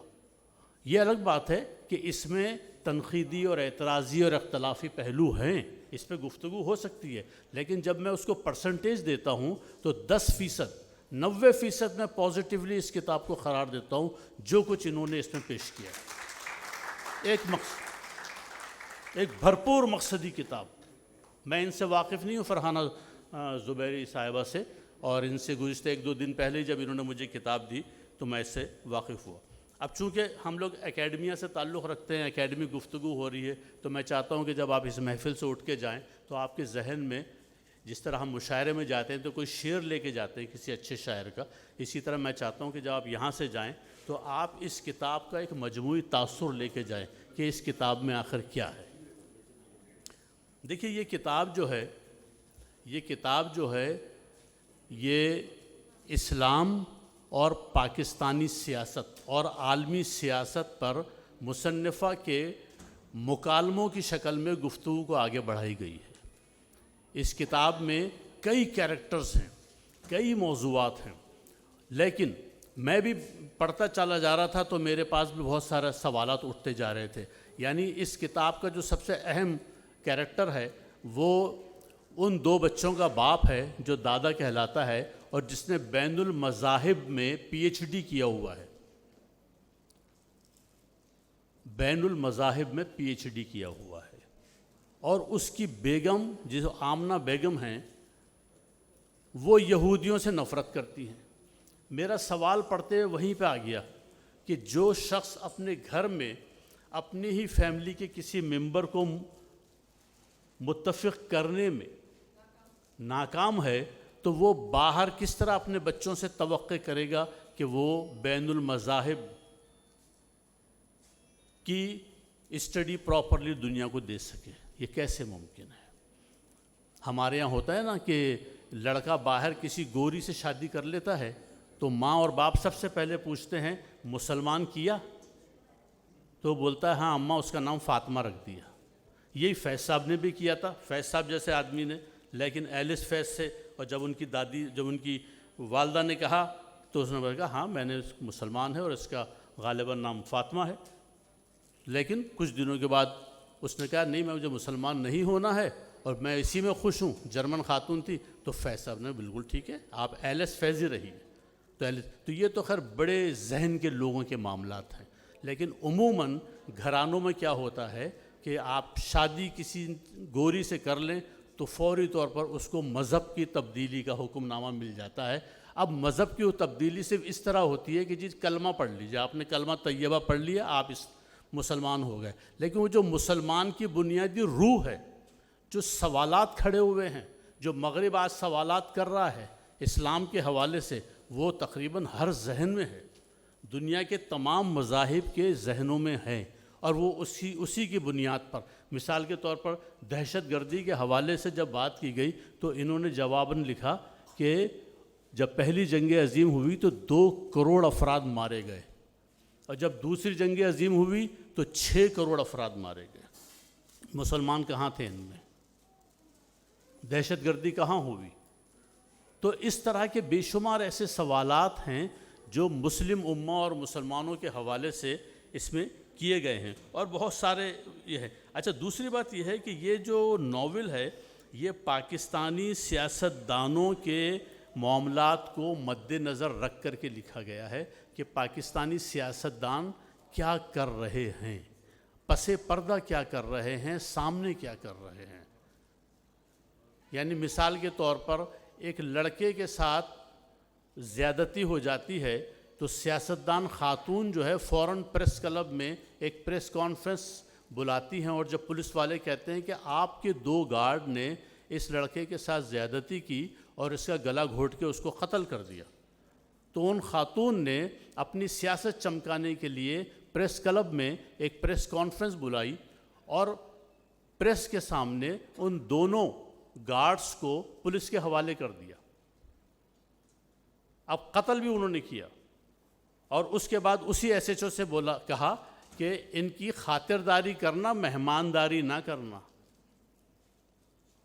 یہ الگ بات ہے کہ اس میں تنقیدی اور اعتراضی اور اختلافی پہلو ہیں, اس پہ گفتگو ہو سکتی ہے, لیکن جب میں اس کو پرسنٹیج دیتا ہوں تو 10%, 90% میں پازیٹیولی اس کتاب کو قرار دیتا ہوں جو کچھ انہوں نے اس میں پیش کیا. ایک بھرپور مقصدی کتاب. میں ان سے واقف نہیں ہوں, فرحانہ زبیری صاحبہ سے, اور ان سے گزشتہ 1-2 دن پہلے جب انہوں نے مجھے کتاب دی تو میں اس سے واقف ہوا. اب چونکہ ہم لوگ اکیڈمیا سے تعلق رکھتے ہیں, اکیڈمی گفتگو ہو رہی ہے, تو میں چاہتا ہوں کہ جب آپ اس محفل سے اٹھ کے جائیں تو آپ کے ذہن میں, جس طرح ہم مشاعرے میں جاتے ہیں تو کوئی شعر لے کے جاتے ہیں کسی اچھے شاعر کا, اسی طرح میں چاہتا ہوں کہ جب آپ یہاں سے جائیں تو آپ اس کتاب کا ایک مجموعی تاثر لے کے جائیں کہ اس کتاب میں آخر کیا ہے. دیکھیے یہ کتاب جو ہے یہ اسلام اور پاکستانی سیاست اور عالمی سیاست پر مصنفہ کے مکالموں کی شکل میں گفتگو کو آگے بڑھائی گئی ہے. اس کتاب میں کئی کیریکٹرز ہیں, کئی موضوعات ہیں, لیکن میں بھی پڑھتا چلا جا رہا تھا تو میرے پاس بھی بہت سارے سوالات اٹھتے جا رہے تھے. یعنی اس کتاب کا جو سب سے اہم کیریکٹر ہے وہ ان 2 بچوں کا باپ ہے جو دادا کہلاتا ہے, اور جس نے بین المذاہب میں PhD کیا ہوا ہے. بین المذاہب میں PhD کیا ہوا ہے, اور اس کی بیگم جو آمنہ بیگم ہیں وہ یہودیوں سے نفرت کرتی ہیں. میرا سوال پڑھتے وہیں پہ آ گیا کہ جو شخص اپنے گھر میں اپنی ہی فیملی کے کسی ممبر کو متفق کرنے میں ناکام ہے تو وہ باہر کس طرح اپنے بچوں سے توقع کرے گا کہ وہ بین المذاہب کی اسٹڈی پراپرلی دنیا کو دے سکے. یہ کیسے ممکن ہے؟ ہمارے یہاں ہوتا ہے نا کہ لڑکا باہر کسی گوری سے شادی کر لیتا ہے تو ماں اور باپ سب سے پہلے پوچھتے ہیں مسلمان کیا؟ تو بولتا ہے ہاں اماں اس کا نام فاطمہ رکھ دیا. یہی فیض صاحب نے بھی کیا تھا, فیض صاحب جیسے آدمی نے, لیکن ایلس فیض سے, اور جب ان کی والدہ نے کہا تو اس نے کہا ہاں میں نے مسلمان ہے اور اس کا غالباً نام فاطمہ ہے. لیکن کچھ دنوں کے بعد اس نے کہا نہیں مجھے مسلمان نہیں ہونا ہے اور میں اسی میں خوش ہوں, جرمن خاتون تھی. تو فیض صاحب نے بالکل ٹھیک ہے آپ ایلس فیض ہی رہیے. تو یہ تو خیر بڑے ذہن کے لوگوں کے معاملات ہیں, لیکن عموماً گھرانوں میں کیا ہوتا ہے کہ آپ شادی کسی گوری سے کر لیں تو فوری طور پر اس کو مذہب کی تبدیلی کا حکم نامہ مل جاتا ہے. اب مذہب کی وہ تبدیلی صرف اس طرح ہوتی ہے کہ جی کلمہ پڑھ لیجیے, آپ نے کلمہ طیبہ پڑھ لیا آپ اس مسلمان ہو گئے. لیکن وہ جو مسلمان کی بنیادی روح ہے, جو سوالات کھڑے ہوئے ہیں, جو مغرب آج سوالات کر رہا ہے اسلام کے حوالے سے, وہ تقریباً ہر ذہن میں ہے، دنیا کے تمام مذاہب کے ذہنوں میں ہے، اور وہ اسی کی بنیاد پر، مثال کے طور پر دہشت گردی کے حوالے سے جب بات کی گئی تو انہوں نے جواباً لکھا کہ جب پہلی جنگ عظیم ہوئی تو 2 کروڑ افراد مارے گئے، اور جب دوسری جنگ عظیم ہوئی تو 6 کروڑ افراد مارے گئے۔ مسلمان کہاں تھے ان میں؟ دہشت گردی کہاں ہوئی؟ تو اس طرح کے بے شمار ایسے سوالات ہیں جو مسلم امہ اور مسلمانوں کے حوالے سے اس میں کیے گئے ہیں، اور بہت سارے یہ ہے۔ اچھا، دوسری بات یہ ہے کہ یہ جو ناول ہے یہ پاکستانی سیاستدانوں کے معاملات کو مد نظر رکھ کر کے لکھا گیا ہے کہ پاکستانی سیاستدان کیا کر رہے ہیں، پس پردہ کیا کر رہے ہیں، سامنے کیا کر رہے ہیں۔ یعنی مثال کے طور پر ایک لڑکے کے ساتھ زیادتی ہو جاتی ہے تو سیاستدان خاتون جو ہے فوراً پریس کلب میں ایک پریس کانفرنس بلاتی ہیں، اور جب پولیس والے کہتے ہیں کہ آپ کے 2 گارڈ نے اس لڑکے کے ساتھ زیادتی کی اور اس کا گلا گھونٹ کے اس کو قتل کر دیا، تو ان خاتون نے اپنی سیاست چمکانے کے لیے پریس کلب میں ایک پریس کانفرنس بلائی اور پریس کے سامنے ان دونوں گارڈز کو پولیس کے حوالے کر دیا۔ اب قتل بھی انہوں نے کیا، اور اس کے بعد اسی ایس ایچ او سے کہا کہ ان کی خاطرداری کرنا، مہمانداری نہ کرنا،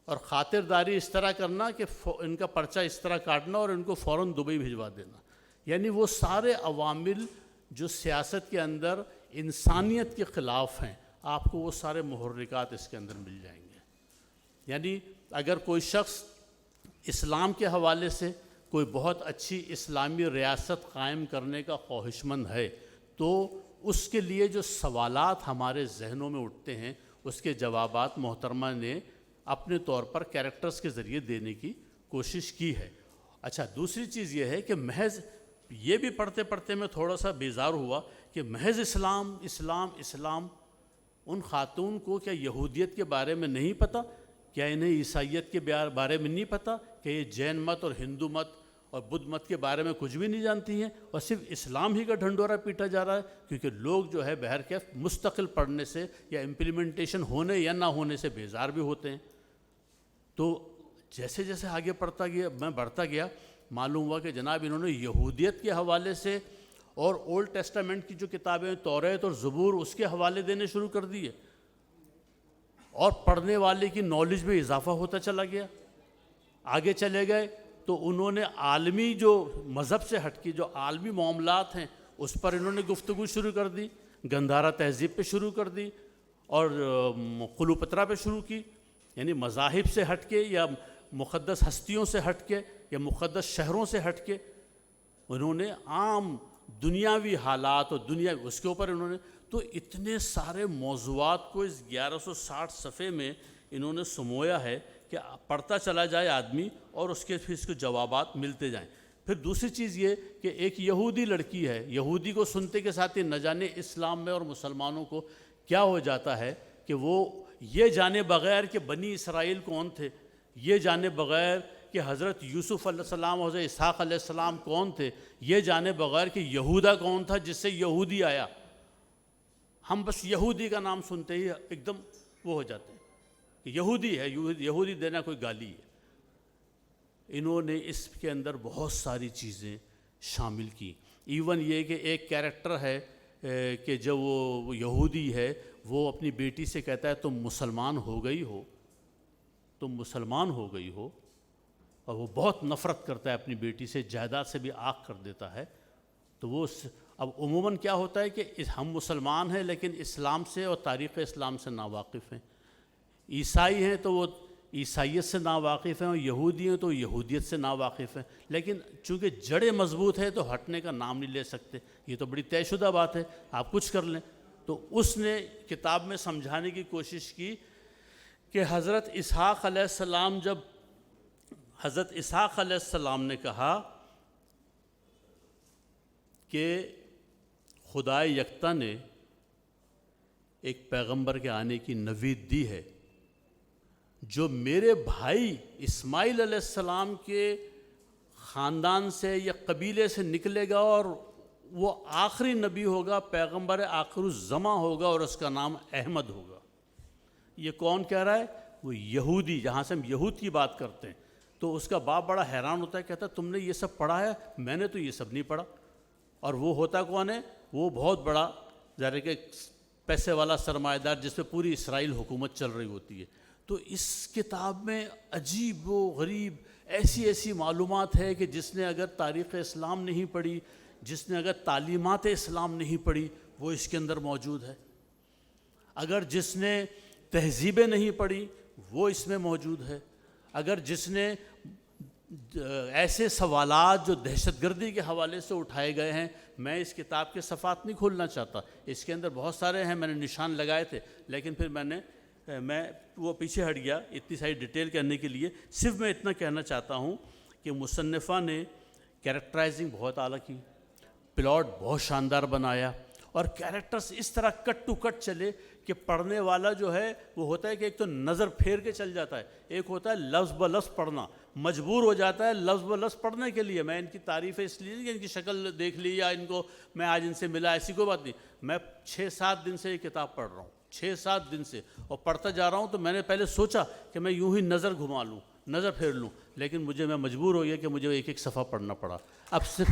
اور خاطرداری اس طرح کرنا کہ ان کا پرچہ اس طرح کاٹنا اور ان کو فوراً دبئی بھجوا دینا۔ یعنی وہ سارے عوامل جو سیاست کے اندر انسانیت کے خلاف ہیں، آپ کو وہ سارے محرکات اس کے اندر مل جائیں گے۔ یعنی اگر کوئی شخص اسلام کے حوالے سے کوئی بہت اچھی اسلامی ریاست قائم کرنے کا خواہش مند ہے تو اس کے لیے جو سوالات ہمارے ذہنوں میں اٹھتے ہیں اس کے جوابات محترمہ نے اپنے طور پر کیریکٹرز کے ذریعے دینے کی کوشش کی ہے۔ اچھا، دوسری چیز یہ ہے کہ محض یہ بھی پڑھتے پڑھتے میں تھوڑا سا بیزار ہوا کہ محض اسلام اسلام اسلام، ان خاتون کو کیا یہودیت کے بارے میں نہیں پتہ؟ کیا انہیں عیسائیت کے بارے میں نہیں پتہ کہ یہ جین مت اور ہندو مت اور بدھ مت کے بارے میں کچھ بھی نہیں جانتی ہیں، اور صرف اسلام ہی کا ڈھنڈورا پیٹا جا رہا ہے؟ کیونکہ لوگ جو ہے بہرکیف مستقل پڑھنے سے یا امپلیمنٹیشن ہونے یا نہ ہونے سے بیزار بھی ہوتے ہیں۔ تو جیسے جیسے آگے بڑھتا گیا معلوم ہوا کہ جناب انہوں نے یہودیت کے حوالے سے اور اولڈ ٹیسٹامنٹ کی جو کتابیں توریت اور زبور اس کے حوالے دینے شروع کر دیے، اور پڑھنے والے کی نالج میں اضافہ ہوتا چلا گیا۔ آگے چلے گئے تو انہوں نے عالمی جو مذہب سے ہٹ کے جو عالمی معاملات ہیں اس پر انہوں نے گفتگو شروع کر دی، گندھارا تہذیب پہ شروع کر دی اور قلوپترا پہ شروع کی، یعنی مذاہب سے ہٹ کے یا مقدس ہستیوں سے ہٹ کے یا مقدس شہروں سے ہٹ کے انہوں نے عام دنیاوی حالات اور اس کے اوپر انہوں نے تو اتنے سارے موضوعات کو اس 1160 صفحے میں انہوں نے سمویا ہے کہ پڑھتا چلا جائے آدمی اور اس کے پھر اس کو جوابات ملتے جائیں۔ پھر دوسری چیز یہ کہ ایک یہودی لڑکی ہے، یہودی کو سنتے کے ساتھ ہی نہ جانے اسلام میں اور مسلمانوں کو کیا ہو جاتا ہے کہ وہ یہ جانے بغیر کہ بنی اسرائیل کون تھے، یہ جانے بغیر کہ حضرت یوسف علیہ السلام اور حضرت اسحاق علیہ السلام کون تھے، یہ جانے بغیر کہ یہودا کون تھا جس سے یہودی آیا، ہم بس یہودی کا نام سنتے ہی ایک دم وہ ہو جاتے ہیں کہ یہودی ہے، یہودی دینا کوئی گالی ہے۔ انہوں نے اس کے اندر بہت ساری چیزیں شامل کی، ایون یہ کہ ایک کیریکٹر ہے کہ جب وہ یہودی ہے وہ اپنی بیٹی سے کہتا ہے تم مسلمان ہو گئی ہو، تم مسلمان ہو گئی ہو، اور وہ بہت نفرت کرتا ہے اپنی بیٹی سے، جائیداد سے بھی آگ کر دیتا ہے۔ تو وہ اب عموماً کیا ہوتا ہے کہ ہم مسلمان ہیں لیکن اسلام سے اور تاریخ اسلام سے ناواقف ہیں، عیسائی ہیں تو وہ عیسائیت سے ناواقف ہیں، اور یہودی ہیں تو یہودیت سے ناواقف ہیں، لیکن چونکہ جڑیں مضبوط ہیں تو ہٹنے کا نام نہیں لے سکتے، یہ تو بڑی طے شدہ بات ہے، آپ کچھ کر لیں۔ تو اس نے کتاب میں سمجھانے کی کوشش کی کہ حضرت اسحاق علیہ السلام جب حضرت اسحاق علیہ السلام نے کہا کہ خدائے یکتا نے ایک پیغمبر کے آنے کی نوید دی ہے جو میرے بھائی اسماعیل علیہ السلام کے خاندان سے یا قبیلے سے نکلے گا اور وہ آخری نبی ہوگا، پیغمبر آخر الزماں ہوگا اور اس کا نام احمد ہوگا۔ یہ کون کہہ رہا ہے؟ وہ یہودی، جہاں سے ہم یہود کی بات کرتے ہیں۔ تو اس کا باپ بڑا حیران ہوتا ہے، کہتا ہے تم نے یہ سب پڑھا ہے؟ میں نے تو یہ سب نہیں پڑھا۔ اور وہ ہوتا کون ہے؟ وہ بہت بڑا ظاہر کہ پیسے والا سرمایہ دار جس پہ پوری اسرائیل حکومت چل رہی ہوتی ہے۔ تو اس کتاب میں عجیب و غریب ایسی معلومات ہے کہ جس نے اگر تاریخ اسلام نہیں پڑھی، جس نے اگر تعلیمات اسلام نہیں پڑھی، وہ اس کے اندر موجود ہے۔ اگر جس نے تہذیبیں نہیں پڑھی، وہ اس میں موجود ہے۔ اگر جس نے ایسے سوالات جو دہشت گردی کے حوالے سے اٹھائے گئے ہیں، میں اس کتاب کے صفحات نہیں کھولنا چاہتا، اس کے اندر بہت سارے ہیں، میں نے نشان لگائے تھے، لیکن پھر میں وہ پیچھے ہٹ گیا اتنی ساری ڈیٹیل کرنے کے لیے۔ صرف میں اتنا کہنا چاہتا ہوں کہ مصنفہ نے کیریکٹرائزنگ بہت اعلیٰ کی، پلاٹ بہت شاندار بنایا، اور کیریکٹرز اس طرح کٹ ٹو کٹ چلے کہ پڑھنے والا جو ہے وہ ہوتا ہے کہ ایک تو نظر پھیر کے چل جاتا ہے، ایک ہوتا ہے لفظ بلفظ پڑھنا، مجبور ہو جاتا ہے لفظ بلفظ پڑھنے کے لیے۔ میں ان کی تعریفیں اس لیے نہیں کہ ان کی شکل دیکھ لی یا ان کو میں آج ان سے ملا، ایسی کوئی بات نہیں۔ میں 6-7 دن سے یہ کتاب پڑھ رہا ہوں، 6-7 دن سے، اور پڑھتا جا رہا ہوں۔ تو میں نے پہلے سوچا کہ میں یوں ہی نظر گھما لوں، نظر پھیر لوں، لیکن میں مجبور ہو گیا کہ مجھے ایک صفحہ پڑھنا پڑا۔ اب صرف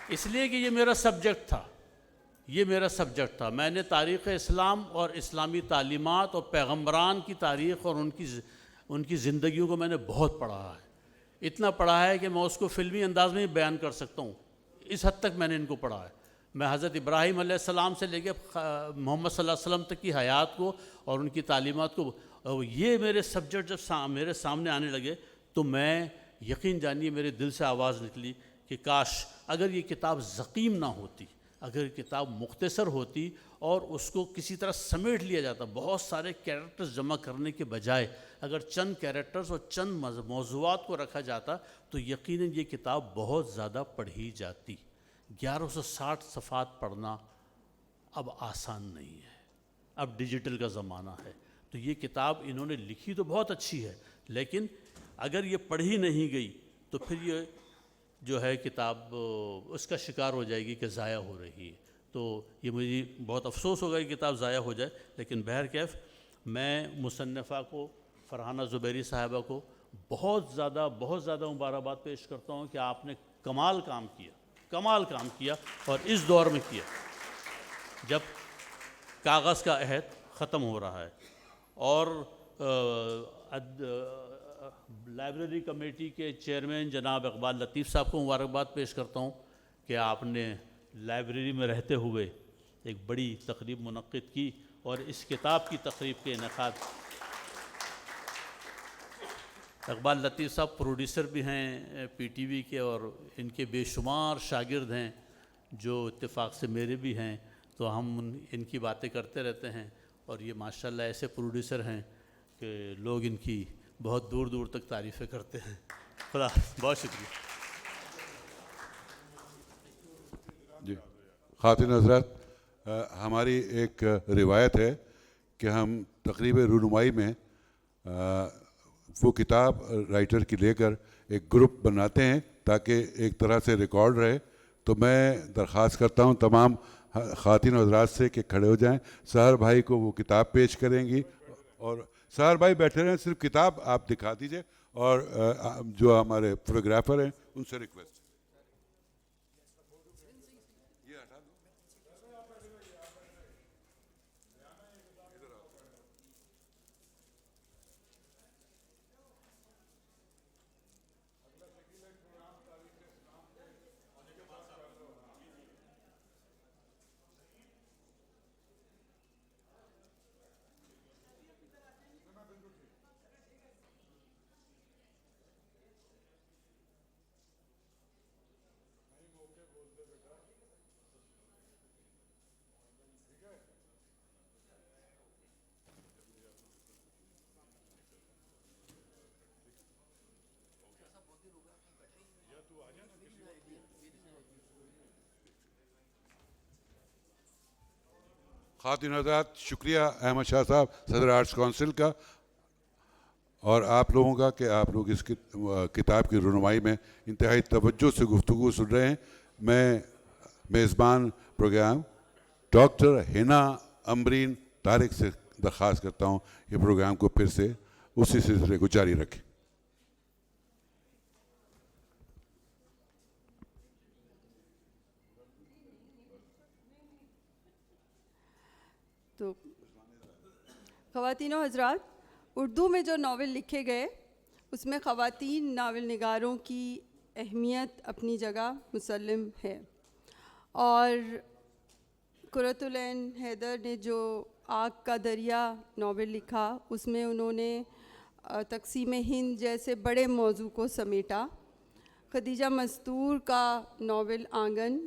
اس لیے کہ یہ میرا سبجیکٹ تھا، میں نے تاریخ اسلام اور اسلامی تعلیمات اور پیغمبران کی تاریخ اور ان کی زندگیوں کو میں نے بہت پڑھا ہے، اتنا پڑھا ہے کہ میں اس کو فلمی انداز میں بیان کر سکتا ہوں، اس حد تک میں نے ان کو پڑھا ہے۔ میں حضرت ابراہیم علیہ السلام سے لے کے محمد صلی اللہ علیہ وسلم تک کی حیات کو اور ان کی تعلیمات کو، یہ میرے سبجیکٹ جب میرے سامنے آنے لگے تو میں یقین جانیے میرے دل سے آواز نکلی کہ کاش اگر یہ کتاب ضخیم نہ ہوتی، اگر یہ کتاب مختصر ہوتی اور اس کو کسی طرح سمیٹ لیا جاتا، بہت سارے کیریکٹرز جمع کرنے کے بجائے اگر چند کیریکٹرز اور چند موضوعات کو رکھا جاتا تو یقیناً یہ کتاب بہت زیادہ پڑھی جاتی۔ 1160 صفحات پڑھنا اب آسان نہیں ہے، اب ڈیجیٹل کا زمانہ ہے۔ تو یہ کتاب انہوں نے لکھی تو بہت اچھی ہے، لیکن اگر یہ پڑھی نہیں گئی تو پھر یہ جو ہے کتاب اس کا شکار ہو جائے گی کہ ضائع ہو رہی ہے۔ تو یہ مجھے بہت افسوس ہوگا کہ کتاب ضائع ہو جائے، لیکن بہرکیف میں مصنفہ کو، فرحانہ زبیری صاحبہ کو بہت زیادہ مبارکباد پیش کرتا ہوں کہ آپ نے کمال کام کیا اور اس دور میں کیا جب کاغذ کا عہد ختم ہو رہا ہے۔ اور لائبریری کمیٹی کے چیئرمین جناب اقبال لطیف صاحب کو مبارکباد پیش کرتا ہوں کہ آپ نے لائبریری میں رہتے ہوئے ایک بڑی تقریب منعقد کی، اور اس کتاب کی تقریب کے انعقاد اقبال لطیف صاحب پروڈیوسر بھی ہیں پی ٹی وی کے، اور ان کے بے شمار شاگرد ہیں جو اتفاق سے میرے بھی ہیں، تو ہم ان کی باتیں کرتے رہتے ہیں، اور یہ ماشاءاللہ ایسے پروڈیوسر ہیں کہ لوگ ان کی بہت دور دور تک تعریفیں کرتے ہیں۔ خدا بہت شکریہ۔ جی خواتین حضرات، ہماری ایک روایت ہے کہ ہم تقریب رونمائی میں وہ کتاب رائٹر کی لے کر ایک گروپ بناتے ہیں تاکہ ایک طرح سے ریکارڈ رہے۔ تو میں درخواست کرتا ہوں تمام خواتین حضرات سے کہ کھڑے ہو جائیں، سحر بھائی کو وہ کتاب پیش کریں گی، اور سحر بھائی بیٹھے رہیں، صرف کتاب آپ دکھا دیجئے، اور جو ہمارے فوٹوگرافر ہیں ان سے ریکویسٹ خواتین حضرات، شکریہ احمد شاہ صاحب صدر آرٹس کونسل کا، اور آپ لوگوں کا کہ آپ لوگ اس کتاب کی رونمائی میں انتہائی توجہ سے گفتگو سن رہے ہیں. میں میزبان پروگرام ڈاکٹر ہنا امرین طارق سے درخواست کرتا ہوں یہ پروگرام کو پھر سے اسی سلسلے کو جاری رکھیں. تو خواتین و حضرات، اردو میں جو ناول لکھے گئے اس میں خواتین ناول نگاروں کی اہمیت اپنی جگہ مسلم ہے. اور قرۃ العین حیدر نے جو آگ کا دریا ناول لکھا اس میں انہوں نے تقسیم ہند جیسے بڑے موضوع کو سمیٹا. خدیجہ مستور کا ناول آنگن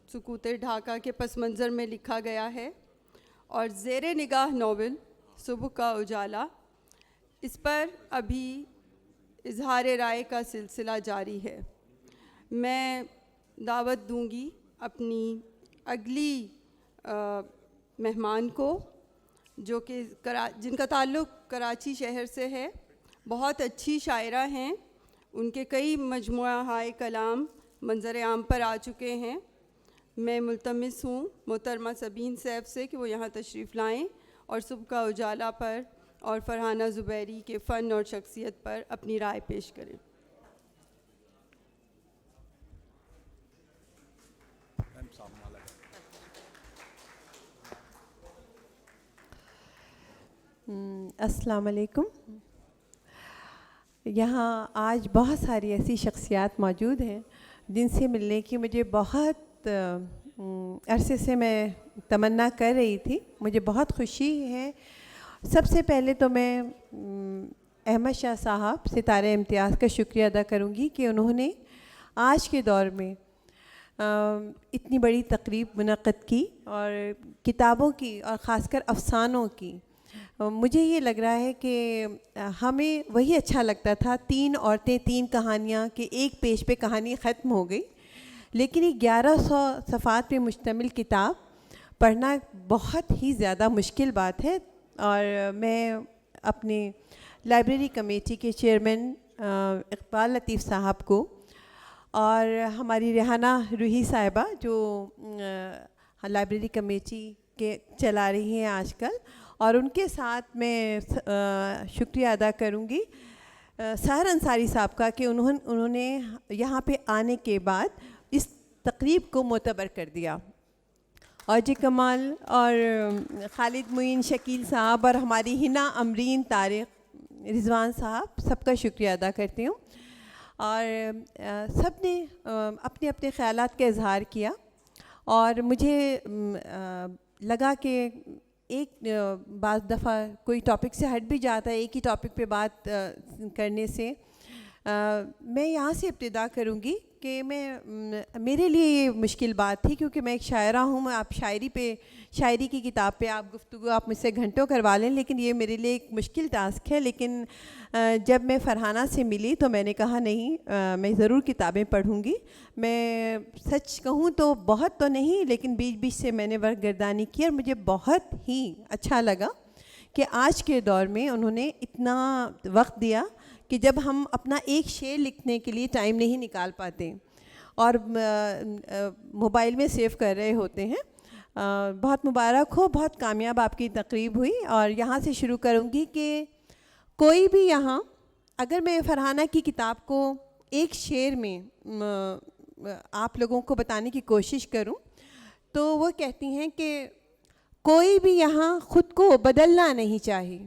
سکوت ڈھاکہ کے پس منظر میں لکھا گیا ہے، اور زیر نگاہ ناول صبح کا اجالا، اس پر ابھی اظہار رائے کا سلسلہ جاری ہے. میں دعوت دوں گی اپنی اگلی مہمان کو، جو کہ جن کا تعلق کراچی شہر سے ہے. بہت اچھی شاعرہ ہیں، ان کے کئی مجموعہ ہائے کلام منظر عام پر آ چکے ہیں. میں ملتمس ہوں محترمہ سبین سیف سے کہ وہ یہاں تشریف لائیں اور صبح کا اجالا پر اور فرحانہ زبیری کے فن اور شخصیت پر اپنی رائے پیش کریں. السلام علیکم. یہاں آج بہت ساری ایسی شخصیات موجود ہیں جن سے ملنے کی مجھے بہت عرصے سے میں تمنا کر رہی تھی. مجھے بہت خوشی ہے. سب سے پہلے تو میں احمد شاہ صاحب ستارہ امتیاز کا شکریہ ادا کروں گی کہ انہوں نے آج کے دور میں اتنی بڑی تقریب منعقد کی اور کتابوں کی اور خاص کر افسانوں کی. مجھے یہ لگ رہا ہے کہ ہمیں وہی اچھا لگتا تھا 3 عورتیں 3 کہانیاں کہ ایک پیج پہ کہانی ختم ہو گئی، لیکن یہ 1100 صفحات پہ مشتمل کتاب پڑھنا بہت ہی زیادہ مشکل بات ہے. اور میں اپنے لائبریری کمیٹی کے چیئرمین اقبال لطیف صاحب کو اور ہماری ریحانہ روحی صاحبہ جو لائبریری کمیٹی کے چلا رہی ہیں آج کل، اور ان کے ساتھ میں شکریہ ادا کروں گی سحر انصاری صاحب کا کہ انہوں نے یہاں پہ آنے کے بعد اس تقریب کو معتبر کر دیا. اور جی کمال اور خالد معین شکیل صاحب اور ہماری ہنا امرین طارق رضوان صاحب سب کا شکریہ ادا کرتی ہوں. اور سب نے اپنے اپنے خیالات کا اظہار کیا، اور مجھے لگا کہ ایک بعض دفعہ کوئی ٹاپک سے ہٹ بھی جاتا ہے ایک ہی ٹاپک پہ بات کرنے سے. میں یہاں سے ابتدا کروں گی کہ میرے لیے یہ مشکل بات تھی کیونکہ میں ایک شاعرہ ہوں. آپ شاعری کی کتاب پہ آپ گفتگو آپ مجھ سے گھنٹوں کروا لیں، لیکن یہ میرے لیے ایک مشکل ٹاسک ہے. لیکن جب میں فرحانہ سے ملی تو میں نے کہا نہیں، میں ضرور کتابیں پڑھوں گی. میں سچ کہوں تو بہت تو نہیں، لیکن بیچ بیچ سے میں نے ورق گردانی کی، اور مجھے بہت ہی اچھا لگا کہ آج کے دور میں انہوں نے اتنا وقت دیا کہ جب ہم اپنا ایک شعر لکھنے کے لیے ٹائم نہیں نکال پاتے اور موبائل میں سیو کر رہے ہوتے ہیں. بہت مبارک ہو، بہت کامیاب آپ کی تقریب ہوئی. اور یہاں سے شروع کروں گی کہ کوئی بھی یہاں، اگر میں فرحانہ کی کتاب کو ایک شعر میں آپ لوگوں کو بتانے کی کوشش کروں تو وہ کہتی ہیں کہ کوئی بھی یہاں خود کو بدلنا نہیں چاہے،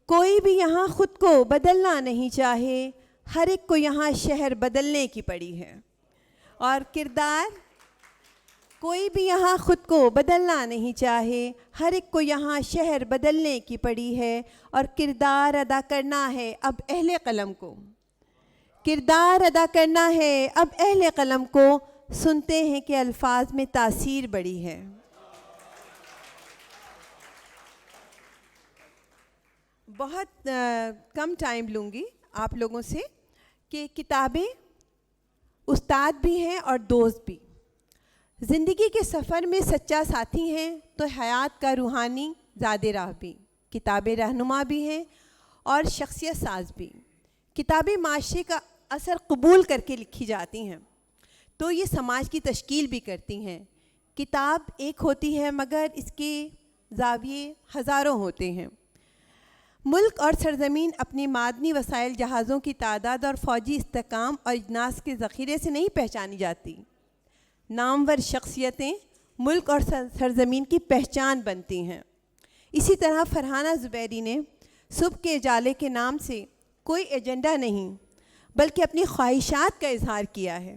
کوئی بھی یہاں خود کو بدلنا نہیں چاہے، ہر ایک کو یہاں شہر بدلنے کی پڑی ہے. اور کردار، کوئی بھی یہاں خود کو بدلنا نہیں چاہے، ہر ایک کو یہاں شہر بدلنے کی پڑی ہے. اور کردار ادا کرنا ہے اب اہل قلم کو، کردار ادا کرنا ہے اب اہل قلم کو، سنتے ہیں کہ الفاظ میں تاثیر بڑی ہے. بہت کم ٹائم لوں گی آپ لوگوں سے کہ کتابیں استاد بھی ہیں اور دوست بھی. زندگی کے سفر میں سچا ساتھی ہیں تو حیات کا روحانی زاد راہ بھی. کتابیں رہنما بھی ہیں اور شخصیت ساز بھی۔ کتابیں معاشرے کا اثر قبول کر کے لکھی جاتی ہیں تو یہ سماج کی تشکیل بھی کرتی ہیں۔ کتاب ایک ہوتی ہے مگر اس کے زاویے ہزاروں ہوتے ہیں۔ ملک اور سرزمین اپنی معدنی وسائل، جہازوں کی تعداد اور فوجی استحکام اور اجناس کے ذخیرے سے نہیں پہچانی جاتی۔ نامور شخصیتیں ملک اور سرزمین کی پہچان بنتی ہیں۔ اسی طرح فرحانہ زبیری نے صبح کے اجالے کے نام سے کوئی ایجنڈا نہیں بلکہ اپنی خواہشات کا اظہار کیا ہے۔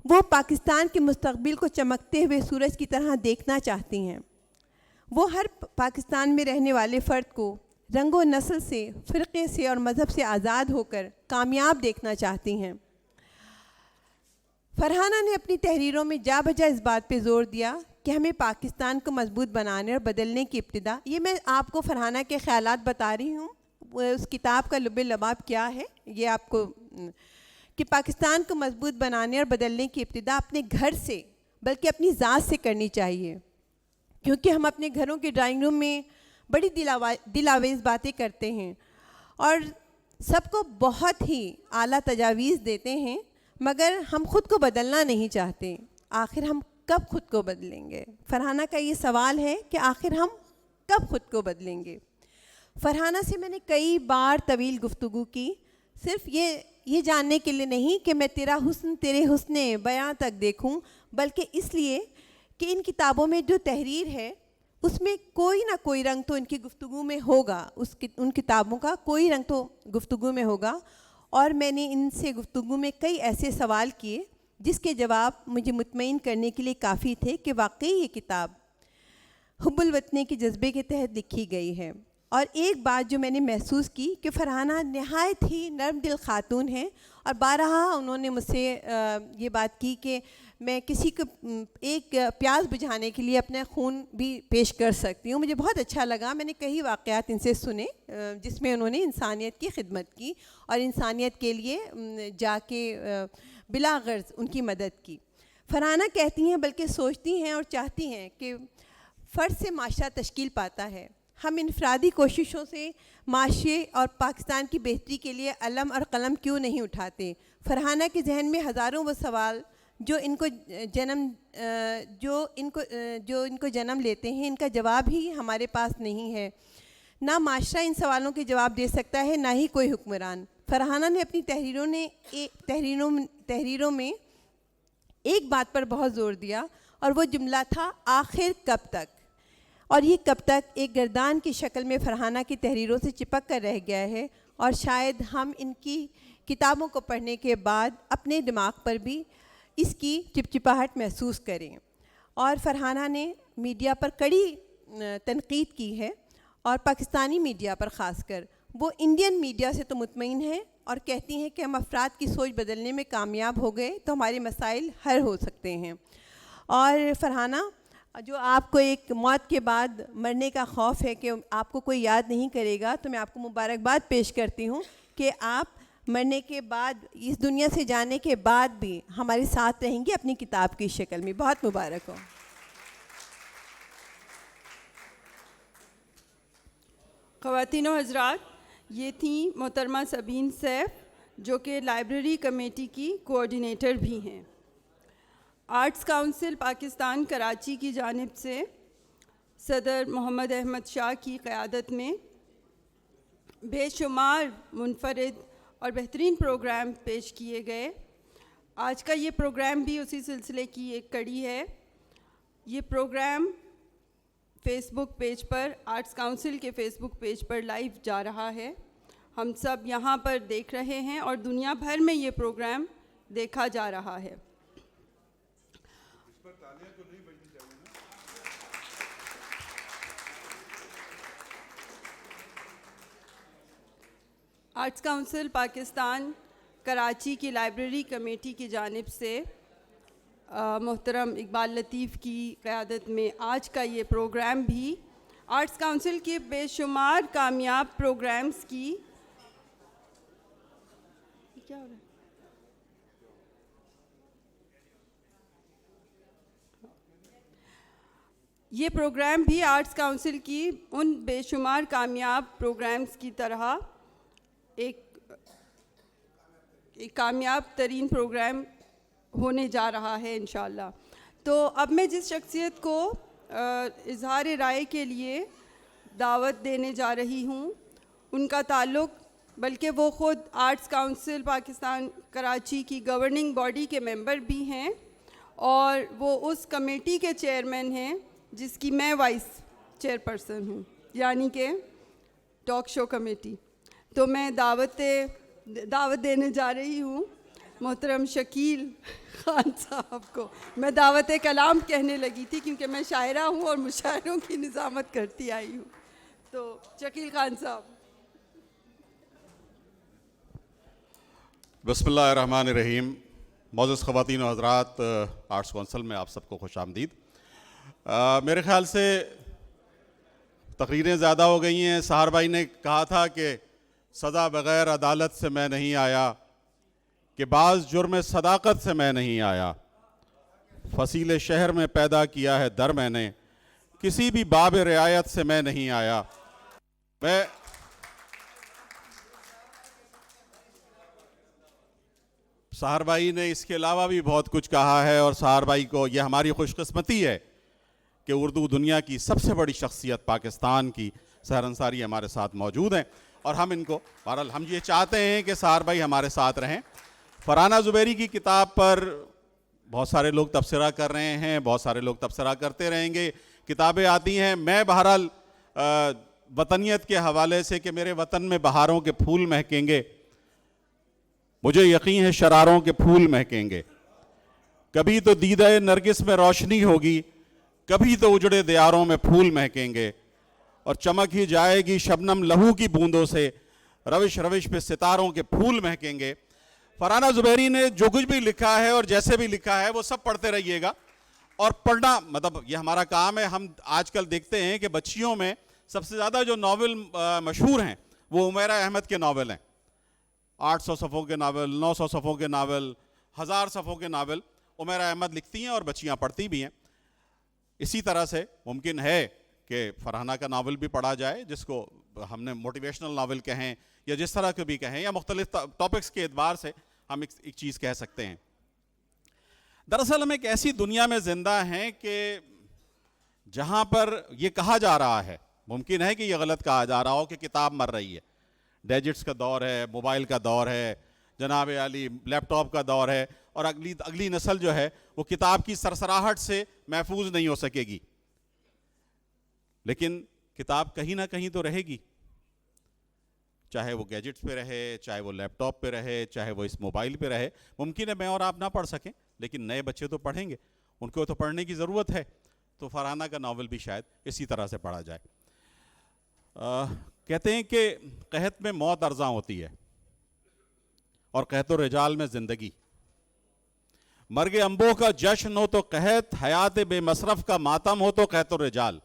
وہ پاکستان کے مستقبل کو چمکتے ہوئے سورج کی طرح دیکھنا چاہتی ہیں۔ وہ ہر پاکستان میں رہنے والے فرد کو رنگ و نسل سے، فرقے سے اور مذہب سے آزاد ہو کر کامیاب دیکھنا چاہتی ہیں۔ فرحانہ نے اپنی تحریروں میں جا بجا اس بات پہ زور دیا کہ ہمیں پاکستان کو مضبوط بنانے اور بدلنے کی ابتدا، یہ میں آپ کو فرحانہ کے خیالات بتا رہی ہوں، اس کتاب کا لب لباب کیا ہے یہ آپ کو، کہ پاکستان کو مضبوط بنانے اور بدلنے کی ابتدا اپنے گھر سے بلکہ اپنی ذات سے کرنی چاہیے، کیونکہ ہم اپنے گھروں کے ڈرائنگ روم میں بڑی دل آویز باتیں کرتے ہیں اور سب کو بہت ہی اعلیٰ تجاویز دیتے ہیں، مگر ہم خود کو بدلنا نہیں چاہتے۔ آخر ہم کب خود کو بدلیں گے؟ فرحانہ کا یہ سوال ہے کہ آخر ہم کب خود کو بدلیں گے؟ فرحانہ سے میں نے کئی بار طویل گفتگو کی، صرف یہ جاننے کے لیے نہیں کہ میں تیرا حسن تیرے حسن بیاں تک دیکھوں، بلکہ اس لیے کہ ان کتابوں میں جو تحریر ہے اس میں کوئی نہ کوئی رنگ تو ان کی گفتگو میں ہوگا، ان کتابوں کا کوئی رنگ تو گفتگو میں ہوگا۔ اور میں نے ان سے گفتگو میں کئی ایسے سوال کیے جس کے جواب مجھے مطمئن کرنے کے لیے کافی تھے کہ واقعی یہ کتاب حب الوطنی کے جذبے کے تحت لکھی گئی ہے۔ اور ایک بات جو میں نے محسوس کی کہ فرحانہ نہایت ہی نرم دل خاتون ہیں، اور بارہا انہوں نے مجھ سے یہ بات کی کہ میں کسی کو ایک پیاس بجھانے کے لیے اپنا خون بھی پیش کر سکتی ہوں۔ مجھے بہت اچھا لگا، میں نے کئی واقعات ان سے سنے جس میں انہوں نے انسانیت کی خدمت کی اور انسانیت کے لیے جا کے بلا غرض ان کی مدد کی۔ فرحانہ کہتی ہیں بلکہ سوچتی ہیں اور چاہتی ہیں کہ فرد سے معاشرہ تشکیل پاتا ہے۔ ہم انفرادی کوششوں سے معاشرے اور پاکستان کی بہتری کے لیے علم اور قلم کیوں نہیں اٹھاتے؟ فرحانہ کے ذہن میں ہزاروں وہ سوال جو ان کو جنم لیتے ہیں، ان کا جواب ہی ہمارے پاس نہیں ہے۔ نہ معاشرہ ان سوالوں کے جواب دے سکتا ہے، نہ ہی کوئی حکمران۔ فرحانہ نے اپنی تحریروں میں ایک بات پر بہت زور دیا اور وہ جملہ تھا آخر کب تک، اور یہ کب تک ایک گردان کی شکل میں فرحانہ کی تحریروں سے چپک کر رہ گیا ہے، اور شاید ہم ان کی کتابوں کو پڑھنے کے بعد اپنے دماغ پر بھی اس کی چپچپاہٹ محسوس کریں۔ اور فرحانہ نے میڈیا پر کڑی تنقید کی ہے، اور پاکستانی میڈیا پر خاص کر۔ وہ انڈین میڈیا سے تو مطمئن ہیں اور کہتی ہیں کہ ہم افراد کی سوچ بدلنے میں کامیاب ہو گئے تو ہمارے مسائل حل ہو سکتے ہیں۔ اور فرحانہ، جو آپ کو ایک موت کے بعد مرنے کا خوف ہے کہ آپ کو کوئی یاد نہیں کرے گا، تو میں آپ کو مبارکباد پیش کرتی ہوں کہ آپ مرنے کے بعد، اس دنیا سے جانے کے بعد بھی ہمارے ساتھ رہیں گی اپنی کتاب کی شکل میں۔ بہت مبارک ہو۔ خواتین و حضرات، یہ تھیں محترمہ سبین سیف، جو کہ لائبریری کمیٹی کی کوآرڈینیٹر بھی ہیں۔ آرٹس کونسل پاکستان کراچی کی جانب سے صدر محمد احمد شاہ کی قیادت میں بے شمار منفرد اور بہترین پروگرام پیش کیے گئے۔ آج کا یہ پروگرام بھی اسی سلسلے کی ایک کڑی ہے۔ یہ پروگرام فیس بک پیج پر، آرٹس کونسل کے فیس بک پیج پر لائیو جا رہا ہے۔ ہم سب یہاں پر دیکھ رہے ہیں اور دنیا بھر میں یہ پروگرام دیکھا جا رہا ہے۔ آرٹس کونسل پاکستان کراچی کی لائبریری کمیٹی کی جانب سے محترم اقبال لطیف کی قیادت میں آج کا یہ پروگرام بھی آرٹس کونسل کے بے شمار کامیاب پروگرامز کی کیا ہو رہا ہے؟ یہ پروگرام بھی آرٹس کاؤنسل کی ان بے شمار کامیاب پروگرامز کی طرح ایک کامیاب ترین پروگرام ہونے جا رہا ہے انشاءاللہ. تو اب میں جس شخصیت کو اظہار رائے کے لیے دعوت دینے جا رہی ہوں ان کا تعلق، بلکہ وہ خود آرٹس کاؤنسل پاکستان کراچی کی گورننگ باڈی کے ممبر بھی ہیں اور وہ اس کمیٹی کے چیئرمین ہیں جس کی میں وائس چیئرپرسن ہوں، یعنی کہ ٹاک شو کمیٹی. تو میں دعوت دینے جا رہی ہوں محترم شکیل خان صاحب کو. میں دعوت کلام کہنے لگی تھی کیونکہ میں شاعرہ ہوں اور مشاعروں کی نظامت کرتی آئی ہوں. تو شکیل خان صاحب. بسم اللہ الرحمن الرحیم. معزز خواتین و حضرات، آرٹس کونسل میں آپ سب کو خوش آمدید. میرے خیال سے تقریریں زیادہ ہو گئی ہیں. سحر بھائی نے کہا تھا کہ سزا بغیر عدالت سے میں نہیں آیا، کہ بعض جرم صداقت سے میں نہیں آیا، فصیل شہر میں پیدا کیا ہے در میں نے، کسی بھی باب رعایت سے میں نہیں آیا. سحر بھائی نے اس کے علاوہ بھی بہت کچھ کہا ہے، اور سحر بھائی کو یہ ہماری خوش قسمتی ہے کہ اردو دنیا کی سب سے بڑی شخصیت پاکستان کی سحر انصاری ہمارے ساتھ موجود ہیں، اور ہم ان کو بہرحال ہم یہ چاہتے ہیں کہ سحر بھائی ہمارے ساتھ رہیں. فرحانہ زبیری کی کتاب پر بہت سارے لوگ تبصرہ کر رہے ہیں، بہت سارے لوگ تبصرہ کرتے رہیں گے، کتابیں آتی ہیں. میں بہرحال وطنیت کے حوالے سے کہ میرے وطن میں بہاروں کے پھول مہکیں گے، مجھے یقین ہے شراروں کے پھول مہکیں گے. کبھی تو دیدہ نرگس میں روشنی ہوگی، کبھی تو اجڑے دیاروں میں پھول مہکیں گے، اور چمک ہی جائے گی شبنم لہو کی بوندوں سے، روش روش پہ ستاروں کے پھول مہکیں گے. فرحانہ زبیری نے جو کچھ بھی لکھا ہے اور جیسے بھی لکھا ہے وہ سب پڑھتے رہیے گا. اور پڑھنا مطلب یہ ہمارا کام ہے. ہم آج کل دیکھتے ہیں کہ بچیوں میں سب سے زیادہ جو ناول مشہور ہیں وہ عمیرہ احمد کے ناول ہیں. 800 صفحوں کے ناول، 900 صفحوں کے ناول، 1000 صفحوں کے ناول عمیرہ احمد لکھتی ہیں اور بچیاں پڑھتی بھی ہیں. اسی طرح سے ممکن ہے کہ فرحانہ کا ناول بھی پڑھا جائے، جس کو ہم نے موٹیویشنل ناول کہیں یا جس طرح کے بھی کہیں، یا مختلف ٹاپکس کے اعتبار سے ہم ایک چیز کہہ سکتے ہیں. دراصل ہم ایک ایسی دنیا میں زندہ ہیں کہ جہاں پر یہ کہا جا رہا ہے، ممکن ہے کہ یہ غلط کہا جا رہا ہو، کہ کتاب مر رہی ہے. ڈیجٹس کا دور ہے، موبائل کا دور ہے، جناب علی لیپ ٹاپ کا دور ہے، اور اگلی نسل جو ہے وہ کتاب کی سرسراہٹ سے محفوظ نہیں ہو سکے گی. لیکن کتاب کہیں نہ کہیں تو رہے گی، چاہے وہ گیجٹس پہ رہے، چاہے وہ لیپ ٹاپ پہ رہے، چاہے وہ اس موبائل پہ رہے. ممکن ہے میں اور آپ نہ پڑھ سکیں، لیکن نئے بچے تو پڑھیں گے، ان کو تو پڑھنے کی ضرورت ہے. تو فرحانہ کا ناول بھی شاید اسی طرح سے پڑھا جائے. کہتے ہیں کہ قحط میں موت ارزاں ہوتی ہے اور قحط الرجال میں زندگی. مرگ انبوہ کا جشن ہو تو قحط، حیات بے مصرف کا ماتم ہو تو قحط الرجال.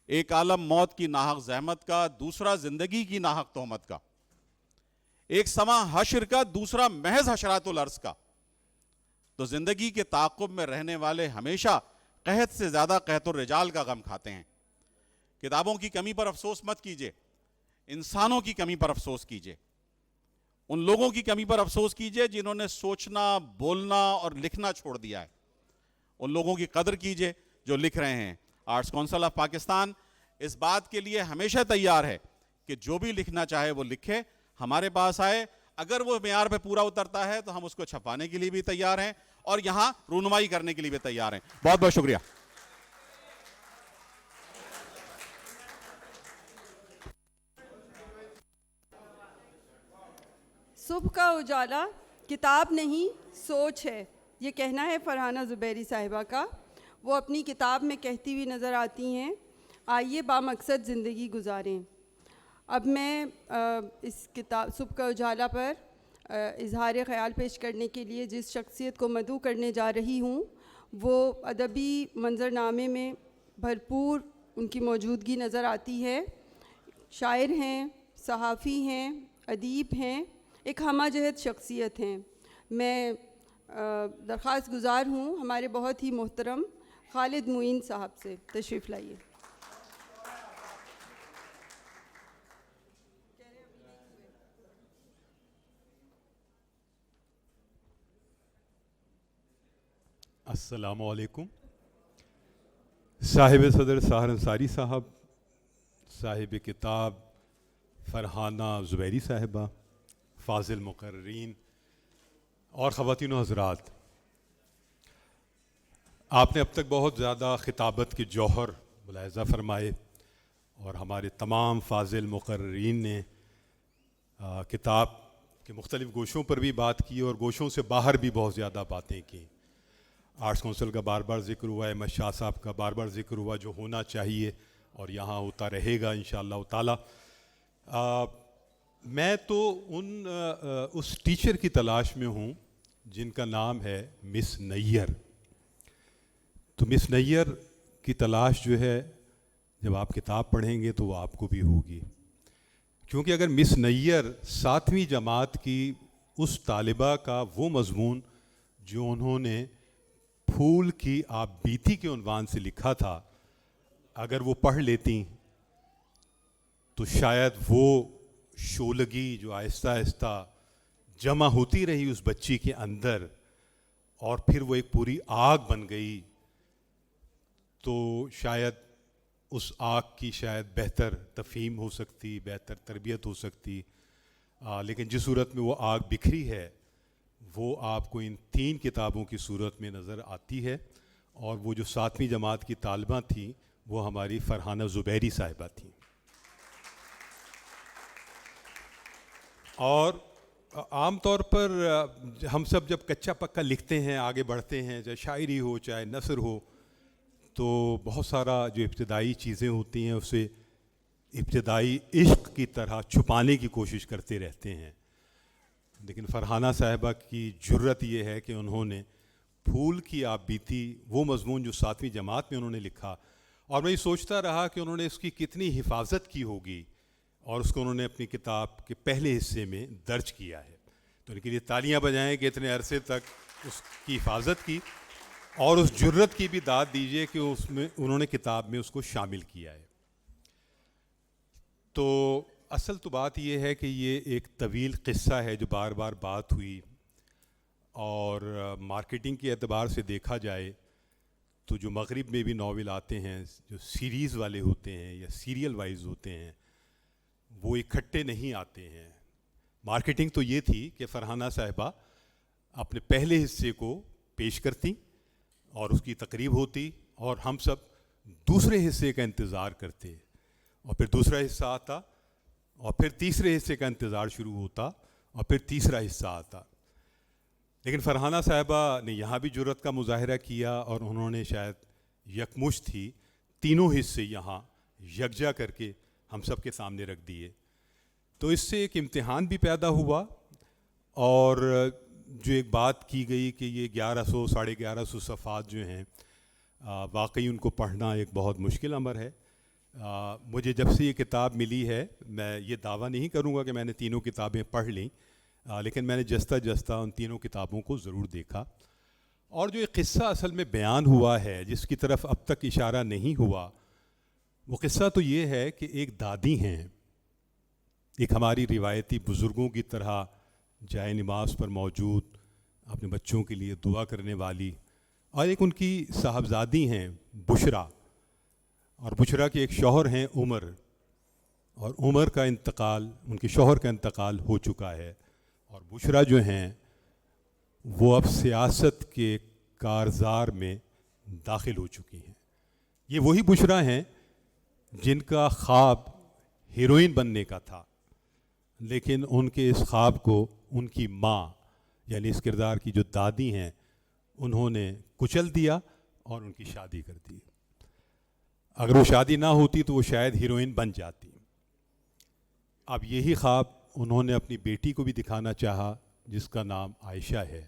ایک عالم موت کی ناحق زحمت کا، دوسرا زندگی کی ناحق تہمت کا. ایک سما حشر کا، دوسرا محض حشرات الارض کا. تو زندگی کے تعاقب میں رہنے والے ہمیشہ قحط سے زیادہ قحط الرجال کا غم کھاتے ہیں. کتابوں کی کمی پر افسوس مت کیجئے، انسانوں کی کمی پر افسوس کیجئے. ان لوگوں کی کمی پر افسوس کیجئے جنہوں نے سوچنا، بولنا اور لکھنا چھوڑ دیا ہے. ان لوگوں کی قدر کیجئے جو لکھ رہے ہیں. آرٹس کونسل آف پاکستان اس بات کے لیے ہمیشہ تیار ہے کہ جو بھی لکھنا چاہے وہ لکھے، ہمارے پاس آئے. اگر وہ معیار پہ پورا اترتا ہے تو ہم اس کو چھپانے کے لیے بھی تیار ہیں اور یہاں رونمائی کرنے کے لیے بھی تیار ہیں. بہت بہت شکریہ. صبح کا اجالا کتاب نہیں سوچ ہے، یہ کہنا ہے فرحانہ زبیری صاحبہ کا. وہ اپنی کتاب میں کہتی ہوئی نظر آتی ہیں، آئیے بامقصد زندگی گزاریں. اب میں اس کتاب صبح کا اجالا پر اظہار خیال پیش کرنے کے لیے جس شخصیت کو مدعو کرنے جا رہی ہوں وہ ادبی منظرنامے میں بھرپور ان کی موجودگی نظر آتی ہے. شاعر ہیں، صحافی ہیں، ادیب ہیں، ایک ہمہ جہت شخصیت ہیں. میں درخواست گزار ہوں ہمارے بہت ہی محترم خالد معین صاحب سے تشریف لائیے. السلام علیکم. صاحب صدر سحر انصاری صاحب، صاحب کتاب فرحانہ زبیری صاحبہ، فاضل مقررین اور خواتین و حضرات، آپ نے اب تک بہت زیادہ خطابت کے جوہر ملاحظہ فرمائے اور ہمارے تمام فاضل مقررین نے کتاب کے مختلف گوشوں پر بھی بات کی اور گوشوں سے باہر بھی بہت زیادہ باتیں کی. آرٹس کونسل کا بار بار ذکر ہوا، احمد شاہ صاحب کا بار بار ذکر ہوا، جو ہونا چاہیے اور یہاں ہوتا رہے گا انشاءاللہ تعالی. میں تو اس ٹیچر کی تلاش میں ہوں جن کا نام ہے مس نیر. تو مس نیر کی تلاش جو ہے جب آپ کتاب پڑھیں گے تو وہ آپ کو بھی ہوگی، کیونکہ اگر مس نیر 7ویں جماعت کی اس طالبہ کا وہ مضمون جو انہوں نے پھول کی آپ بیتی کے عنوان سے لکھا تھا اگر وہ پڑھ لیتی تو شاید وہ شولگی جو آہستہ آہستہ جمع ہوتی رہی اس بچی کے اندر اور پھر وہ ایک پوری آگ بن گئی، تو شاید اس آگ کی شاید بہتر تفہیم ہو سکتی، بہتر تربیت ہو سکتی. لیکن جس صورت میں وہ آگ بکھری ہے وہ آپ کو ان 3 کتابوں کی صورت میں نظر آتی ہے. اور وہ جو 7ویں جماعت کی طالبہ تھیں وہ ہماری فرحانہ زبیری صاحبہ تھیں. اور عام طور پر ہم سب جب کچا پکا لکھتے ہیں، آگے بڑھتے ہیں، چاہے شاعری ہو چاہے نثر ہو، تو بہت سارا جو ابتدائی چیزیں ہوتی ہیں اسے ابتدائی عشق کی طرح چھپانے کی کوشش کرتے رہتے ہیں. لیکن فرحانہ صاحبہ کی جرت یہ ہے کہ انہوں نے پھول کی آپ بیتی وہ مضمون جو 7ویں جماعت میں انہوں نے لکھا، اور میں یہ سوچتا رہا کہ انہوں نے اس کی کتنی حفاظت کی ہوگی اور اس کو انہوں نے اپنی کتاب کے پہلے حصے میں درج کیا ہے. تو ان کے لیے تالیاں بجائیں کہ اتنے عرصے تک اس کی حفاظت کی، اور اس جرت کی بھی داد دیجیے کہ اس میں انہوں نے کتاب میں اس کو شامل کیا ہے. تو اصل تو بات یہ ہے کہ یہ ایک طویل قصہ ہے جو بار بار بات ہوئی، اور مارکیٹنگ کے اعتبار سے دیکھا جائے تو جو مغرب میں بھی ناول آتے ہیں جو سیریز والے ہوتے ہیں یا سیریل وائز ہوتے ہیں وہ اکٹھے نہیں آتے ہیں. مارکیٹنگ تو یہ تھی کہ فرحانہ صاحبہ اپنے پہلے حصے کو پیش کرتی اور اس کی تقریب ہوتی اور ہم سب دوسرے حصے کا انتظار کرتے، اور پھر دوسرا حصہ آتا اور پھر تیسرے حصے کا انتظار شروع ہوتا اور پھر تیسرا حصہ آتا. لیکن فرحانہ صاحبہ نے یہاں بھی جرت کا مظاہرہ کیا اور انہوں نے شاید یکمشت ہی تینوں حصے یہاں یکجا کر کے ہم سب کے سامنے رکھ دیے. تو اس سے ایک امتحان بھی پیدا ہوا، اور جو ایک بات کی گئی کہ یہ 1100 ساڑھے 1100 صفحات جو ہیں واقعی ان کو پڑھنا ایک بہت مشکل امر ہے. مجھے جب سے یہ کتاب ملی ہے میں یہ دعویٰ نہیں کروں گا کہ میں نے تینوں کتابیں پڑھ لیں، لیکن میں نے جستا جستا ان تینوں کتابوں کو ضرور دیکھا. اور جو ایک قصہ اصل میں بیان ہوا ہے جس کی طرف اب تک اشارہ نہیں ہوا، وہ قصہ تو یہ ہے کہ ایک دادی ہیں، ایک ہماری روایتی بزرگوں کی طرح جائے نماز پر موجود اپنے بچوں کے لیے دعا کرنے والی، اور ایک ان کی صاحبزادی ہیں بشرا، اور بشرا کے ایک شوہر ہیں عمر، اور عمر کا انتقال، ان کے شوہر کا انتقال ہو چکا ہے، اور بشرا جو ہیں وہ اب سیاست کے کارزار میں داخل ہو چکی ہیں. یہ وہی بشرا ہیں جن کا خواب ہیروئن بننے کا تھا، لیکن ان کے اس خواب کو ان کی ماں یعنی اس کردار کی جو دادی ہیں انہوں نے کچل دیا اور ان کی شادی کر دی. اگر وہ شادی نہ ہوتی تو وہ شاید ہیروئن بن جاتی. اب یہی خواب انہوں نے اپنی بیٹی کو بھی دکھانا چاہا جس کا نام عائشہ ہے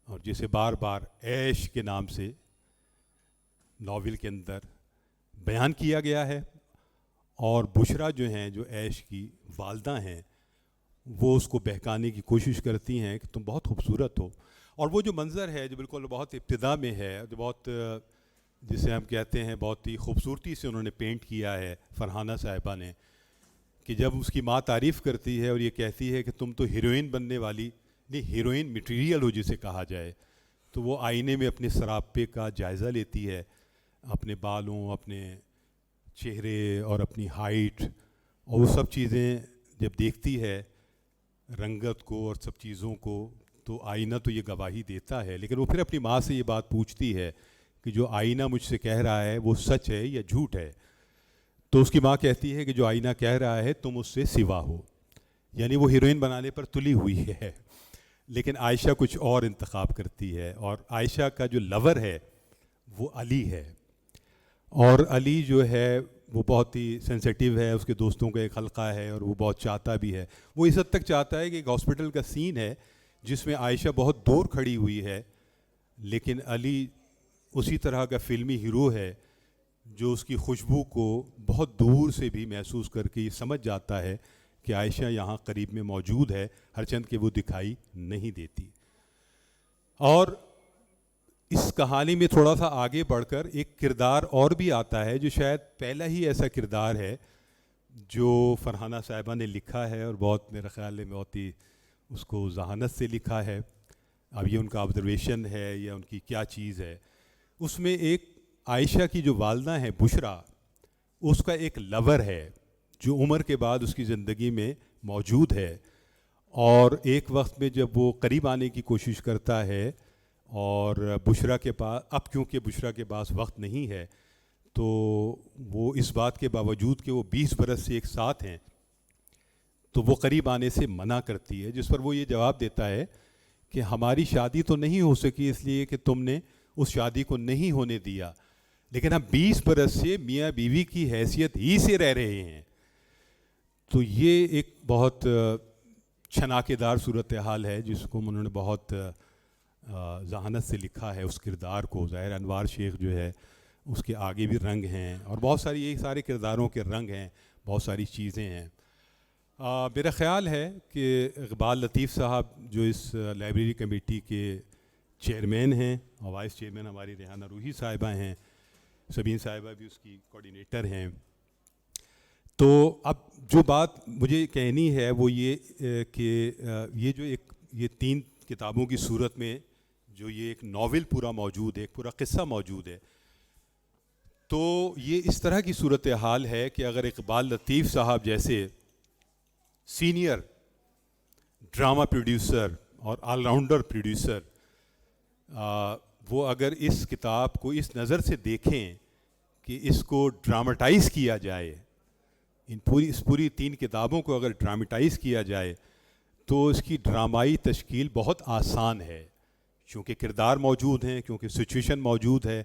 اور جسے بار بار عیش کے نام سے ناول کے اندر بیان کیا گیا ہے. اور بشرا جو ہیں جو عیش کی والدہ ہیں وہ اس کو بہکانے کی کوشش کرتی ہیں کہ تم بہت خوبصورت ہو. اور وہ جو منظر ہے جو بالکل بہت ابتدا میں ہے، جو بہت جسے ہم کہتے ہیں بہت ہی خوبصورتی سے انہوں نے پینٹ کیا ہے فرحانہ صاحبہ نے، کہ جب اس کی ماں تعریف کرتی ہے اور یہ کہتی ہے کہ تم تو ہیروئن بننے والی نہیں، ہیروئن مٹیریل ہو جسے کہا جائے، تو وہ آئینے میں اپنے سراپے کا جائزہ لیتی ہے، اپنے بالوں، اپنے چہرے اور اپنی ہائٹ اور وہ سب چیزیں جب دیکھتی ہے، رنگت کو اور سب چیزوں کو، تو آئینہ تو یہ گواہی دیتا ہے، لیکن وہ پھر اپنی ماں سے یہ بات پوچھتی ہے کہ جو آئینہ مجھ سے کہہ رہا ہے وہ سچ ہے یا جھوٹ ہے؟ تو اس کی ماں کہتی ہے کہ جو آئینہ کہہ رہا ہے تم اس سے سوا ہو، یعنی وہ ہیروئن بنانے پر تلی ہوئی ہے، لیکن عائشہ کچھ اور انتخاب کرتی ہے، اور عائشہ کا جو لور ہے وہ علی ہے، اور علی جو ہے وہ بہت ہی سینسیٹیو ہے، اس کے دوستوں کا ایک حلقہ ہے اور وہ بہت چاہتا بھی ہے، وہ اس حد تک چاہتا ہے کہ ایک ہاسپٹل کا سین ہے جس میں عائشہ بہت دور کھڑی ہوئی ہے، لیکن علی اسی طرح کا فلمی ہیرو ہے جو اس کی خوشبو کو بہت دور سے بھی محسوس کر کے یہ سمجھ جاتا ہے کہ عائشہ یہاں قریب میں موجود ہے، ہرچند کہ وہ دکھائی نہیں دیتی۔ اور اس کہانی میں تھوڑا سا آگے بڑھ کر ایک کردار اور بھی آتا ہے جو شاید پہلا ہی ایسا کردار ہے جو فرحانہ صاحبہ نے لکھا ہے، اور بہت میرا خیال ہے بہت ہی اس کو ذہانت سے لکھا ہے، اب یہ ان کا آبزرویشن ہے یا ان کی کیا چیز ہے۔ اس میں ایک عائشہ کی جو والدہ ہیں بشرا، اس کا ایک لور ہے جو عمر کے بعد اس کی زندگی میں موجود ہے، اور ایک وقت میں جب وہ قریب آنے کی کوشش کرتا ہے اور بشرا کے پاس، اب کیونکہ بشرا کے پاس وقت نہیں ہے، تو وہ اس بات کے باوجود کہ وہ 20 برس سے ایک ساتھ ہیں تو وہ قریب آنے سے منع کرتی ہے، جس پر وہ یہ جواب دیتا ہے کہ ہماری شادی تو نہیں ہو سکی اس لیے کہ تم نے اس شادی کو نہیں ہونے دیا، لیکن ہم 20 برس سے میاں بیوی کی حیثیت ہی سے رہ رہے ہیں۔ تو یہ ایک بہت چھناکے دار صورتحال ہے جس کو انہوں نے بہت ذہانت سے لکھا ہے اس کردار کو۔ ظاہر انوار شیخ جو ہے اس کے آگے بھی رنگ ہیں، اور بہت ساری یہ سارے کرداروں کے رنگ ہیں، بہت ساری چیزیں ہیں۔ میرا خیال ہے کہ اقبال لطیف صاحب جو اس لائبریری کمیٹی کے چیئرمین ہیں، اور وائس چیئرمین ہماری ریحانہ روحی صاحبہ ہیں، سبین صاحبہ بھی اس کی کوارڈینیٹر ہیں۔ تو اب جو بات مجھے کہنی ہے وہ یہ کہ یہ جو یہ 3 کتابوں کی صورت میں جو یہ ایک ناول پورا موجود ہے، ایک پورا قصہ موجود ہے، تو یہ اس طرح کی صورتحال ہے کہ اگر اقبال لطیف صاحب جیسے سینئر ڈرامہ پروڈیوسر اور آل راؤنڈر پروڈیوسر وہ اگر اس کتاب کو اس نظر سے دیکھیں کہ اس کو ڈراماٹائز کیا جائے، اس پوری 3 کتابوں کو اگر ڈراماٹائز کیا جائے تو اس کی ڈرامائی تشکیل بہت آسان ہے، کیونکہ کردار موجود ہیں، کیونکہ سچویشن موجود ہے،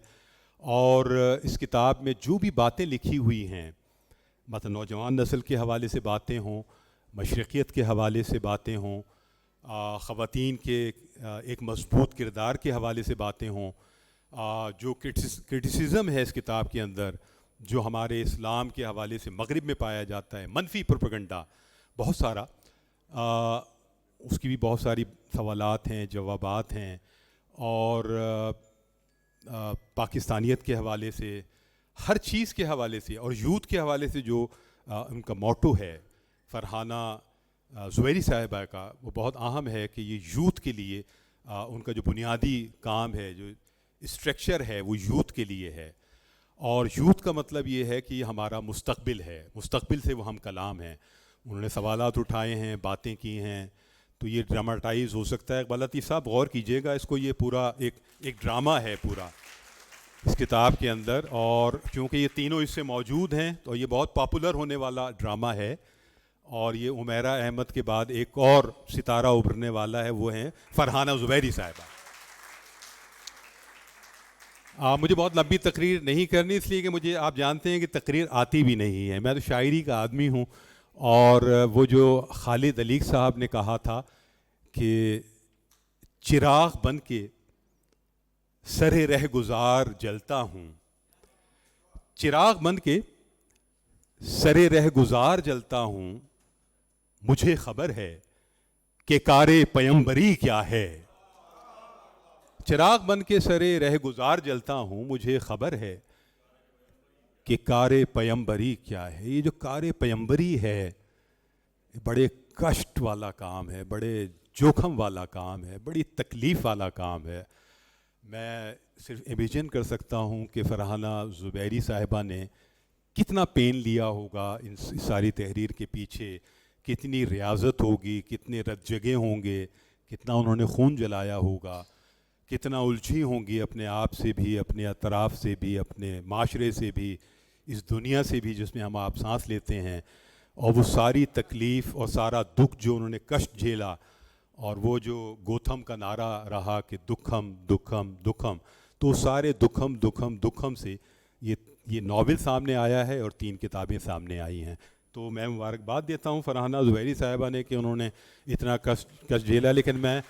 اور اس کتاب میں جو بھی باتیں لکھی ہوئی ہیں، مثلا نوجوان نسل کے حوالے سے باتیں ہوں، مشرقیت کے حوالے سے باتیں ہوں، خواتین کے ایک مضبوط کردار کے حوالے سے باتیں ہوں، جو کرٹیسزم ہے اس کتاب کے اندر جو ہمارے اسلام کے حوالے سے مغرب میں پایا جاتا ہے، منفی پروپیگنڈا بہت سارا، اس کی بھی بہت ساری سوالات ہیں، جوابات ہیں، اور پاکستانیت کے حوالے سے، ہر چیز کے حوالے سے، اور یوتھ کے حوالے سے جو ان کا موٹو ہے فرحانہ زبیری صاحبہ کا، وہ بہت اہم ہے کہ یہ یوتھ کے لیے ان کا جو بنیادی کام ہے، جو اسٹرکچر ہے، وہ یوتھ کے لیے ہے، اور یوتھ کا مطلب یہ ہے کہ یہ ہمارا مستقبل ہے، مستقبل سے وہ ہم کلام ہیں۔ انہوں نے سوالات اٹھائے ہیں، باتیں کی ہیں، تو یہ ڈراماٹائز ہو سکتا ہے۔ اقبال لطیف صاحب غور کیجئے گا، اس کو یہ پورا ایک ڈرامہ ہے پورا اس کتاب کے اندر، اور چونکہ یہ تینوں اس سے موجود ہیں تو یہ بہت پاپولر ہونے والا ڈرامہ ہے، اور یہ عمیرہ احمد کے بعد ایک اور ستارہ ابھرنے والا ہے، وہ ہیں فرحانہ زبیری صاحبہ۔ مجھے بہت لمبی تقریر نہیں کرنی، اس لیے کہ مجھے آپ جانتے ہیں کہ تقریر آتی بھی نہیں ہے، میں تو شاعری کا آدمی ہوں، اور وہ جو خالد علیق صاحب نے کہا تھا کہ چراغ بن کے سر رہ گزار جلتا ہوں، چراغ بن کے سر رہ گزار جلتا ہوں، مجھے خبر ہے کہ کار پیمبری کیا ہے، چراغ بن کے سرے رہ گزار جلتا ہوں، مجھے خبر ہے کہ کار پیمبری کیا ہے. یہ جو کار پیمبری ہے بڑے کشٹ والا کام ہے، بڑے جوخم والا کام ہے، بڑی تکلیف والا کام ہے. میں صرف امیجن کر سکتا ہوں کہ فرحانہ زبیری صاحبہ نے کتنا پین لیا ہوگا ان ساری تحریر کے پیچھے، کتنی ریاضت ہوگی، کتنے رت جگے ہوں گے، کتنا انہوں نے خون جلایا ہوگا، کتنا الجھی ہوں گی اپنے آپ سے بھی، اپنے اطراف سے بھی، اپنے معاشرے سے بھی، اس دنیا سے بھی جس میں ہم آپ سانس لیتے ہیں. اور وہ ساری تکلیف اور سارا دکھ جو انہوں نے کشٹ جھیلا، اور وہ جو گوتھم کا نعرہ رہا کہ دکھم دکھم دکھم، تو سارے دکھم دکھم دکھم سے یہ ناول سامنے آیا ہے اور 3 کتابیں سامنے آئی ہیں. تو میں مبارکباد دیتا ہوں فرحانہ زبیری صاحبہ نے کہ انہوں نے اتنا کشٹ جھیلا. لیکن میں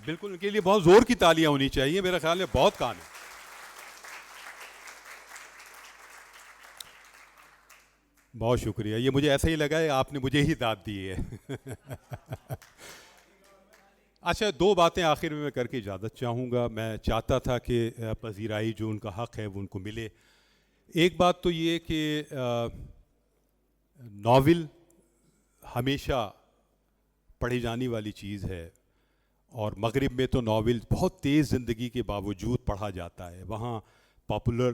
بالکل ان کے لیے بہت زور کی تالیاں ہونی چاہیے، میرا خیال ہے بہت کام ہے. بہت شکریہ. یہ مجھے ایسا ہی لگا ہے آپ نے مجھے ہی داد دی ہے. اچھا 2 باتیں آخر میں کر کے اجازت چاہوں گا. میں چاہتا تھا کہ پذیرائی جو ان کا حق ہے وہ ان کو ملے. ایک بات تو یہ کہ ناول ہمیشہ پڑھی جانے والی چیز ہے، اور مغرب میں تو ناول بہت تیز زندگی کے باوجود پڑھا جاتا ہے. وہاں پاپولر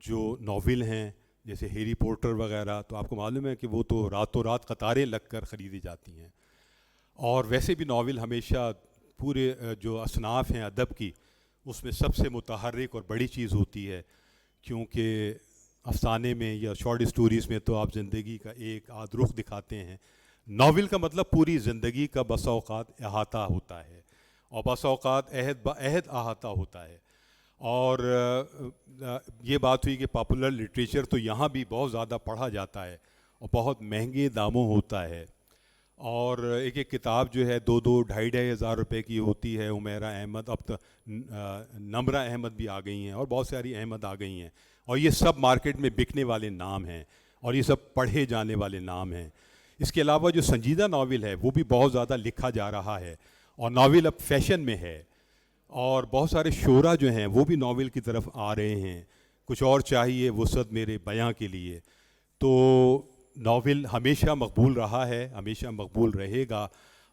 جو ناول ہیں جیسے ہیری پوٹر وغیرہ، تو آپ کو معلوم ہے کہ وہ تو راتوں رات قطاریں لگ کر خریدی جاتی ہیں. اور ویسے بھی ناول ہمیشہ پورے جو اصناف ہیں ادب کی، اس میں سب سے متحرک اور بڑی چیز ہوتی ہے، کیونکہ افسانے میں یا شارٹ اسٹوریز میں تو آپ زندگی کا ایک آدھ رخ دکھاتے ہیں. ناول کا مطلب پوری زندگی کا بسا اوقات احاطہ ہوتا ہے، اور بسا اوقات عہد بعہد احاطہ ہوتا ہے. اور یہ بات ہوئی کہ پاپولر لٹریچر تو یہاں بھی بہت زیادہ پڑھا جاتا ہے اور بہت مہنگے داموں ہوتا ہے. اور ایک ایک کتاب جو ہے 2-2 ڈھائی ہزار روپے کی ہوتی ہے. عمیرہ احمد، اب تو نمرہ احمد بھی آ گئی ہیں، اور بہت ساری احمد آ گئی ہیں، اور یہ سب مارکیٹ میں بکنے والے نام ہیں، اور یہ سب پڑھے جانے والے نام ہیں. اس کے علاوہ جو سنجیدہ ناول ہے وہ بھی بہت زیادہ لکھا جا رہا ہے، اور ناول اب فیشن میں ہے، اور بہت سارے شعراء جو ہیں وہ بھی ناول کی طرف آ رہے ہیں. کچھ اور چاہیے وسعت میرے بیاں کے لیے. تو ناول ہمیشہ مقبول رہا ہے، ہمیشہ مقبول رہے گا.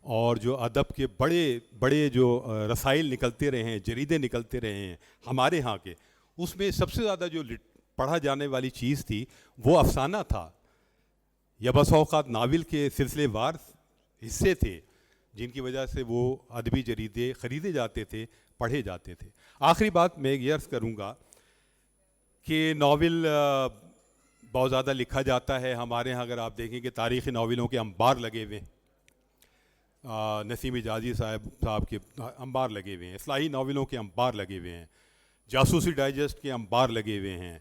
اور جو ادب کے بڑے بڑے جو رسائل نکلتے رہے ہیں، جریدے نکلتے رہے ہیں ہمارے ہاں کے، اس میں سب سے زیادہ جو پڑھا جانے والی چیز تھی وہ افسانہ تھا، یا بس اوقات ناول کے سلسلے وار حصے تھے جن کی وجہ سے وہ ادبی جریدے خریدے جاتے تھے، پڑھے جاتے تھے. آخری بات میں یہ عرض کروں گا کہ ناول بہت زیادہ لکھا جاتا ہے ہمارے ہاں. اگر آپ دیکھیں کہ تاریخی ناولوں کے انبار لگے ہوئے ہیں، نسیم حجازی صاحب کے انبار لگے ہوئے ہیں، اصلاحی ناولوں کے انبار لگے ہوئے ہیں، جاسوسی ڈائجسٹ کے انبار لگے ہوئے ہیں،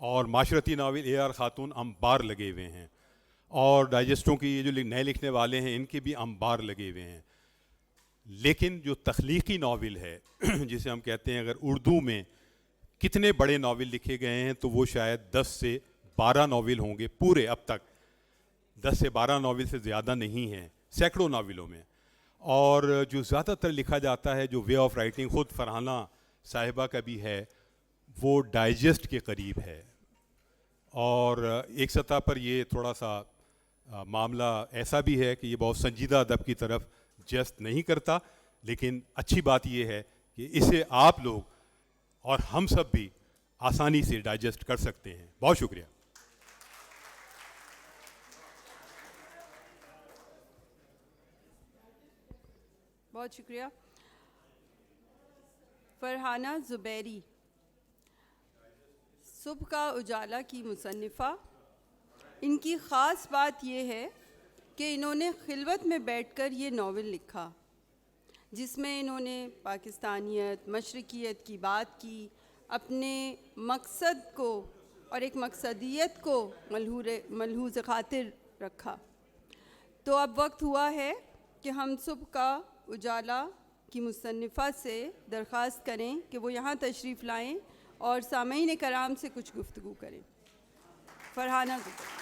اور معاشرتی ناول اے آر خاتون انبار لگے ہوئے ہیں، اور ڈائجسٹوں کی یہ جو نئے لکھنے والے ہیں ان کے بھی انبار لگے ہوئے ہیں. لیکن جو تخلیقی ناول ہے جسے ہم کہتے ہیں، اگر اردو میں کتنے بڑے ناول لکھے گئے ہیں تو وہ شاید 10 سے 12 ناول ہوں گے پورے اب تک. 10 سے 12 ناول سے زیادہ نہیں ہیں سینکڑوں ناولوں میں. اور جو زیادہ تر لکھا جاتا ہے، جو وے آف رائٹنگ خود فرحانہ صاحبہ کا بھی ہے، وہ ڈائجسٹ کے قریب ہے. اور ایک سطح پر یہ تھوڑا سا معاملہ ایسا بھی ہے کہ یہ بہت سنجیدہ ادب کی طرف جست نہیں کرتا. لیکن اچھی بات یہ ہے کہ اسے آپ لوگ اور ہم سب بھی آسانی سے ڈائجسٹ کر سکتے ہیں. بہت شکریہ. بہت شکریہ. فرحانہ زبیری صبح کا اجالا کی مصنفہ. ان کی خاص بات یہ ہے کہ انہوں نے خلوت میں بیٹھ کر یہ ناول لکھا، جس میں انہوں نے پاکستانیت، مشرقیت کی بات کی، اپنے مقصد کو اور ایک مقصدیت کو ملحوظ خاطر رکھا. تو اب وقت ہوا ہے کہ ہم صبح کا اجالا کی مصنفہ سے درخواست کریں کہ وہ یہاں تشریف لائیں اور سامعین کرام سے کچھ گفتگو کریں. فرحانہ زبیری.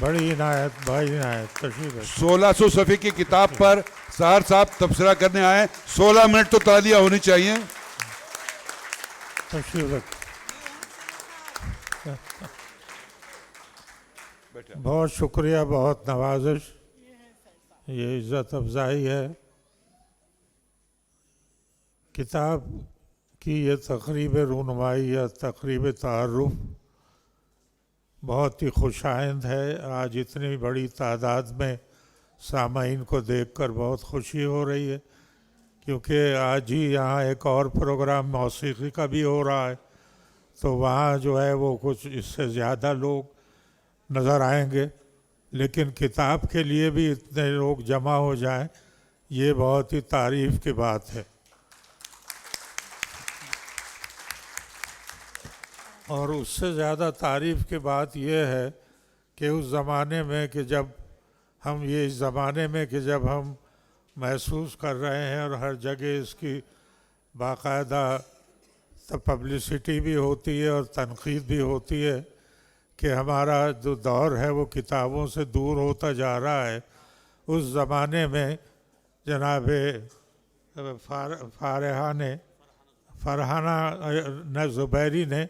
بڑی عنایت، بھائی عنایت تشریف رکھیے۔ 1600 صفحے کی کتاب پر سہر صاحب تبصرہ کرنے آئے، 16 منٹ تو تالیاں ہونی چاہیے۔ تشریف رکھیے۔ بہت شکریہ، بہت نوازش، یہ عزت افزائی ہے۔ کتاب کی یہ تقریب رونمائی یا تقریب تعارف بہت ہی خوش آئند ہے۔ آج اتنی بڑی تعداد میں سامعین کو دیکھ کر بہت خوشی ہو رہی ہے، کیونکہ آج ہی یہاں ایک اور پروگرام موسیقی کا بھی ہو رہا ہے، تو وہاں جو ہے وہ کچھ اس سے زیادہ لوگ نظر آئیں گے، لیکن کتاب کے لیے بھی اتنے لوگ جمع ہو جائیں، یہ بہت ہی تعریف کی بات ہے۔ اور اس سے زیادہ تعریف کی بات یہ ہے کہ اس زمانے میں کہ جب ہم محسوس کر رہے ہیں اور ہر جگہ اس کی باقاعدہ پبلسٹی بھی ہوتی ہے اور تنقید بھی ہوتی ہے کہ ہمارا جو دور ہے وہ کتابوں سے دور ہوتا جا رہا ہے، اس زمانے میں جناب فرحانہ زبیری نے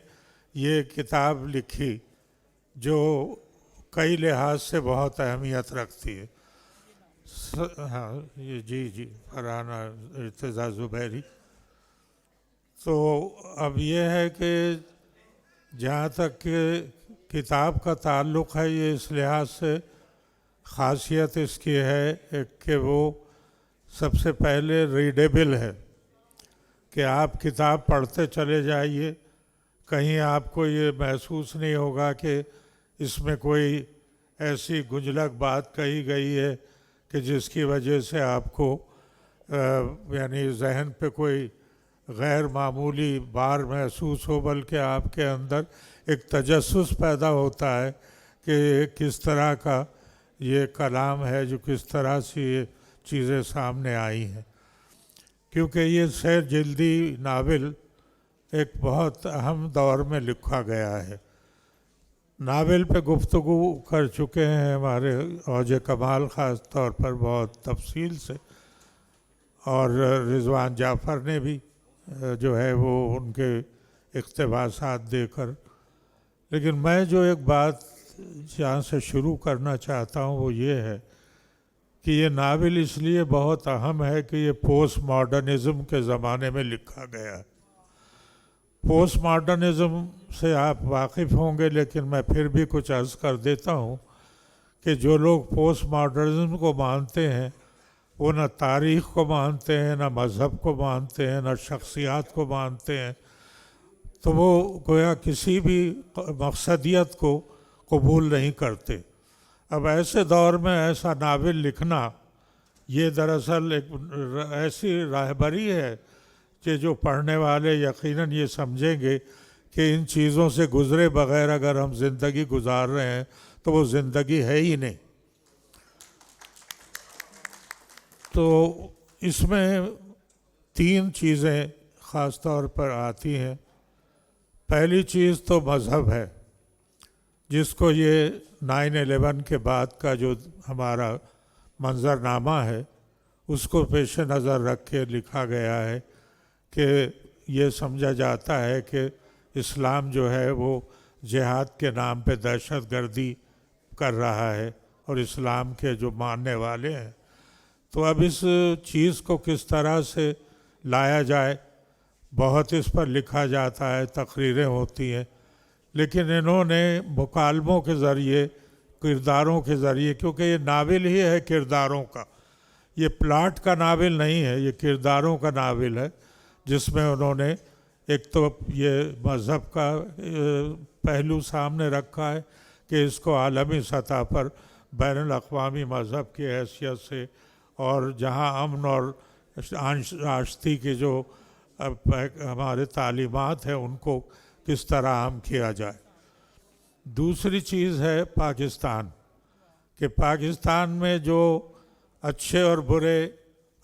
یہ کتاب لکھی جو کئی لحاظ سے بہت اہمیت رکھتی ہے۔ ہاں جی فرحانہ ارتضیٰ زبیری۔ تو اب یہ ہے کہ جہاں تک کہ کتاب کا تعلق ہے، یہ اس لحاظ سے خاصیت اس کی ہے کہ وہ سب سے پہلے ریڈیبل ہے، کہ آپ کتاب پڑھتے چلے جائیے، کہیں آپ کو یہ محسوس نہیں ہوگا کہ اس میں کوئی ایسی گنجلک بات کہی گئی ہے کہ جس کی وجہ سے آپ کو یعنی ذہن پہ کوئی غیر معمولی بار محسوس ہو، بلکہ آپ کے اندر ایک تجسس پیدا ہوتا ہے کہ کس طرح کا یہ کلام ہے، جو کس طرح سے یہ چیزیں سامنے آئی ہیں۔ کیونکہ یہ 6 جلدی ناول ایک بہت اہم دور میں لکھا گیا ہے۔ ناول پہ گفتگو کر چکے ہیں ہمارے اوج کمال، خاص طور پر بہت تفصیل سے، اور رضوان جعفر نے بھی جو ہے وہ ان کے اقتباسات دے کر۔ لیکن میں جو ایک بات جہاں سے شروع کرنا چاہتا ہوں وہ یہ ہے کہ یہ ناول اس لیے بہت اہم ہے کہ یہ پوسٹ ماڈرنزم کے زمانے میں لکھا گیا ہے۔ پوسٹ ماڈرنزم سے آپ واقف ہوں گے، لیکن میں پھر بھی کچھ عرض کر دیتا ہوں کہ جو لوگ پوسٹ ماڈرنزم کو مانتے ہیں وہ نہ تاریخ کو مانتے ہیں، نہ مذہب کو مانتے ہیں، نہ شخصیات کو مانتے ہیں، تو وہ گویا کسی بھی مقصدیت کو قبول نہیں کرتے۔ اب ایسے دور میں ایسا ناول لکھنا یہ دراصل ایک ایسی راہبری ہے کہ جو پڑھنے والے یقیناً یہ سمجھیں گے کہ ان چیزوں سے گزرے بغیر اگر ہم زندگی گزار رہے ہیں تو وہ زندگی ہے ہی نہیں۔ تو اس میں 3 چیزیں خاص طور پر آتی ہیں۔ پہلی چیز تو مذہب ہے، جس کو یہ 9/11 کے بعد کا جو ہمارا منظرنامہ ہے اس کو پیش نظر رکھ کے لکھا گیا ہے کہ یہ سمجھا جاتا ہے کہ اسلام جو ہے وہ جہاد کے نام پہ دہشت گردی کر رہا ہے، اور اسلام کے جو ماننے والے ہیں۔ تو اب اس چیز کو کس طرح سے لایا جائے، بہت اس پر لکھا جاتا ہے، تقریریں ہوتی ہیں، لیکن انہوں نے مکالموں کے ذریعے، کرداروں کے ذریعے، کیونکہ یہ ناول ہی ہے کرداروں کا، یہ پلاٹ کا ناول نہیں ہے، یہ کرداروں کا ناول ہے، جس میں انہوں نے ایک تو یہ مذہب کا پہلو سامنے رکھا ہے کہ اس کو عالمی سطح پر بین الاقوامی مذہب کی حیثیت سے، اور جہاں امن اور آشتی کی جو ہمارے تعلیمات ہیں ان کو کس طرح عام کیا جائے۔ دوسری چیز ہے پاکستان، کہ پاکستان میں جو اچھے اور برے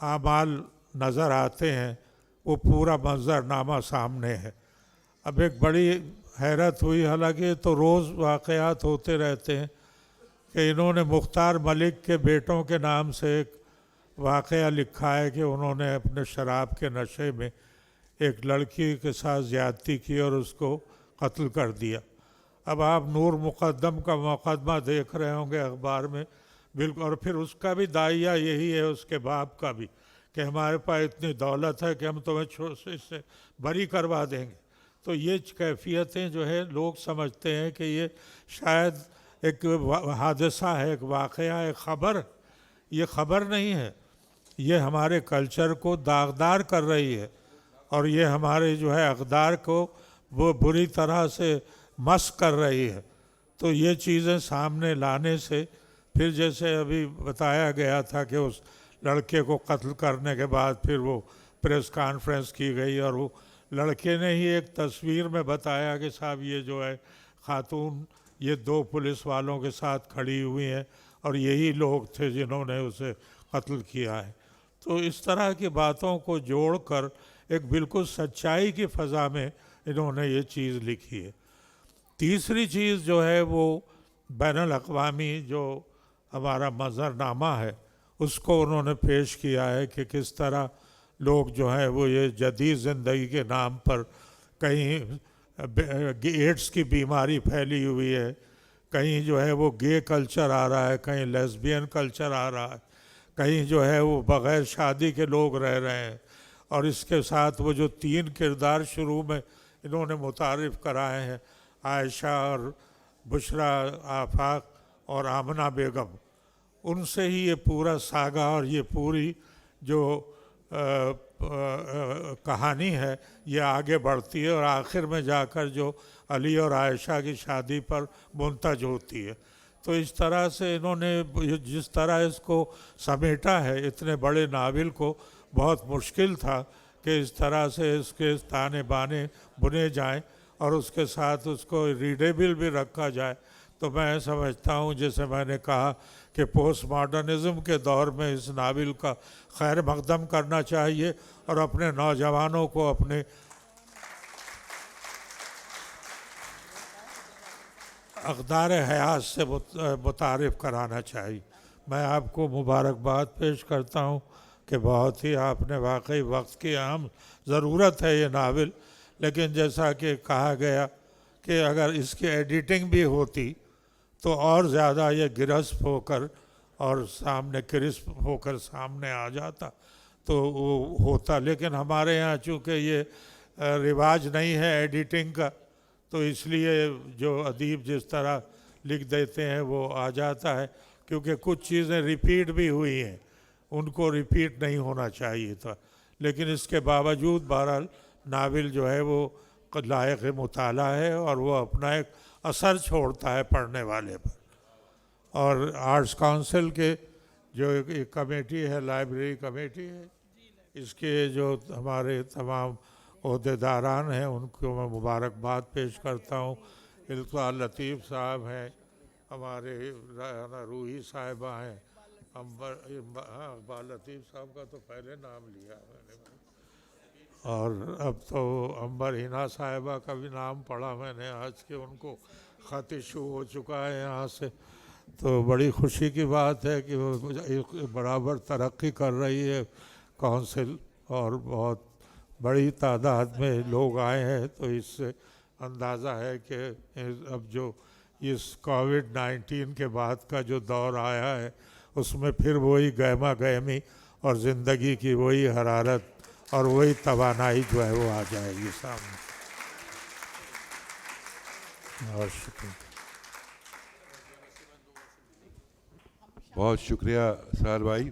اعمال نظر آتے ہیں وہ پورا منظرنامہ سامنے ہے۔ اب ایک بڑی حیرت ہوئی، حالانکہ تو روز واقعات ہوتے رہتے ہیں، کہ انہوں نے مختار ملک کے بیٹوں کے نام سے ایک واقعہ لکھا ہے کہ انہوں نے اپنے شراب کے نشے میں ایک لڑکی کے ساتھ زیادتی کی اور اس کو قتل کر دیا. اب آپ نور مقدم کا مقدمہ دیکھ رہے ہوں گے اخبار میں بالکل, اور پھر اس کا بھی داعیہ یہی ہے, اس کے باپ کا بھی, کہ ہمارے پاس اتنی دولت ہے کہ ہم تمہیں اس سے بری کروا دیں گے. تو یہ کیفیتیں جو ہے لوگ سمجھتے ہیں کہ یہ شاید ایک حادثہ ہے, ایک واقعہ ہے, خبر. یہ خبر نہیں ہے, یہ ہمارے کلچر کو داغدار کر رہی ہے اور یہ ہمارے جو ہے اقدار کو وہ بری طرح سے مسخ کر رہی ہے. تو یہ چیزیں سامنے لانے سے پھر جیسے ابھی بتایا گیا تھا کہ اس لڑکے کو قتل کرنے کے بعد پھر وہ پریس کانفرنس کی گئی اور وہ لڑکے نے ہی ایک تصویر میں بتایا کہ صاحب یہ جو ہے خاتون یہ 2 پولیس والوں کے ساتھ کھڑی ہوئی ہیں اور یہی لوگ تھے جنہوں نے اسے قتل کیا ہے. تو اس طرح کی باتوں کو جوڑ کر ایک بالکل سچائی کی فضا میں انہوں نے یہ چیز لکھی ہے. تیسری چیز جو ہے وہ بین الاقوامی جو ہمارا منظرنامہ ہے اس کو انہوں نے پیش کیا ہے کہ کس طرح لوگ جو ہیں وہ یہ جدید زندگی کے نام پر کہیں ایڈس کی بیماری پھیلی ہوئی ہے, کہیں جو ہے وہ گے کلچر آ رہا ہے, کہیں لیسبین کلچر آ رہا ہے, کہیں جو ہے وہ بغیر شادی کے لوگ رہ رہے ہیں. اور اس کے ساتھ وہ جو 3 کردار شروع میں انہوں نے متعارف کرائے ہیں, عائشہ اور بشرا آفاق اور آمنہ بیگم, ان سے ہی یہ پورا ساگا اور یہ پوری جو کہانی ہے یہ آگے بڑھتی ہے اور آخر میں جا کر جو علی اور عائشہ کی شادی پر منتج ہوتی ہے. تو اس طرح سے انہوں نے جس طرح اس کو سمیٹا ہے, اتنے بڑے ناول کو بہت مشکل تھا کہ اس طرح سے اس کے تانے بانے بنے جائیں اور اس کے ساتھ اس کو ریڈیبل بھی رکھا جائے. تو میں سمجھتا ہوں جیسے میں نے کہا کہ پوسٹ ماڈرنزم کے دور میں اس ناول کا خیر مقدم کرنا چاہیے اور اپنے نوجوانوں کو اپنے اقدار حیات سے متعارف کرانا چاہیے. میں آپ کو مبارکباد پیش کرتا ہوں کہ بہت ہی آپ نے واقعی وقت کی اہم ضرورت ہے یہ ناول, لیکن جیسا کہ کہا گیا کہ اگر اس کی ایڈیٹنگ بھی ہوتی تو اور زیادہ یہ گرسپ ہو کر اور سامنے کرسپ ہو کر سامنے آ جاتا تو وہ ہوتا. لیکن ہمارے یہاں چونکہ یہ رواج نہیں ہے ایڈیٹنگ کا, تو اس لیے جو ادیب جس طرح لکھ دیتے ہیں وہ آ جاتا ہے, کیونکہ کچھ چیزیں ریپیٹ بھی ہوئی ہیں, ان کو ریپیٹ نہیں ہونا چاہیے تھا. لیکن اس کے باوجود بہرحال ناول جو ہے وہ لائق مطالعہ ہے اور وہ اپنا ایک اثر چھوڑتا ہے پڑھنے والے پر. اور آرٹس کونسل کے جو ایک کمیٹی ہے, لائبریری کمیٹی ہے, اس کے جو ہمارے تمام عہدیداران ہیں ان کو میں مبارکباد پیش کرتا ہوں. اقبال لطیف صاحب ہیں, ہمارے روحی صاحبہ ہیں, اقبال لطیف صاحب کا تو پہلے نام لیا میں نے, اور اب تو عنبر حنا صاحبہ کا بھی نام پڑھا میں نے آج کے, ان کو خط ایشو ہو چکا ہے یہاں سے. تو بڑی خوشی کی بات ہے کہ وہ برابر ترقی کر رہی ہے کونسل, اور بہت بڑی تعداد میں لوگ آئے ہیں. تو اس سے اندازہ ہے کہ اب جو اس کووڈ-19 کے بعد کا جو دور آیا ہے اس میں پھر وہی گہما گہمی اور زندگی کی وہی حرارت اور وہی توانائی جو ہے وہ آ جائے گی سامنے. اور شکریہ. بہت شکریہ سار بھائی.